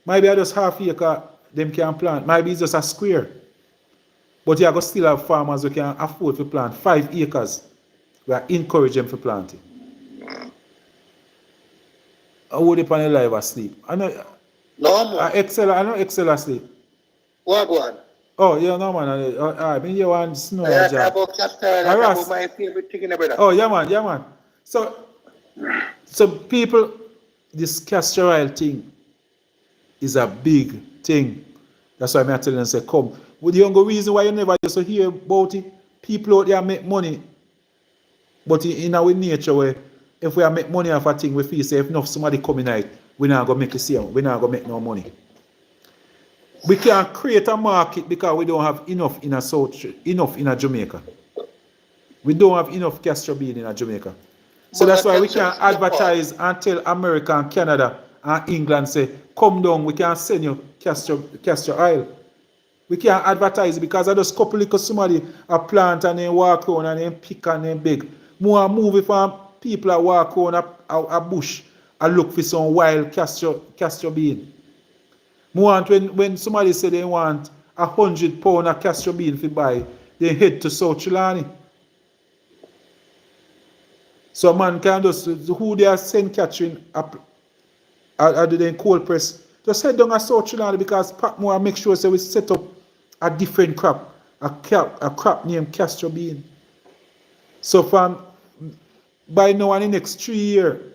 Maybe just half acre them can plant. Maybe it's just a square. But you are going to still have farmers who can afford to plant 5 acres. We are encouraging them to plant it. I would depend on live asleep. I know Excel asleep. What one? Oh, yeah, no, man. I mean, you want snow. I talk about castor oil, I talk about my favorite thing in the brother. Oh, yeah, man. So people, this castor oil thing is a big thing. That's why I'm telling them, say, come. With the younger reason why you never used to hear about it, people out there make money. But in our nature, where if we make money off a thing, we feel say if enough somebody coming out, we're not going to make it same. We're not going to make no money. We can't create a market because we don't have enough in a Jamaica. We don't have enough castor bean in a Jamaica. So that's why we can advertise and tell America and Canada and England, say, come down, we can send you castor oil. We can't advertise because I just couple of somebody a plant and then walk around and then pick and then beg. More movie from people that walk around a bush and look for some wild castor bean. More when somebody say they want 100 pounds of castor bean to buy, they head to South Trelawny. So man can just, who they are send catching are they in cold press, just head down to South Trelawny because Patmore make sure so we set up a different crop, a crop named castor bean. So from by now and the next 3 years,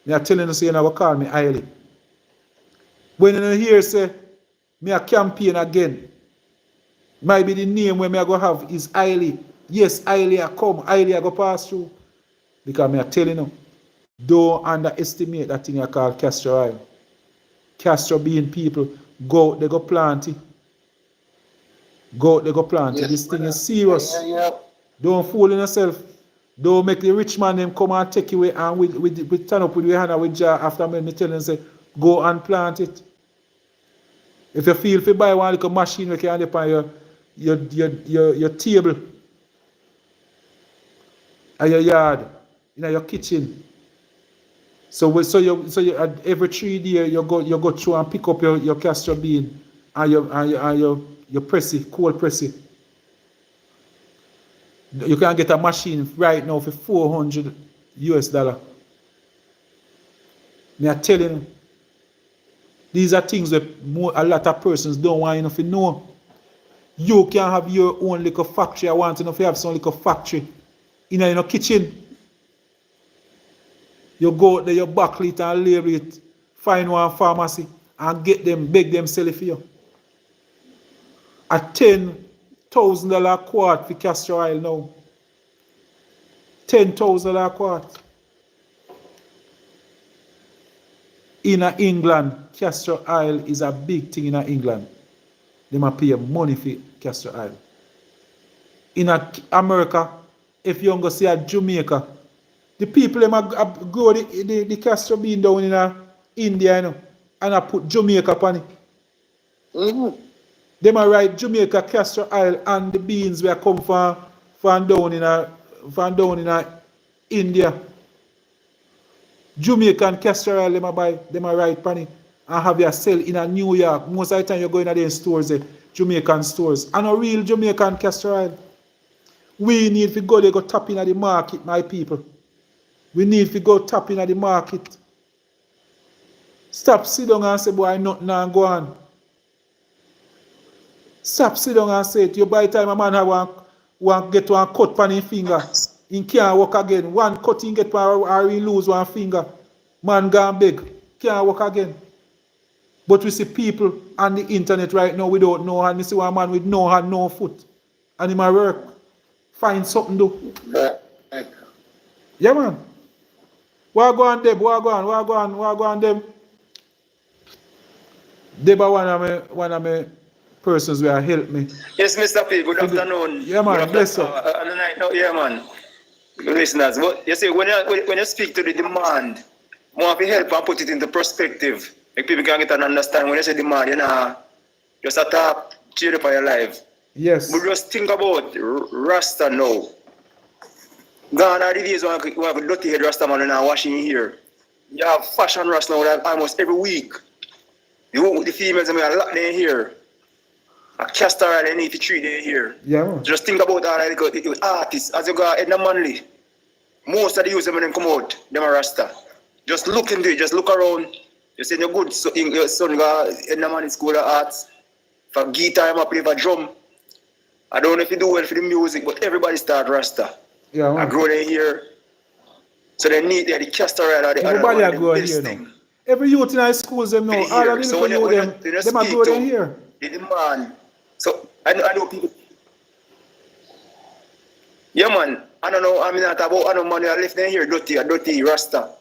they are telling us, you know, call me highly. When you hear say, me a campaign again, maybe the name where me a go have is highly. Yes, highly a come, highly a go pass through. Because me a telling you, don't underestimate that thing I call castor oil. Castor bean people, go out, they go plant it. Go out, they go plant it. Yes, this thing is serious. Yeah. Don't fool yourself. Don't make the rich man them come and take you away and we turn up with your hand and with jar after me tell them say, go and plant it. If you feel if you buy one little machine you can on your table and your yard, in your kitchen. So you every 3 days you go through and pick up your castor bean and your press it, cold press it. You can get a machine right now for $400 US. Me are telling you, these are things that a lot of persons don't want enough to know. You can have your own little factory. I want enough to have some little factory in your kitchen. You go out there, you buckle it and label it, find one pharmacy and get them, beg them sell it for you. A $10,000 quart for castor oil now. $10,000 quart. In England, castor oil is a big thing in England. Them a pay money for castor oil. In America, if you go see a Jamaica, the people them a grow the castor bean down in India, you know, and I put Jamaica upon it. Mm-hmm. Them a write Jamaica castor oil and the beans where come from down in India. Jamaican castor oil them a buy, them a write upon it and have you sell in a New York. Most of the time you go in the stores, Jamaican stores, and a real Jamaican castor oil. We need to go there, go tap in at the market, my people. We need to go tap in at the market. Stop sit down and say, boy, nothing and go on. Stop sit down and say it. You by the time a man have want get one cut on his finger, he can't walk again. One cut he get or he lose one finger. Man gone big, can't walk again. But we see people on the internet right now without no hand. We see one man with no hand, no foot. And he might work. Find something do. Yeah, man. What go on, Deb? What go on, Deb? Deb are one of my persons who help me. Yes, Mr. P, good afternoon. Yeah, man, bless you. On the night now, yeah, man. Listeners, but you see, when you speak to the demand, more of help and put it into perspective. Like people can get an understand when you say demand, you know, just attack, cheer up on your life. Yes. But just think about Rasta now. Gone are the days when we have a dirty head Rasta man and washing here. You have fashion Rasta now almost every week. You walk with the females and we are locked in here. A castor oil they need to treat in here. Yeah, man. Just think about all the artists as you go in the manly. Most of the youths when them come out, them are Rasta. Just look into it, just look around. You see your good your son go in the manly school of arts. For guitar, I play for drum. I don't know if you do well for the music, but everybody start Rasta. Yeah, man. I grow in here. So they need the castor oil or the Everybody other are growing here now. Every youth in our schools them now. All of the So little youth them are growing here. The demand. So I know people. Yeah, man. I don't know. I mean, not about. I know man. I left them here dirty Rasta.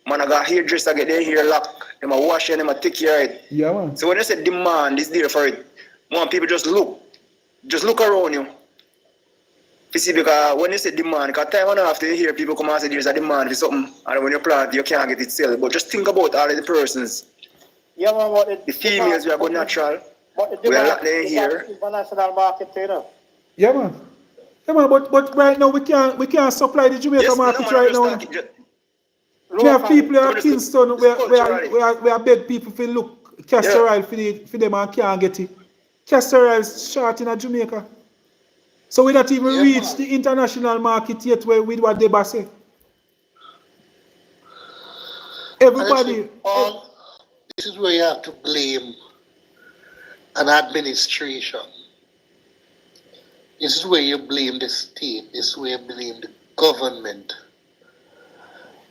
Man, I got hairdresser get their hair lock. Them a wash and them a take care of it. Yeah, man. So when I say demand is there for it, more people just look around you. You see, because when you say demand, because time and after you hear people come and say there's a demand for something, and when you plant, you can't get it sold. But just think about all of the persons. Yeah, man, what The females, we are going natural. We are locked in here. International market, you know. Yeah, man. Yeah, man. But right now we can't supply the Jamaica market right now. We have people here at Kingston we are beg people to look castor oil for them and can't get it. Castor oil is short in Jamaica. So we not even reach the international market yet with what they say. Everybody. This is where you have to blame an administration. This is where you blame the state. This is where you blame the government.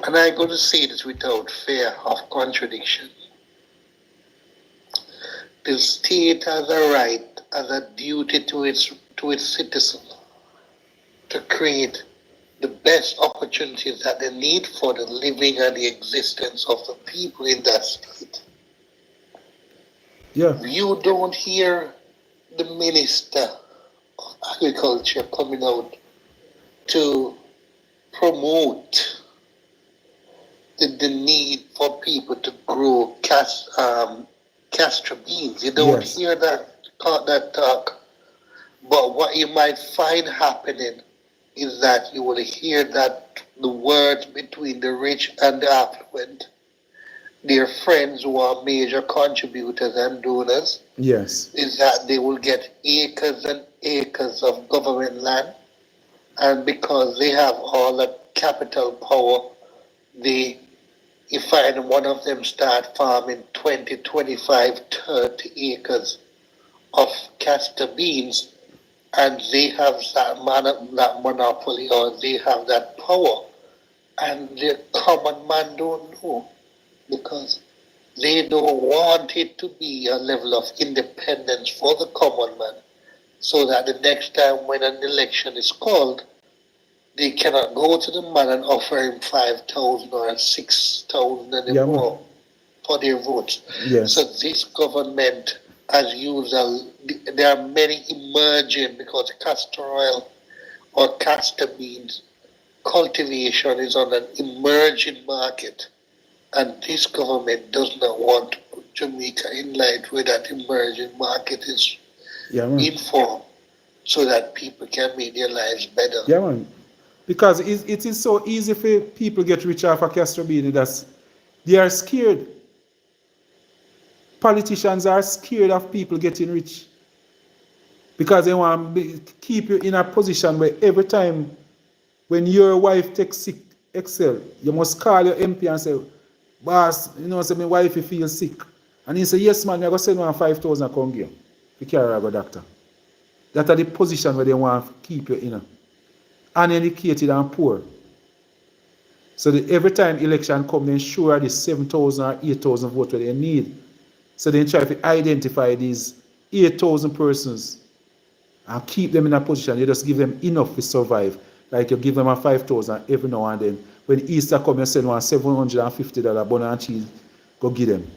And I'm going to say this without fear of contradiction. The state has a right, has a duty to its citizens to create the best opportunities that they need for the living and the existence of the people in that state. Yeah. You don't hear the Minister of Agriculture coming out to promote the need for people to grow castor beans. You don't hear that talk. But what you might find happening is that you will hear that the words between the rich and the affluent, their friends who are major contributors and donors, is that they will get acres and acres of government land. And because they have all that capital power, you find one of them start farming 20, 25, 30 acres of castor beans, and they have that monopoly, or they have that power, and the common man don't know, because they don't want it to be a level of independence for the common man, so that the next time when an election is called, they cannot go to the man and offer him 5,000 or 6,000 anymore for their votes. Yes. So this government has used there are many emerging because castor oil or castor beans cultivation is on an emerging market. And this government does not want to put Jamaica in line where that emerging market is being formed so that people can make their lives better. Yeah, man. Because it is so easy for people get rich off a castor bean. They are scared. Politicians are scared of people getting rich. Because they want to keep you in a position where every time when your wife takes sick, Excel, you must call your MP and say, boss, say my wife feels sick. And he say, yes, man, I'm going to send one 5,000 come give you. You carry her go doctor. That's the position where they want to keep you in. Uneducated and poor. So every time election come, they ensure the 7,000 or 8,000 votes that they need. So they try to identify these 8,000 persons and keep them in a position. You just give them enough to survive. Like you give them a 5,000 every now and then. When Easter come, you send one $750 bun and cheese, go give them.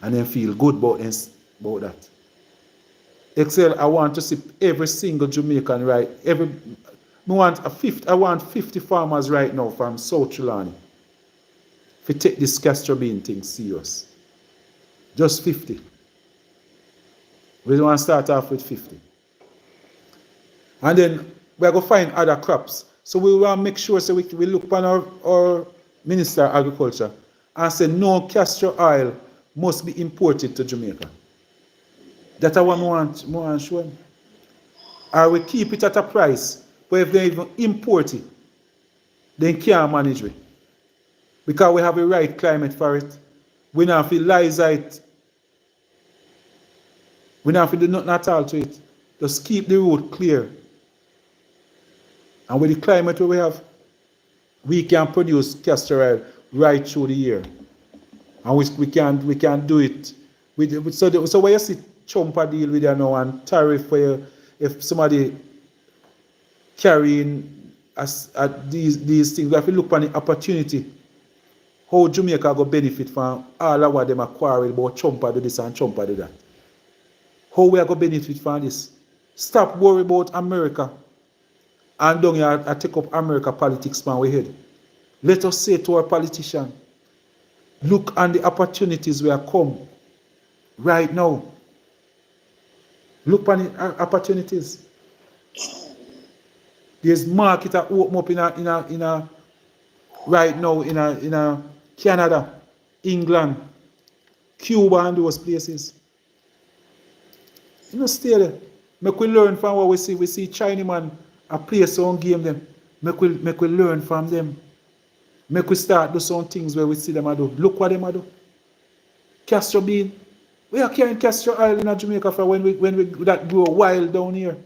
And then feel good about that. Excel, I want to see every single Jamaican I want 50 farmers right now from South Trelawny to take this castor bean thing serious. Just 50. We want to start off with 50. And then we're going to find other crops. So we want to make sure so we look upon our Minister of Agriculture and say no castor oil must be imported to Jamaica. That's what I want to show them. Or we keep it at a price, but if they even import it, they can't manage it. Because we have the right climate for it. We don't have to lysate. We don't have to do nothing at all to it. Just keep the road clear. And with the climate we have, we can produce castor oil right through the year. And we can do it. So when you see Trump deal with you now and tariff where if somebody carrying these things, we have to look on the opportunity. How Jamaica go benefit from all of what them are quarrel about Trump do this and Trump do that. How we are going to benefit from this? Stop worry about America and don't you take up America politics man we head. Let us say to our politicians, look on the opportunities where come right now. Look on the opportunities. There's market that open up in a right now in a Canada, England, Cuba and those places. You know, stay there. Make we learn from what we see. We see Chinaman a play some game them. Make we learn from them. Make we start do some things where we see them do. Look what them do. Castor bean. We are carrying castor oil in Jamaica for when we that grow wild down here.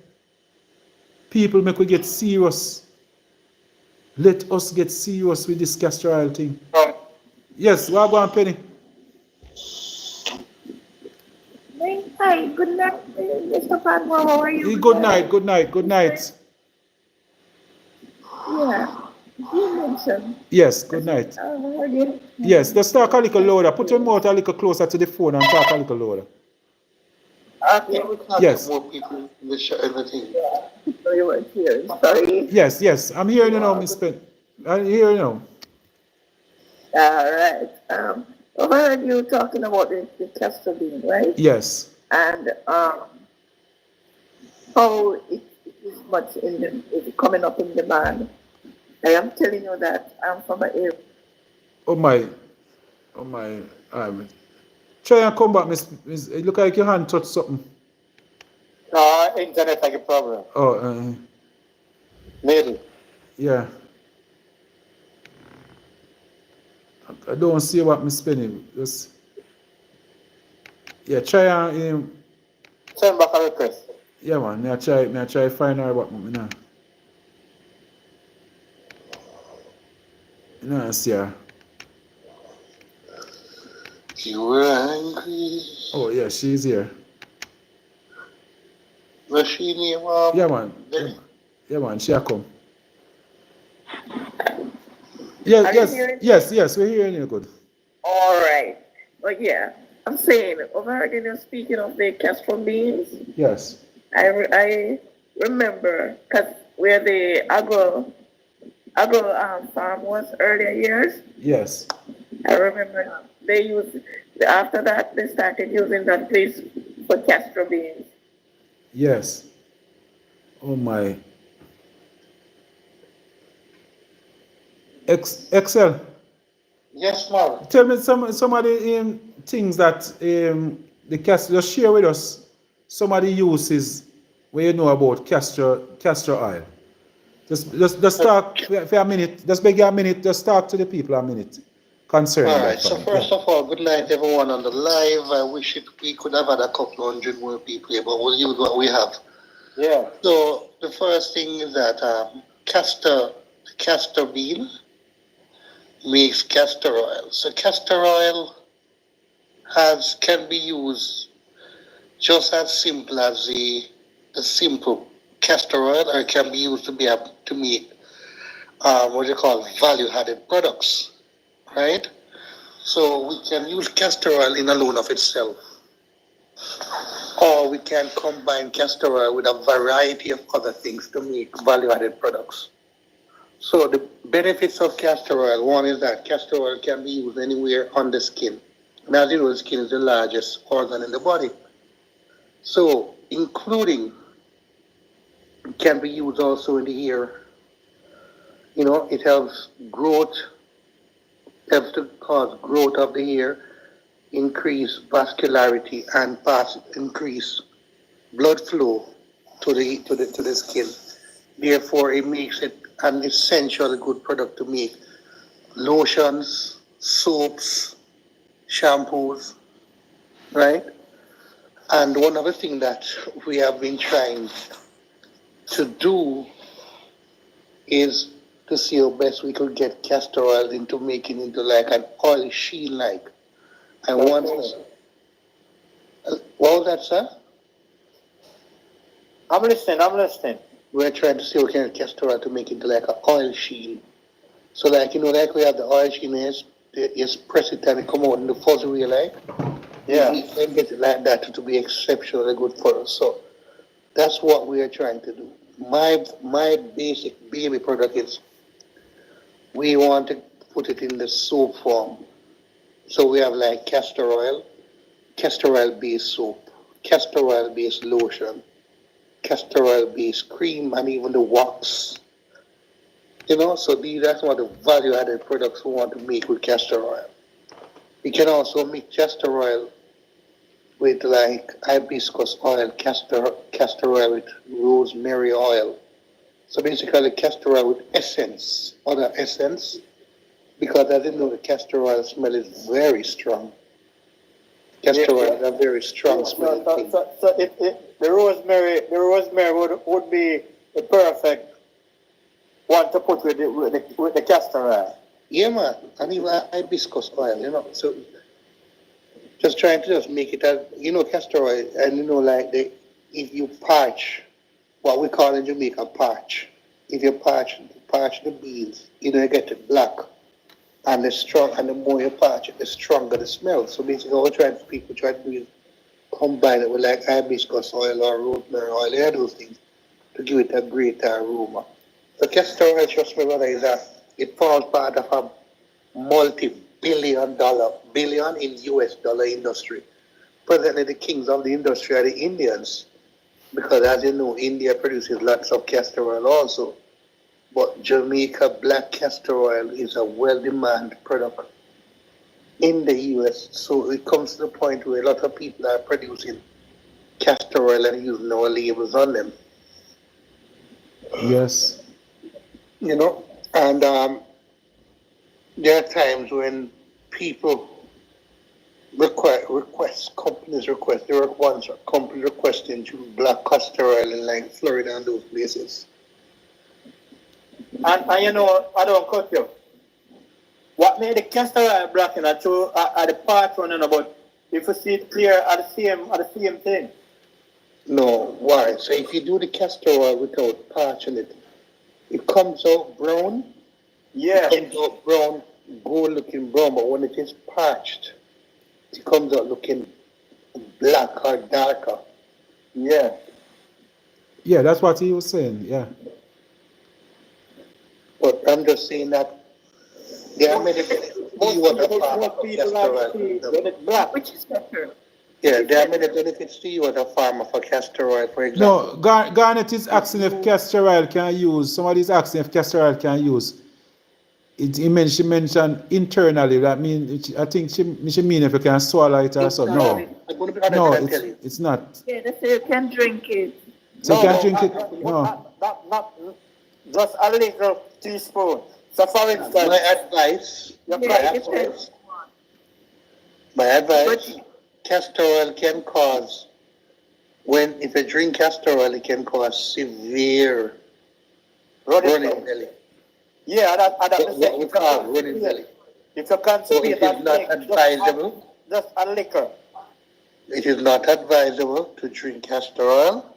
People make we get serious. Let us get serious with this castor oil thing. Yes, what about Penny? Hi, good night, Mr. Patmore. How are you? Good night. Yeah, you mentioned. Yes, good night. Yes, just talk a little louder. Put your mouth a little closer to the phone and talk a little louder. Okay. Yes. More people in the show, everything. So you weren't here. Sorry. Yes. I'm hearing you now, Miss Penn. I'm hearing you now. All right. I heard you talking about the castor bean, right? Yes. And how it is much it's coming up in demand. I am telling you that I'm from an area. Oh my. Try and come back, Miss. It look like your hand touched something. No, internet like a problem. Oh, Maybe. yeah. I don't see what Miss Penny. Just try and Send back a request. yeah, man. May I try find her what me now. I see her. You were angry. Oh yeah, she's here. Was she name? Yeah, man. Yeah, man. She a come. Yes, we're hearing you good. All right. But yeah, I'm saying, over again, you're speaking of the castor beans. Yes. I remember, because where the agro farm was earlier years, Yes. I remember they used, after that, they started using that place for castor beans. Yes. Oh my. Excel. Yes, ma'am. Tell me some of the things that the castor, just share with us some of the uses where you know about castor oil. Just talk for a minute. Just beg you a minute. Just talk to the people a minute All concerning right. that for So me. Yeah. first of all, good night, everyone on the live. I wish we could have had a couple hundred more people here, but we'll use what we have. Yeah. So the first thing is that castor bean makes castor oil. So castor oil can be used just as simple as the simple castor oil, or it can be used to make what you call value added products, right? So we can use castor oil in alone of itself, or we can combine castor oil with a variety of other things to make value added products. So the benefits of castor oil, one is that castor oil can be used anywhere on the skin. And as you know, the skin is the largest organ in the body. So including can be used also in the hair. You know, it helps helps to cause growth of the hair, increase vascularity, and increase blood flow to the skin. Therefore, it makes it an essential good product to make lotions, soaps, shampoos, right? And one other thing that we have been trying to do is to see how best we could get castor oil into making into like an oil sheen like. And once what was that, sir? I'm listening. We're trying to see how we can get castor oil to make it into like an oil sheen. So like like we have the oil sheen is press it and it come out in the fuzzy way like. Yeah. We can get it like that to be exceptionally good for us. So that's what we are trying to do. My basic baby product is we want to put it in the soap form. So we have like castor oil based soap, castor oil based lotion, castor oil based cream, and even the wax. You know, so that's one of the value added products we want to make with castor oil. We can also make castor oil with like hibiscus oil, castor oil with rosemary oil. So basically castor oil with other essence, because as you know the castor oil smell is very strong. Castor oil is a very strong smelling thing. So the rosemary would be the perfect one to put with the castor oil. Yeah, man, and even hibiscus oil, you know. So just trying to just make it as castor oil, and like if you parch, what we call in Jamaica parch. If you parch the beans, you get it black, and the more you parch it, the stronger the smell. So basically, what people try to do is combine it with like hibiscus oil or rosemary oil, yeah, those things, to give it a greater aroma. So castor oil, trust me, brother, it forms part of a billion in US dollar industry. Presently, the kings of the industry are the Indians, because as you know, India produces lots of castor oil also. But Jamaica black castor oil is a well-demanded product in the US. So it comes to the point where a lot of people are producing castor oil and using our labels on them. Yes. And there are times when people companies request, there are ones companies requesting to black castor oil in like Florida and those places. And I don't cut you. What made the castor oil black and at the part running about, if you see it clear at the same thing. No, why? So if you do the castor oil without parching it, it comes out brown. Yeah. It comes out brown, gold looking brown, but when it is parched, it comes out looking black or darker. Yeah. Yeah, that's what he was saying. Yeah. But I'm just saying that there are many seawater farms Most for people castor like to oil. see when it's black. Which is better? Yeah, there are many benefits to seawater farmer for castor oil, for example. No, Garnet is asking if castor oil can use. Somebody's asking if castor oil can use. She mentioned internally. That means I think she mean if you can swallow it or something. No, I'm going to be honest no, and tell you. it's not. Yeah, they say you can drink it. So you No, can no, drink it. No. not just a little teaspoon. So for instance, My advice, Yeah, it depends. my advice, But castor oil can cause, if you drink castor oil, it can cause severe running belly. yeah, that's What we call running belly. If you So constipate, it is not advisable. Just a liquor. It is not advisable to drink castor oil,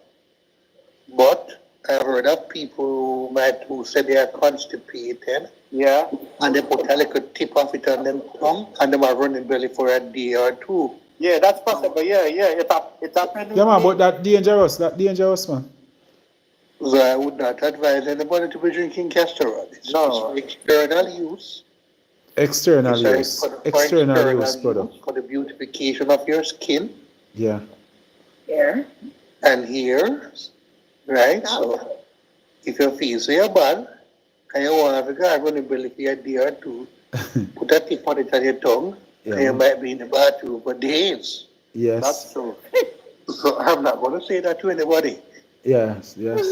but I've heard of people who say they are constipated Yeah. and they put a little tip of it on them tongue and them are running belly for a day or two. Yeah, that's possible. Yeah. It happened. Yeah, man, but that dangerous, man. So I would not advise anybody to be drinking castor oil. It's for external use. External It's use. External use product. for the beautification of your skin Yeah. yeah. and ears, right? So if you feel so you're bad and you want to have a running belly for a day or two, put a tip on it on your tongue, Yeah. and you might be in the bathroom for days. Yes. That's true. So I'm not going to say that to anybody. Yes. Yes.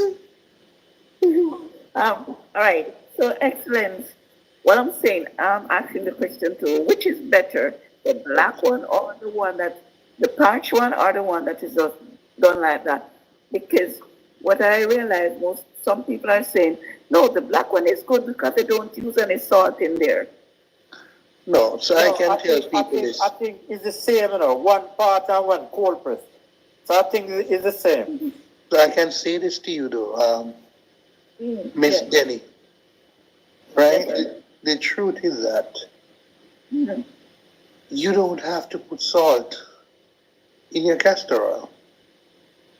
All right. So, Excellence, what I'm saying, I'm asking the question too, which is better, the black one or the parch one or the one that is just done like that? Because what I realize, some people are saying, no, the black one is good because they don't use any salt in there. No, so I can tell people this. I think it's the same, one part and one cold press. So I think it's the same. So I can say this to you though, Miss Denny, right? The truth is that you don't have to put salt in your castor oil.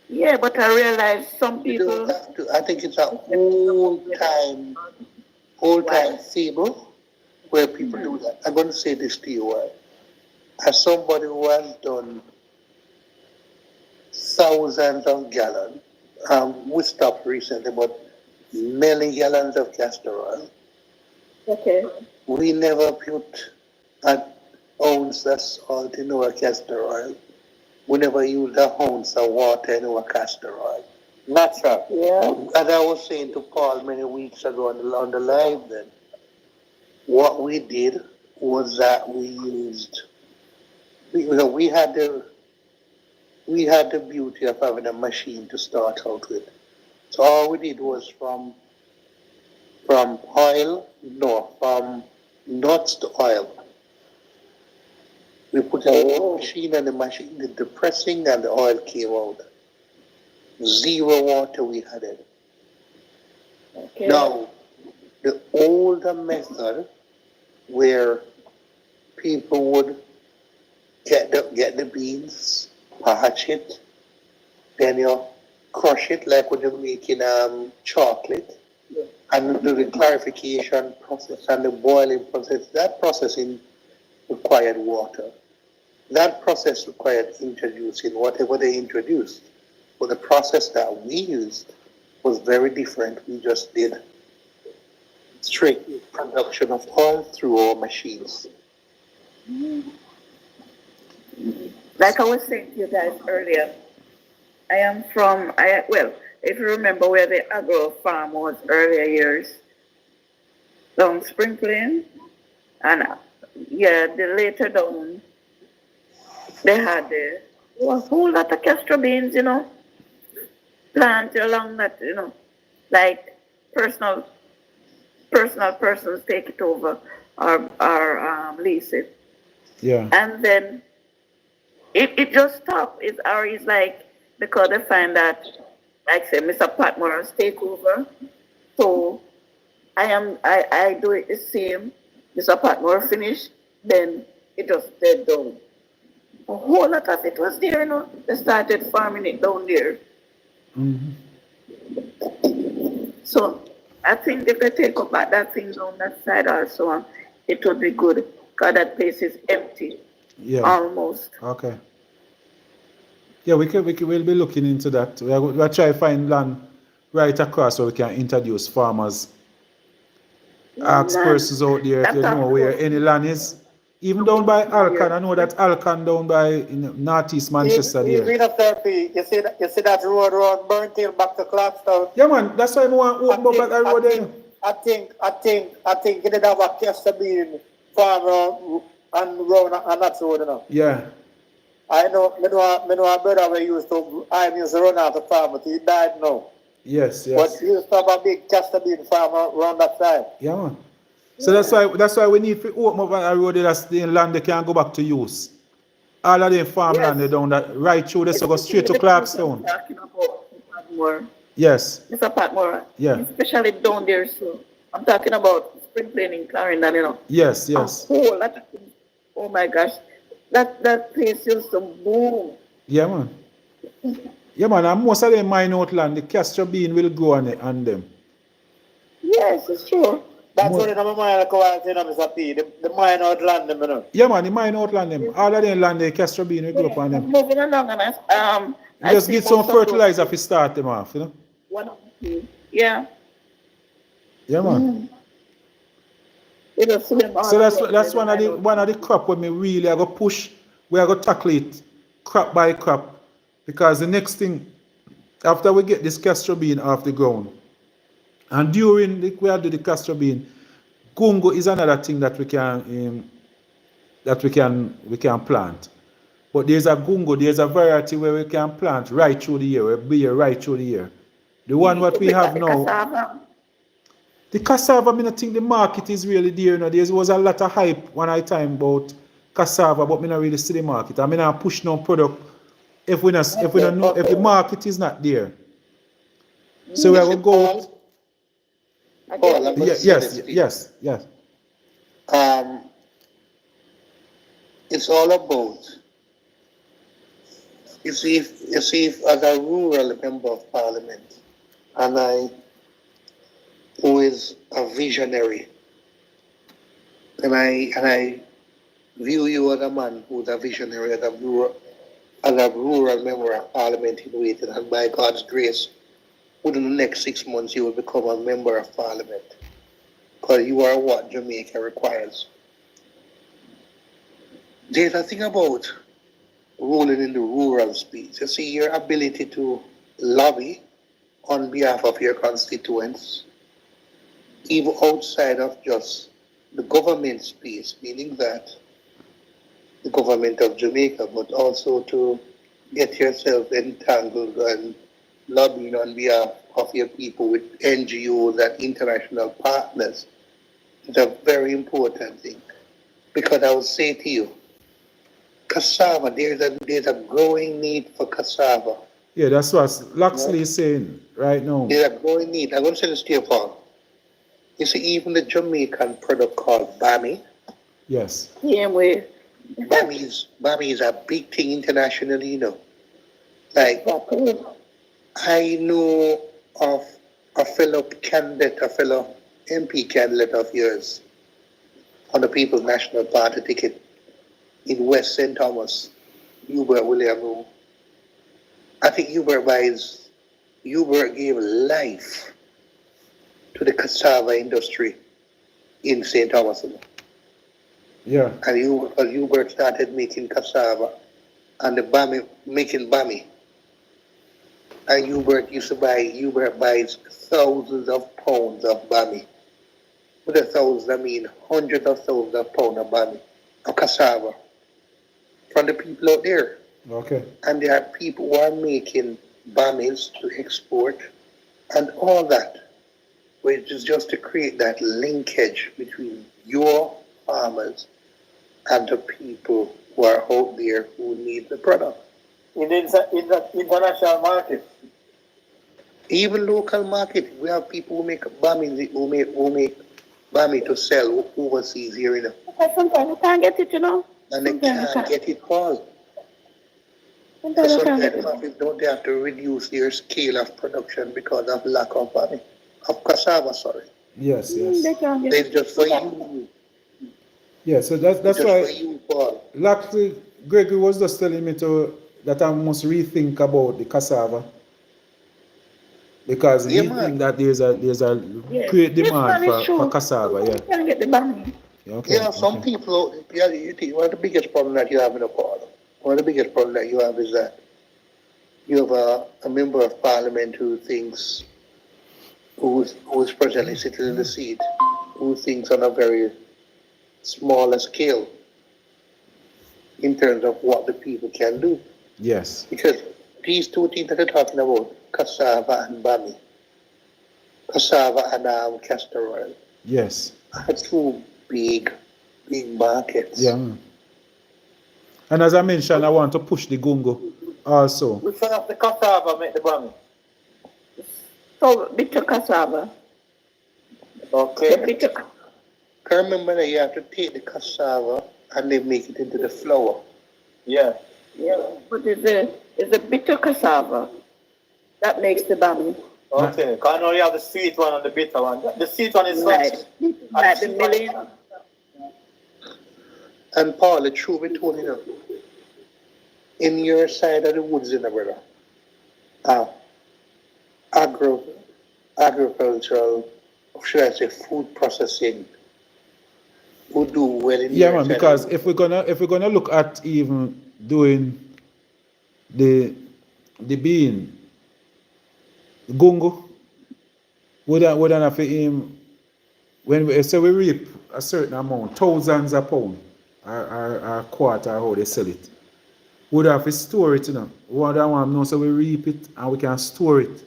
Yeah, but I realize some You people. don't have to. I think it's a whole time fable where people do that. I'm going to say this to you, why? As somebody who has done thousands of gallons, we stopped recently, but many gallons of castor oil. Okay. We never put an ounce of salt in our castor oil. We never use an ounce of water in our castor oil. Natural. Yeah. As I was saying to Paul many weeks ago on the live then, what we did was that we had the beauty of having a machine to start out with. So all we did was from nuts to oil. We put a machine and the machine did the pressing and the oil came out. Zero water we had it. Okay. Now, the older method where people would get the beans, patch it, then you crush it like when you're making chocolate, and do the clarification process and the boiling process. That processing required water. That process required introducing whatever they introduced. But the process that we used was very different. We just did straight production of oil through our machines. Like I was saying to you guys earlier, I am if you remember where the agro farm was earlier years, down Sprinkling, and the later down, they had a whole lot of castor beans, planted along that, like personal persons take it over or lease it. Yeah. And then it just stopped. It's like, because they find that, like say, Mr. Patmore take over. So I do it the same. Mr. Patmore finish, then it just dead down. A whole lot of it was there, you know. They started farming it down there. Mm-hmm. So I think if they take up that thing on that side also, it would be good. Because that place is empty, Yeah. almost. Okay. Yeah, we'll be looking into that. We'll try to find land right across so we can introduce farmers. Ask Land. persons out there if I'm you know talking where about any land is. Even down by Alcan, I know that Alcan down by northeast Manchester there. Even after you see that road burnt till back to Clarkstown. Yeah, man, that's why I want to open up that road there. I think you did have a castor bean farm and round on that road, you know. Yeah. I know a brother we used to run out the farm, but he died now. Yes, But yes. he used to have a big castor bean farm around that side. Yeah, man. So that's why we need to open up that road there, that's the land they can go back to use. All of them farmland they down that right through this, so go straight to Clarkstown. Talking about Patmore. Yes. Mr. Patmore. Yeah. Especially down there, so I'm talking about spring cleaning, Clarendon, you know. Yes, yes. A whole lot of things. Oh my gosh. That place used to boom. Yeah, man. Yeah, man, and most of them mine out land, the castor bean will grow on them. Yes, it's true. That's what the mine go out in Mr. P. The mine out land them, you know. Yeah, man, the mine out land them. All of them land, the castor bean will grow up on them. Moving along, and You just get some fertilizer to start them off, you know. One of the, yeah. Yeah, man. So that's one of the crop when we really are gonna push. We are gonna tackle it crop by crop, because the next thing after we get this castor bean off the ground, and during we are do the castor bean, gungo is another thing that we can plant. But there's a gungo, there's a variety where we can plant right through the year, we bear right through the year. The one what we have now. The cassava, I mean, I think the market is really there. You know, there was a lot of hype one time about cassava, but I don't really see the market. I mean, I push no product if we don't know if the market is not there. So we will go. Yes. It's all about. You see, if as a rural member of parliament, and who is a visionary, and I view you as a man who's a visionary, as a rural member of parliament in waiting, and by God's grace, within the next 6 months you will become a member of parliament, because you are what Jamaica requires. There's a thing about ruling in the rural space. You see, your ability to lobby on behalf of your constituents, even outside of just the government space, meaning that the government of Jamaica, but also to get yourself entangled and lobbying on behalf of your people with NGOs and international partners is a very important thing. Because I will say to you, cassava, there's a growing need for cassava. Yeah, that's what Loxley is saying right now. There's a growing need. I'm going to say this to you, Paul. You see, even the Jamaican product called bami. Yes. Yeah, Bami is a big thing internationally, you know. Like, I know of a fellow MP candidate of yours on the People's National Party ticket in West St. Thomas, Hubert William, who I think Hubert gave life to the cassava industry in St. Thomas. Yeah. And Hubert started making cassava and making bami. And Hubert buys thousands of pounds of bami. With a thousand, I mean hundreds of thousands of pounds of bami, of cassava, from the people out there. Okay. And there are people who are making bammies to export and all that, which is just to create that linkage between your farmers and the people who are out there who need the product. In the international market. Even local market, we have people who make bammies, who make bammy to sell overseas here, you know. Sometimes you can't get it, you know. And they can't get it all. Sometimes So they can't get sometimes farmers don't they have to reduce their scale of production because of lack of money, of cassava, sorry. Yes, yes. they can't get It's just for you, Yeah, so that's just for why you, Paul. Lackley Gregory was just telling me that I must rethink about the cassava because Yeah, he think man. that there's a yes. great Yes, demand man, it's for true. cassava, yeah. Sometimes they can't get the money. Yeah, okay, Yeah, some okay. people, yeah, you think one of the biggest problem that you have in a Paul, one of the biggest problem that you have is that you have a member of parliament who thinks, who's presently sitting in the seat, who thinks on a very smaller scale in terms of what the people can do. Yes. Because these two things that they're talking about, cassava and bami, cassava and castor oil, Yes. are two big, big markets. Yeah. And as I mentioned, I want to push the gungo also. Which one of the cassava make the bami? So bitter cassava. The Okay. bitter. Can remember that you have to take the cassava and then make it into the flour. Yeah. Yeah. But it's the bitter cassava that makes the bami. Okay. Because now you have the sweet one and the bitter one. The sweet one is Right. soft. Like the milling. And Paul, the truth be told, you know, in your side of the woods, you know, brother, agro, agricultural, should I say, food processing would do well in Yeah, your man, side. because if we're gonna look at even doing the bean, gungo, wouldn't have to when we say we reap a certain amount, thousands of pounds or quarter how they sell it. Would have to store it, you know. What I want to know so we reap it and we can store it.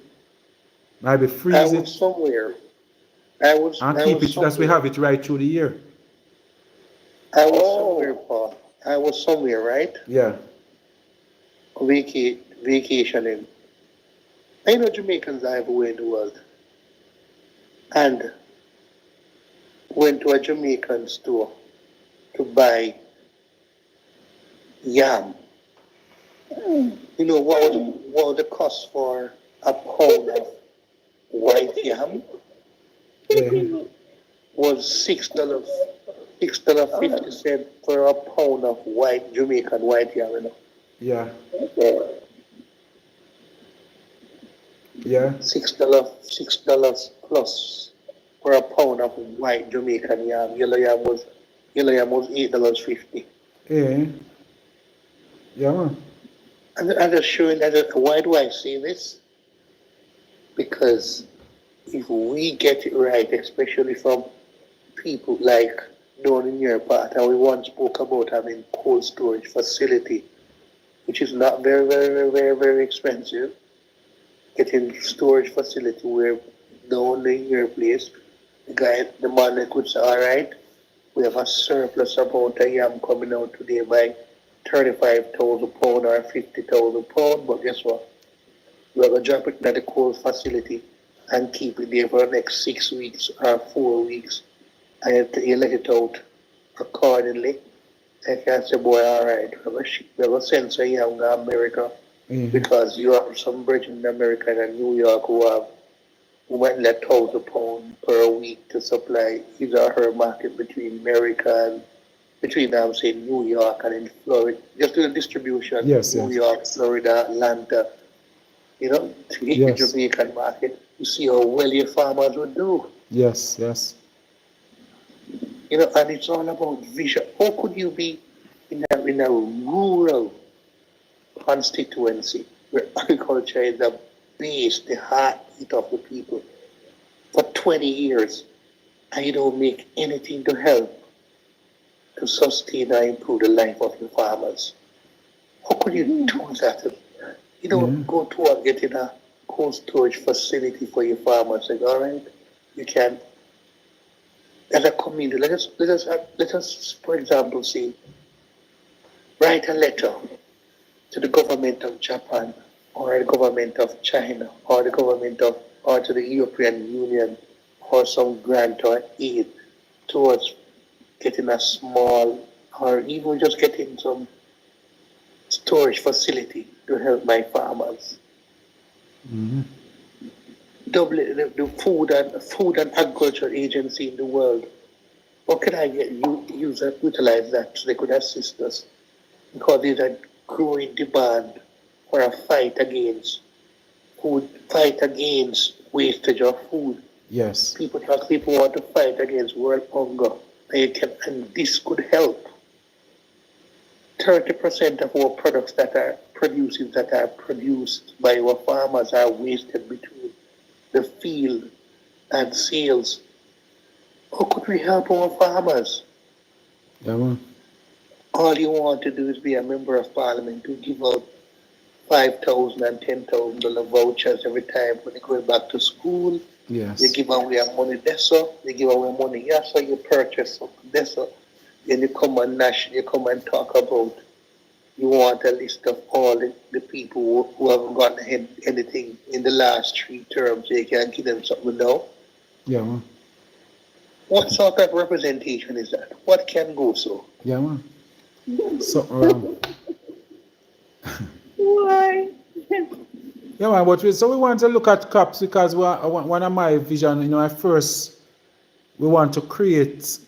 Maybe I freeze was it somewhere. and I keep was it as we somewhere. have it right through the year. I was somewhere, Paul. I was somewhere, right? Yeah. Vacationing. I know Jamaicans are everywhere in the world. And went to a Jamaican store to buy yam. You know what was the cost for a pound of white yam? Yeah. Was $6.50 for a pound of white Jamaican white yam, you know. Yeah. Yeah. $6 plus for a pound of white Jamaican yam. Yellow yam was $8.50. Yeah. Yeah, man. And I'm just showing that why do I say this? Because if we get it right, especially from people like down in your part, and we once spoke about having cold storage facility, which is not very, very, very, very, very expensive. Getting storage facility where down in your place, the man could say, all right, we have a surplus amount of yam coming out today by 35,000 pounds or 50,000 pounds, but guess what? We're going to drop it in the cold facility and keep it there for the next 6 weeks or 4 weeks. And you let it out accordingly. I can say, boy, all right, we're going to send some young to America because you have some bridge in America and New York who might let 1,000 pounds per week to supply his or her market between America and between, I'm saying, New York and in Florida. Just do the distribution, Yes, New yes. York, Florida, Atlanta, you know, to hit the Yes. Jamaican market. You see how well your farmers would do. Yes, yes. You know, and it's all about vision. How could you be in a rural constituency where agriculture is the base, the heartbeat of the people for 20 years and you don't make anything to help to sustain and improve the life of your farmers? How could you do that? You don't go to and get in a cold storage facility for your farmers. Like, all right, you can. As a community, let us, for example, say, write a letter to the government of Japan, or the government of China, or the government of, or to the European Union, for some grant or aid towards getting a small, or even just getting storage facility to help my farmers. Mm-hmm. Double the food and agriculture agency in the world. How can I utilize that so they could assist us? Because there's a growing demand for a fight against food, fight against wastage of food. Yes. People want to fight against world hunger. And this could help. 30% of our products that are produced by our farmers are wasted between the field and sales. How could we help our farmers? Yeah, man. All you want to do is be a member of parliament to give out $5,000 and $10,000 vouchers every time when they go back to school. Yes. You give away money this, you give away money yes, so you purchase something this. Then you come and talk about you want a list of all the people who haven't gotten anything in the last 3 terms, so you can give them something now. Yeah, man. What sort of representation is that? What can go so? Yeah, man. Something wrong. Why? Yeah, man, but so we want to look at crops because one of my vision, at first, we want to create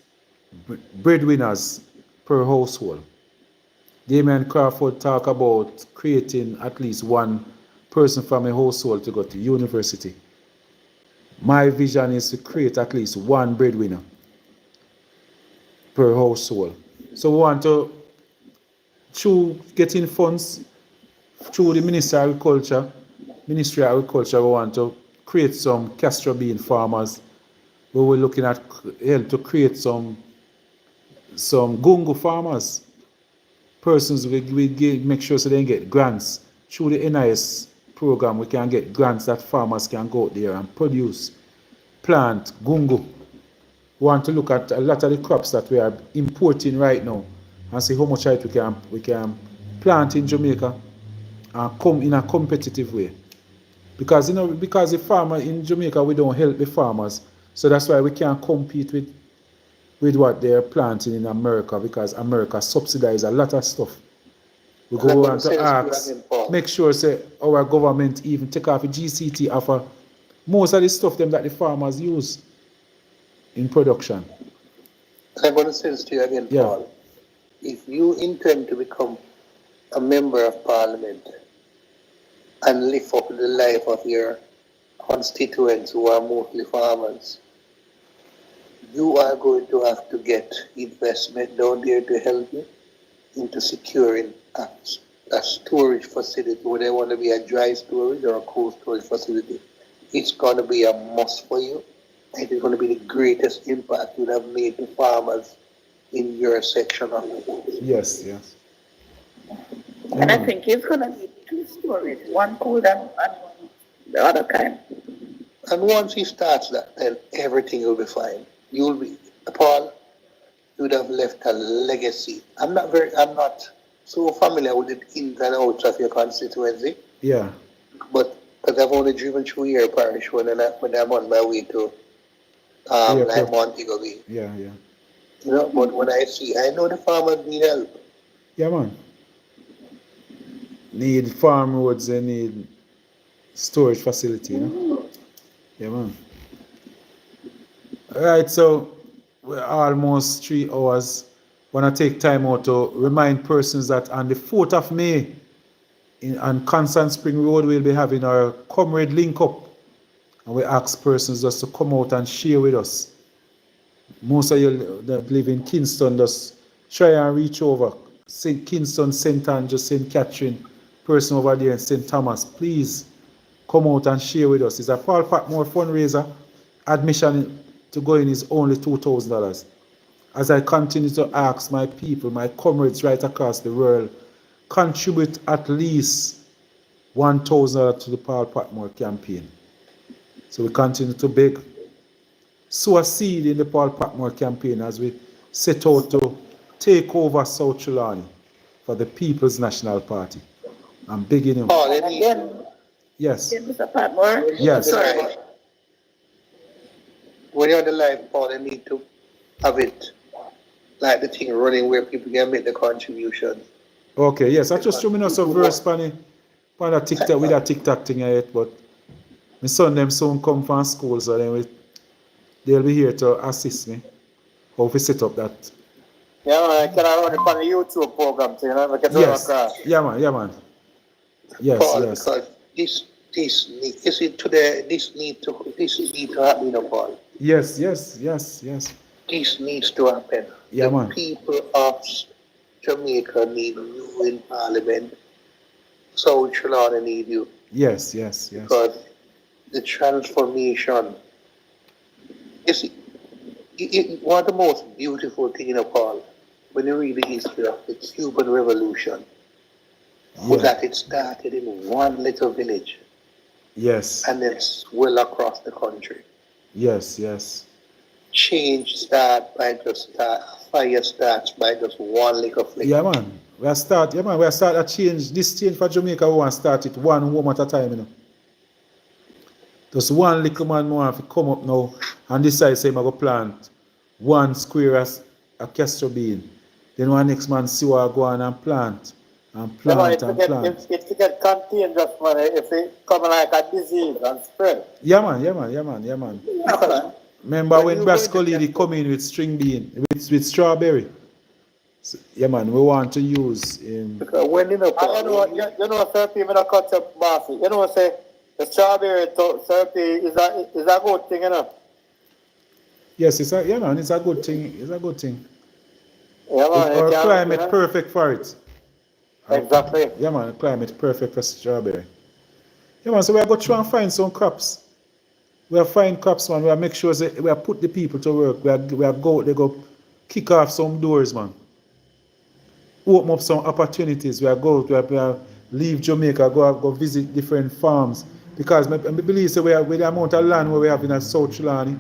breadwinners per household. Damien Crawford talk about creating at least one person from a household to go to university. My vision is to create at least one breadwinner per household. So we want to, through getting funds, through the Ministry of Agriculture, we want to create some castor bean farmers. We were looking at help to create some gungo farmers. Persons we make sure so they get grants. Through the NIS program, we can get grants that farmers can go out there and produce, plant, gungo. We want to look at a lot of the crops that we are importing right now and see how much we can plant in Jamaica and come in a competitive way. Because the farmer in Jamaica, we don't help the farmers. So that's why we can't compete with what they're planting in America, because America subsidizes a lot of stuff. We go on to ask, make sure say our government even take off the GCT offer most of the stuff them that the farmers use in production. I'm going to say this to you again, Paul. If you intend to become a member of parliament and live up the life of your constituents who are mostly farmers, you are going to have to get investment down there to help you into securing a storage facility, whether they want to be a dry storage or a cold storage facility. It's going to be a must for you. And it's going to be the greatest impact you have made to farmers in your section of the world. Yes. And I think it's going to be 2 storage, one cold and the other kind. And once he starts that, then everything will be fine. You'll be, Paul, you would have left a legacy. I'm not so familiar with the ins and outs of your constituency. Yeah. But I've only driven through your parish when I'm on my way to Montego Bay. Yeah. But when I know the farmers need help. Yeah, man. Need farm roads, they need storage facility, Yeah, man. All right, so we're almost 3 hours. Want to take time out to remind persons that on the 4th of May on Constant Spring Road, we'll be having our comrade link up. And we ask persons just to come out and share with us. Most of you that live in Kingston, just try and reach over. St. Kingston, St. Andrew, St. Catherine, person over there in St. Thomas, please come out and share with us. It's a Paul Patmore fundraiser. Admission to go in is only $2,000. As I continue to ask my people, my comrades right across the world, contribute at least $1,000 to the Paul Patmore campaign. So we continue to beg, sow a seed in the Paul Patmore campaign as we set out to take over South Trelawny for the People's National Party. I'm begging him. Paul, yes. Mr. Patmore? Yes. Sorry. When you're on the line, Paul, they need to have it like the thing running where people can make the contribution. Okay, yes. I just show me some verse pan the TikTok with that TikTok thing yet, but my son them soon come from school, so then they'll be here to assist me. How to set up that. Yeah, man, can I run it on the YouTube program too, you know, we can do it Yes. across. Yeah man, yeah man. Yes, Paul, yes. because this need, you see today this need to happen, you know, Paul. Yes, yes, yes, yes. This needs to happen. Yeah The man. people of Jamaica need you in Parliament. So Trelawny need you. Yes, yes, yes. Because the transformation, you see, one of the most beautiful thing in Paul, when you read the history of the Cuban Revolution, was Yeah. that it started in one little village Yes. and then well across the country. Yes, yes. Change fire starts by just one little flame. Yeah man. We start a change. This change for Jamaica, we want to start it one home at a time, you know. Just one little man want to come up now and decide say I go plant one square as a castor bean. Then one next man see what I go on and plant and Yeah, man, plant and plant. it get contagious, man, if it come like a disease and spread. Yeah man, yeah man, yeah man, yeah man. Remember when Brascoli come in with string bean, with strawberry? So, yeah man, we want to use Because when you know, I know, certain people don't cut up bossy. You know, say the strawberry to certain is a good thing, you know. yes, it's a good thing. It's a good thing. Yeah, man, Our it can, climate you know? perfect for it. Exactly. Yeah man, climate perfect for strawberry. Yeah man, so we are going to try and find some crops. We are find crops, man. We are make sure that we are put the people to work. We are go they go kick off some doors, man. Open up some opportunities. We are leave Jamaica, go visit different farms. Because I believe so with the amount of land where we have in South Trelawny,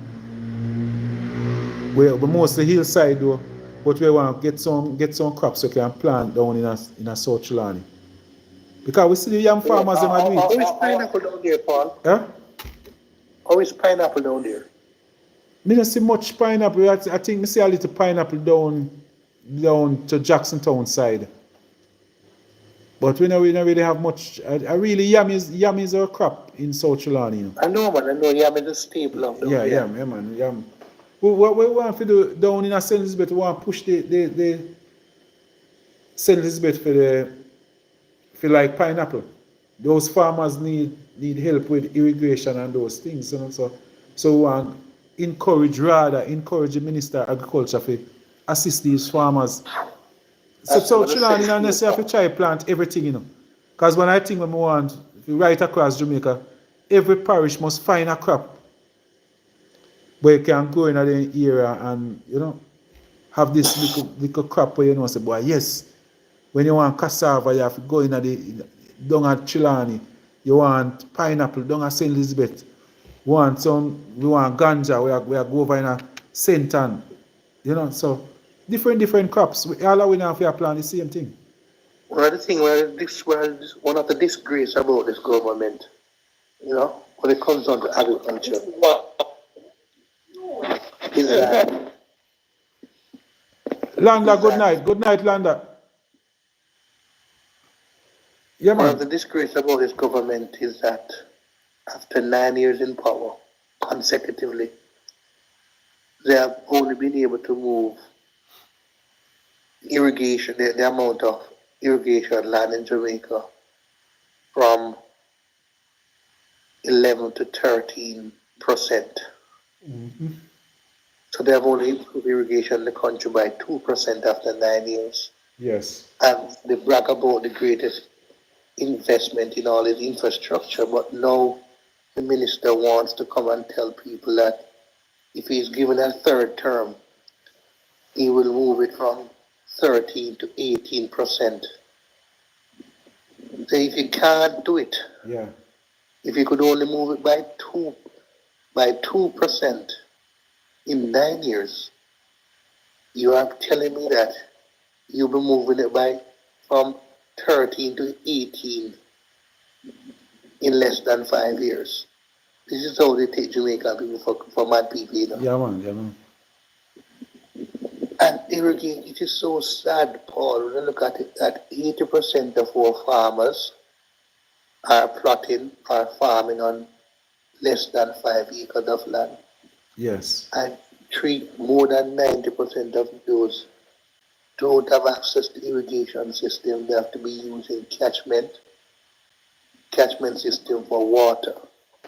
we mostly hillside though, but we want to get some crops we can plant down in a South Trelawny. Because we see the young farmers them are doing how it. is pineapple down there, Paul? Huh? How is pineapple down there? Me don't see much pineapple. I think me see a little pineapple down to Jacksontown side. But we don't really have much. Yam is our crop in South Trelawny. You know. I know, man. I know yam is a staple of down Yeah, there. yeah, man, yam. What we want to do down in a St. Elizabeth, we want to push the St. Elizabeth for like pineapple. Those farmers need help with irrigation and those things, you know. So we want encourage the Minister of Agriculture to assist these farmers. So Trelawny not necessarily have to try plant everything, you know. Because when I think when we want right across Jamaica, every parish must find a crop where you can go in the area and, you know, have this little crop where you know say, boy, yes, when you want cassava, you have to go in down at Trelawny. You want pineapple down at St. Elizabeth. We want ganja, we are go over in a St. Ann. You know, so different crops. All of we now have to plant the same thing. One of the things one of the disgrace about this government, you know, when it comes down to agriculture, is that Landa, good night. Good night, Landa. Yeah, one of man. the disgrace about this government is that after 9 years in power, consecutively, they have only been able to move irrigation, the amount of irrigation land in Jamaica from 11 to 13%. So they have only improved irrigation in the country by 2% after 9 years. Yes. And they brag about the greatest investment in all his infrastructure, but now the minister wants to come and tell people that if he's given a third term, he will move it from 13 to 18%. So if he can't do it, Yeah. if he could only move it by 2% in 9 years, you are telling me that you'll be moving it from 13 to 18 in less than 5 years. This is how they take Jamaican people for mad people, you know. Yeah, man. Yeah, man. And irrigation, it is so sad, Paul, when you look at it, that 80% of our farmers are plotting or farming on less than 5 acres of land. Yes. And more than 90% of those don't have access to irrigation system. They have to be using catchment system for water.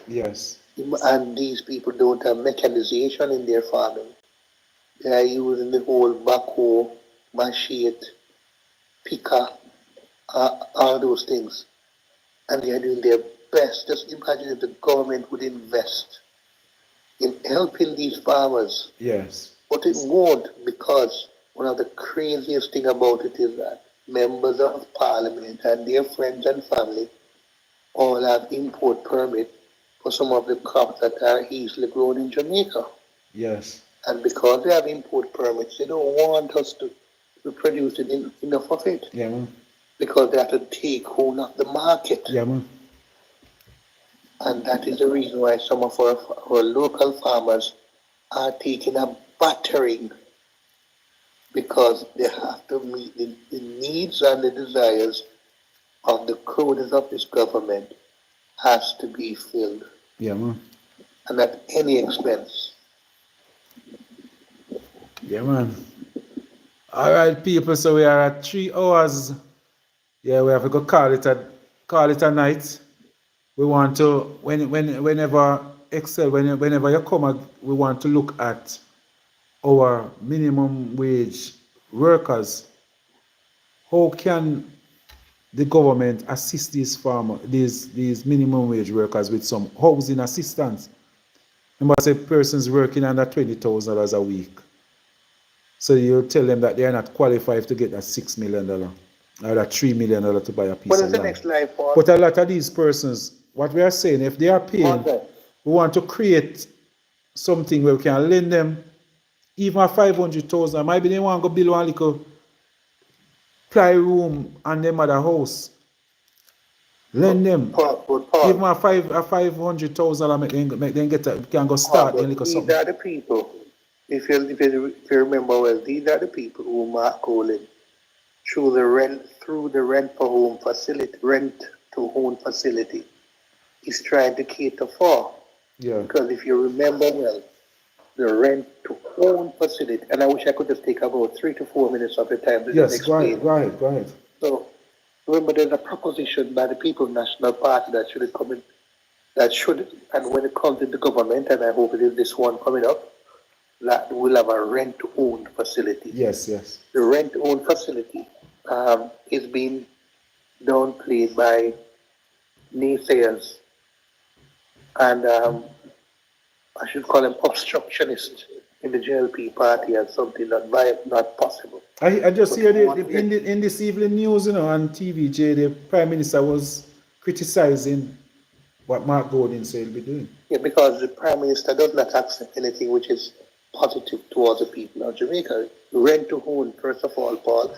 Yes. And these people don't have mechanization in their farming. They are using the whole backhoe, machete, picker, all those things. And they are doing their best. Just imagine if the government would invest in helping these farmers. Yes. But it won't, because one of the craziest thing about it is that members of parliament and their friends and family all have import permit for some of the crops that are easily grown in Jamaica. Yes. And because they have import permits, they don't want us to produce enough of it. Yeah, man. Because they have to take hold of the market. Yeah, man. And that is the reason why some of our local farmers are taking a battering, because they have to meet the needs and the desires of the cronies of this government has to be filled. Yeah, man. And at any expense. Yeah, man. All right, people. So we are at 3 hours. Yeah, we have to go call it a night. We want to whenever you come, we want to look at our minimum wage workers. How can the government assist these minimum wage workers with some housing assistance? Remember, I say persons working under $20,000 a week. So you tell them that they are not qualified to get that $6 million or that $3 million to buy a piece What of is the land. next slide, Paul? But a lot of these persons, what we are saying, if they are paying, we want to create something where we can lend them even a 500,000. Maybe they want to go build one little ply room and them other house. Lend them. Paul, Give them a 500,000 and make them can go start Paul, a little these something. are the people, if you remember well, these are the people who Mark Colin through the rent to own facility is trying to cater for. Yeah. Because if you remember well, the rent to own facility, and I wish I could just take about 3 to 4 minutes of your time to just Yes, go explain. ahead. So remember, there's a proposition by the People's National Party that should come in, and when it comes into government, and I hope it is this one coming up, that we'll have a rent-to-own facility. Yes. The rent-to-own facility is being downplayed by naysayers, and I should call them obstructionists in the JLP party as something not possible. I just hear in this evening news, on TVJ, the Prime Minister was criticizing what Mark Gordon said he'll be doing. Yeah, because the Prime Minister does not accept anything which is positive towards the people of Jamaica. Rent to own, first of all, Paul,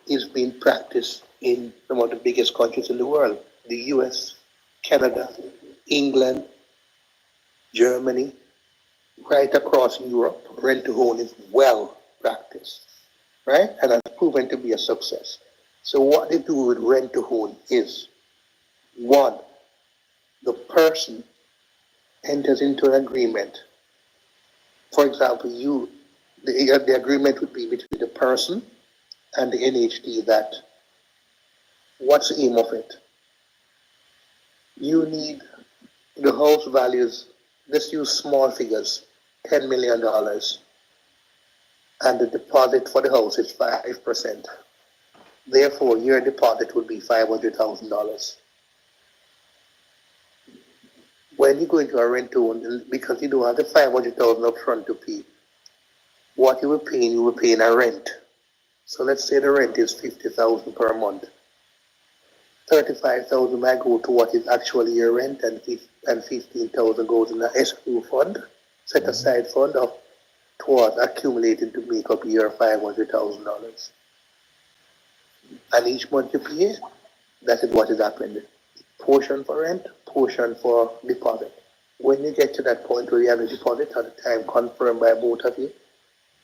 is being practiced in some of the biggest countries in the world. The US, Canada, England, Germany, right across Europe, rent to own is well practiced, right? And has proven to be a success. So what they do with rent to own is, one, the person enters into an agreement. For example, the agreement would be between the person and the NHD that, what's the aim of it? You need the house values, let's use small figures, $10 million, and the deposit for the house is 5%. Therefore, your deposit would be $500,000. When you go into a rent-to-own, because you don't have the $500,000 up front to pay, what you will pay in a rent. So let's say the rent is $50,000 per month. $35,000 might go to what is actually your rent, and $15,000 goes in an escrow fund, set aside fund towards accumulating to make up your $500,000. And each month you pay, that is what is happening. Portion for rent, portion for deposit. When you get to that point where you have a deposit at the time confirmed by both of you,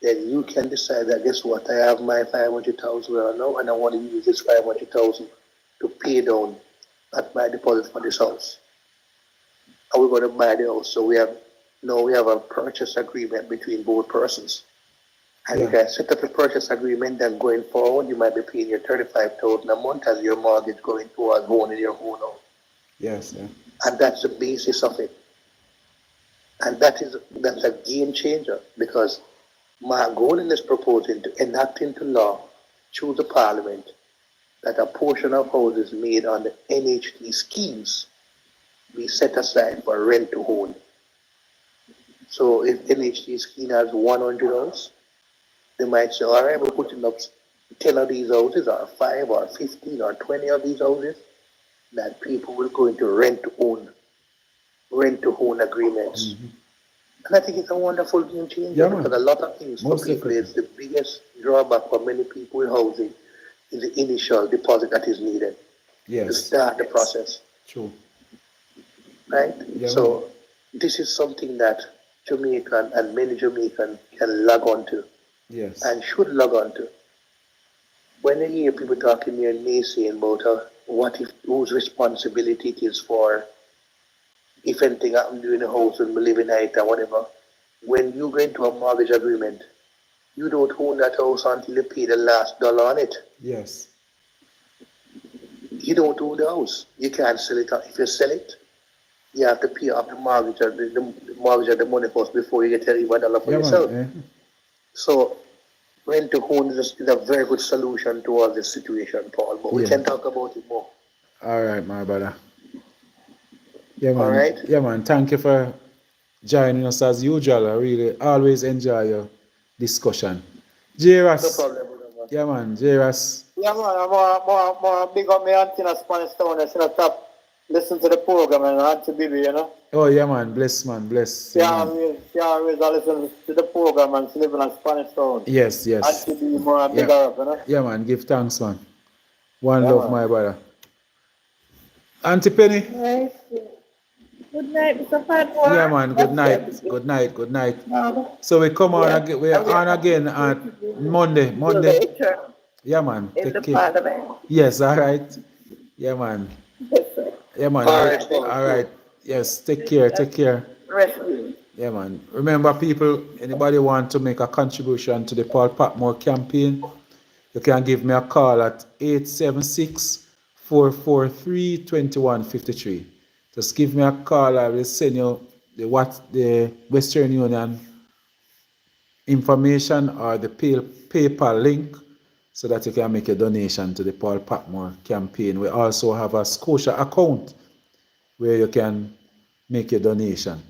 then you can decide that, guess what, I have my 500,000 now, and I want to use this 500,000 to pay down at my deposit for this house. And we're going to buy the house. So we have a purchase agreement between both persons. And you can set up a purchase agreement, and going forward, you might be paying your 35,000 a month as your mortgage going towards owning your own home. Yes, yeah. And that's the basis of it. And that's a game changer, because Margolin is proposing to enact into law through the Parliament that a portion of houses made on the NHT schemes be set aside for rent to own. So if NHT scheme has 100 houses, they might say, all right, we're putting up 10 of these houses, or 5 or 15 or 20 of these houses that people will go into rent to own agreements. Mm-hmm. And I think it's a wonderful game changer, because a lot of things for people is the biggest drawback for many people in housing is the initial deposit that is needed to start the process. True. Right? So this is something that Jamaican and many Jamaicans can log on to. Yes. And should log on to. When you hear people talking here naysaying about whose responsibility it is for if anything happens during the house when we live in it or whatever, when you go into a mortgage agreement, you don't own that house until you pay the last dollar on it. Yes. You don't own the house. You can't sell it. If you sell it, you have to pay off the mortgage or the mortgage or the money first before you get even $1 for yourself. So rent to own is a very good solution to all this situation, Paul. But we can talk about it more. All right, my brother. Yeah, man. All right. Yeah, man. Thank you for joining us as usual. I really always enjoy your discussion. Jairus. No problem, man. Yeah, man. Jairus. Yeah, man. I'm more big up my auntie in Spanish Town. I should have stopped listen to the program and Auntie Bibi, you know. Oh, yeah, man. Bless, man. Bless. She always listen to the program and she live in Spanish Town. Yes. Auntie Bibi more bigger up, you know. Yeah, man. Give thanks, man. One love, man. My brother. Auntie Penny. Yes. Good night, Mr. Patmore. Yeah, man. Good night. Good night. So we come on again. We are on again on Monday. Yeah, man. Take care. Yes, all right. Yeah, man. Yeah, man. All right. Yes, take care. Yeah, man. Remember, people, anybody want to make a contribution to the Paul Patmore campaign, you can give me a call at 876-443-2153. Just give me a call. I will send you the Western Union information or the PayPal link so that you can make a donation to the Paul Patmore campaign. We also have a Scotia account where you can make a donation.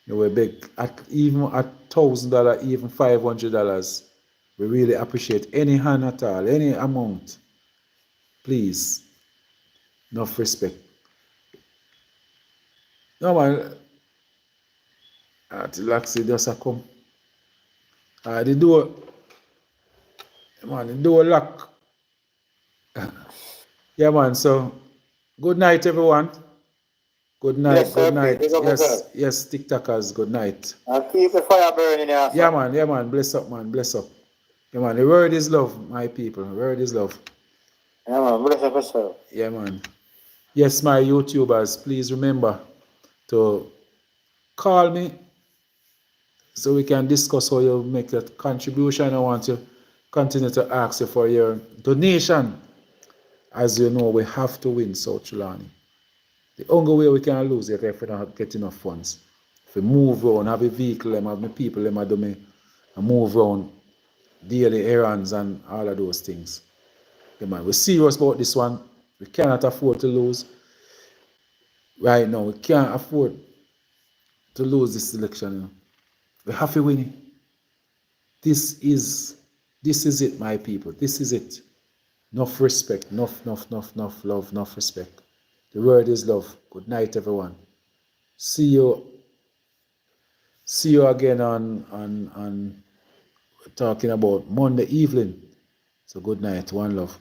You will big even at $1,000, even $500. We really appreciate any hand at all, any amount. Please, enough respect. No, man. Laxi just a come. The door lock. Yeah, man. So, good night, everyone. Good night. Yes, good night. Yes, TikTokers. Good night. And keep the fire burning, Yeah, man. Bless up, man. Bless up. Yeah, man. The word is love, my people. The word is love. Yeah, man. Bless up yourself. Yeah, man. Yes, my YouTubers, please remember to call me so we can discuss how you make that contribution. I want to continue to ask you for your donation. As you know, we have to win South Trelawny. The only way we can lose it if we don't get enough funds. If we move around, have a vehicle, have my people, and move around daily errands and all of those things. Yeah, man, we're serious about this one. We cannot afford to lose. Right now, we can't afford to lose this election. You know. We have to win it. This is it, my people. This is it. Enough respect, enough love, enough respect. The word is love. Good night, everyone. See you again on talking about Monday evening. So good night. One love.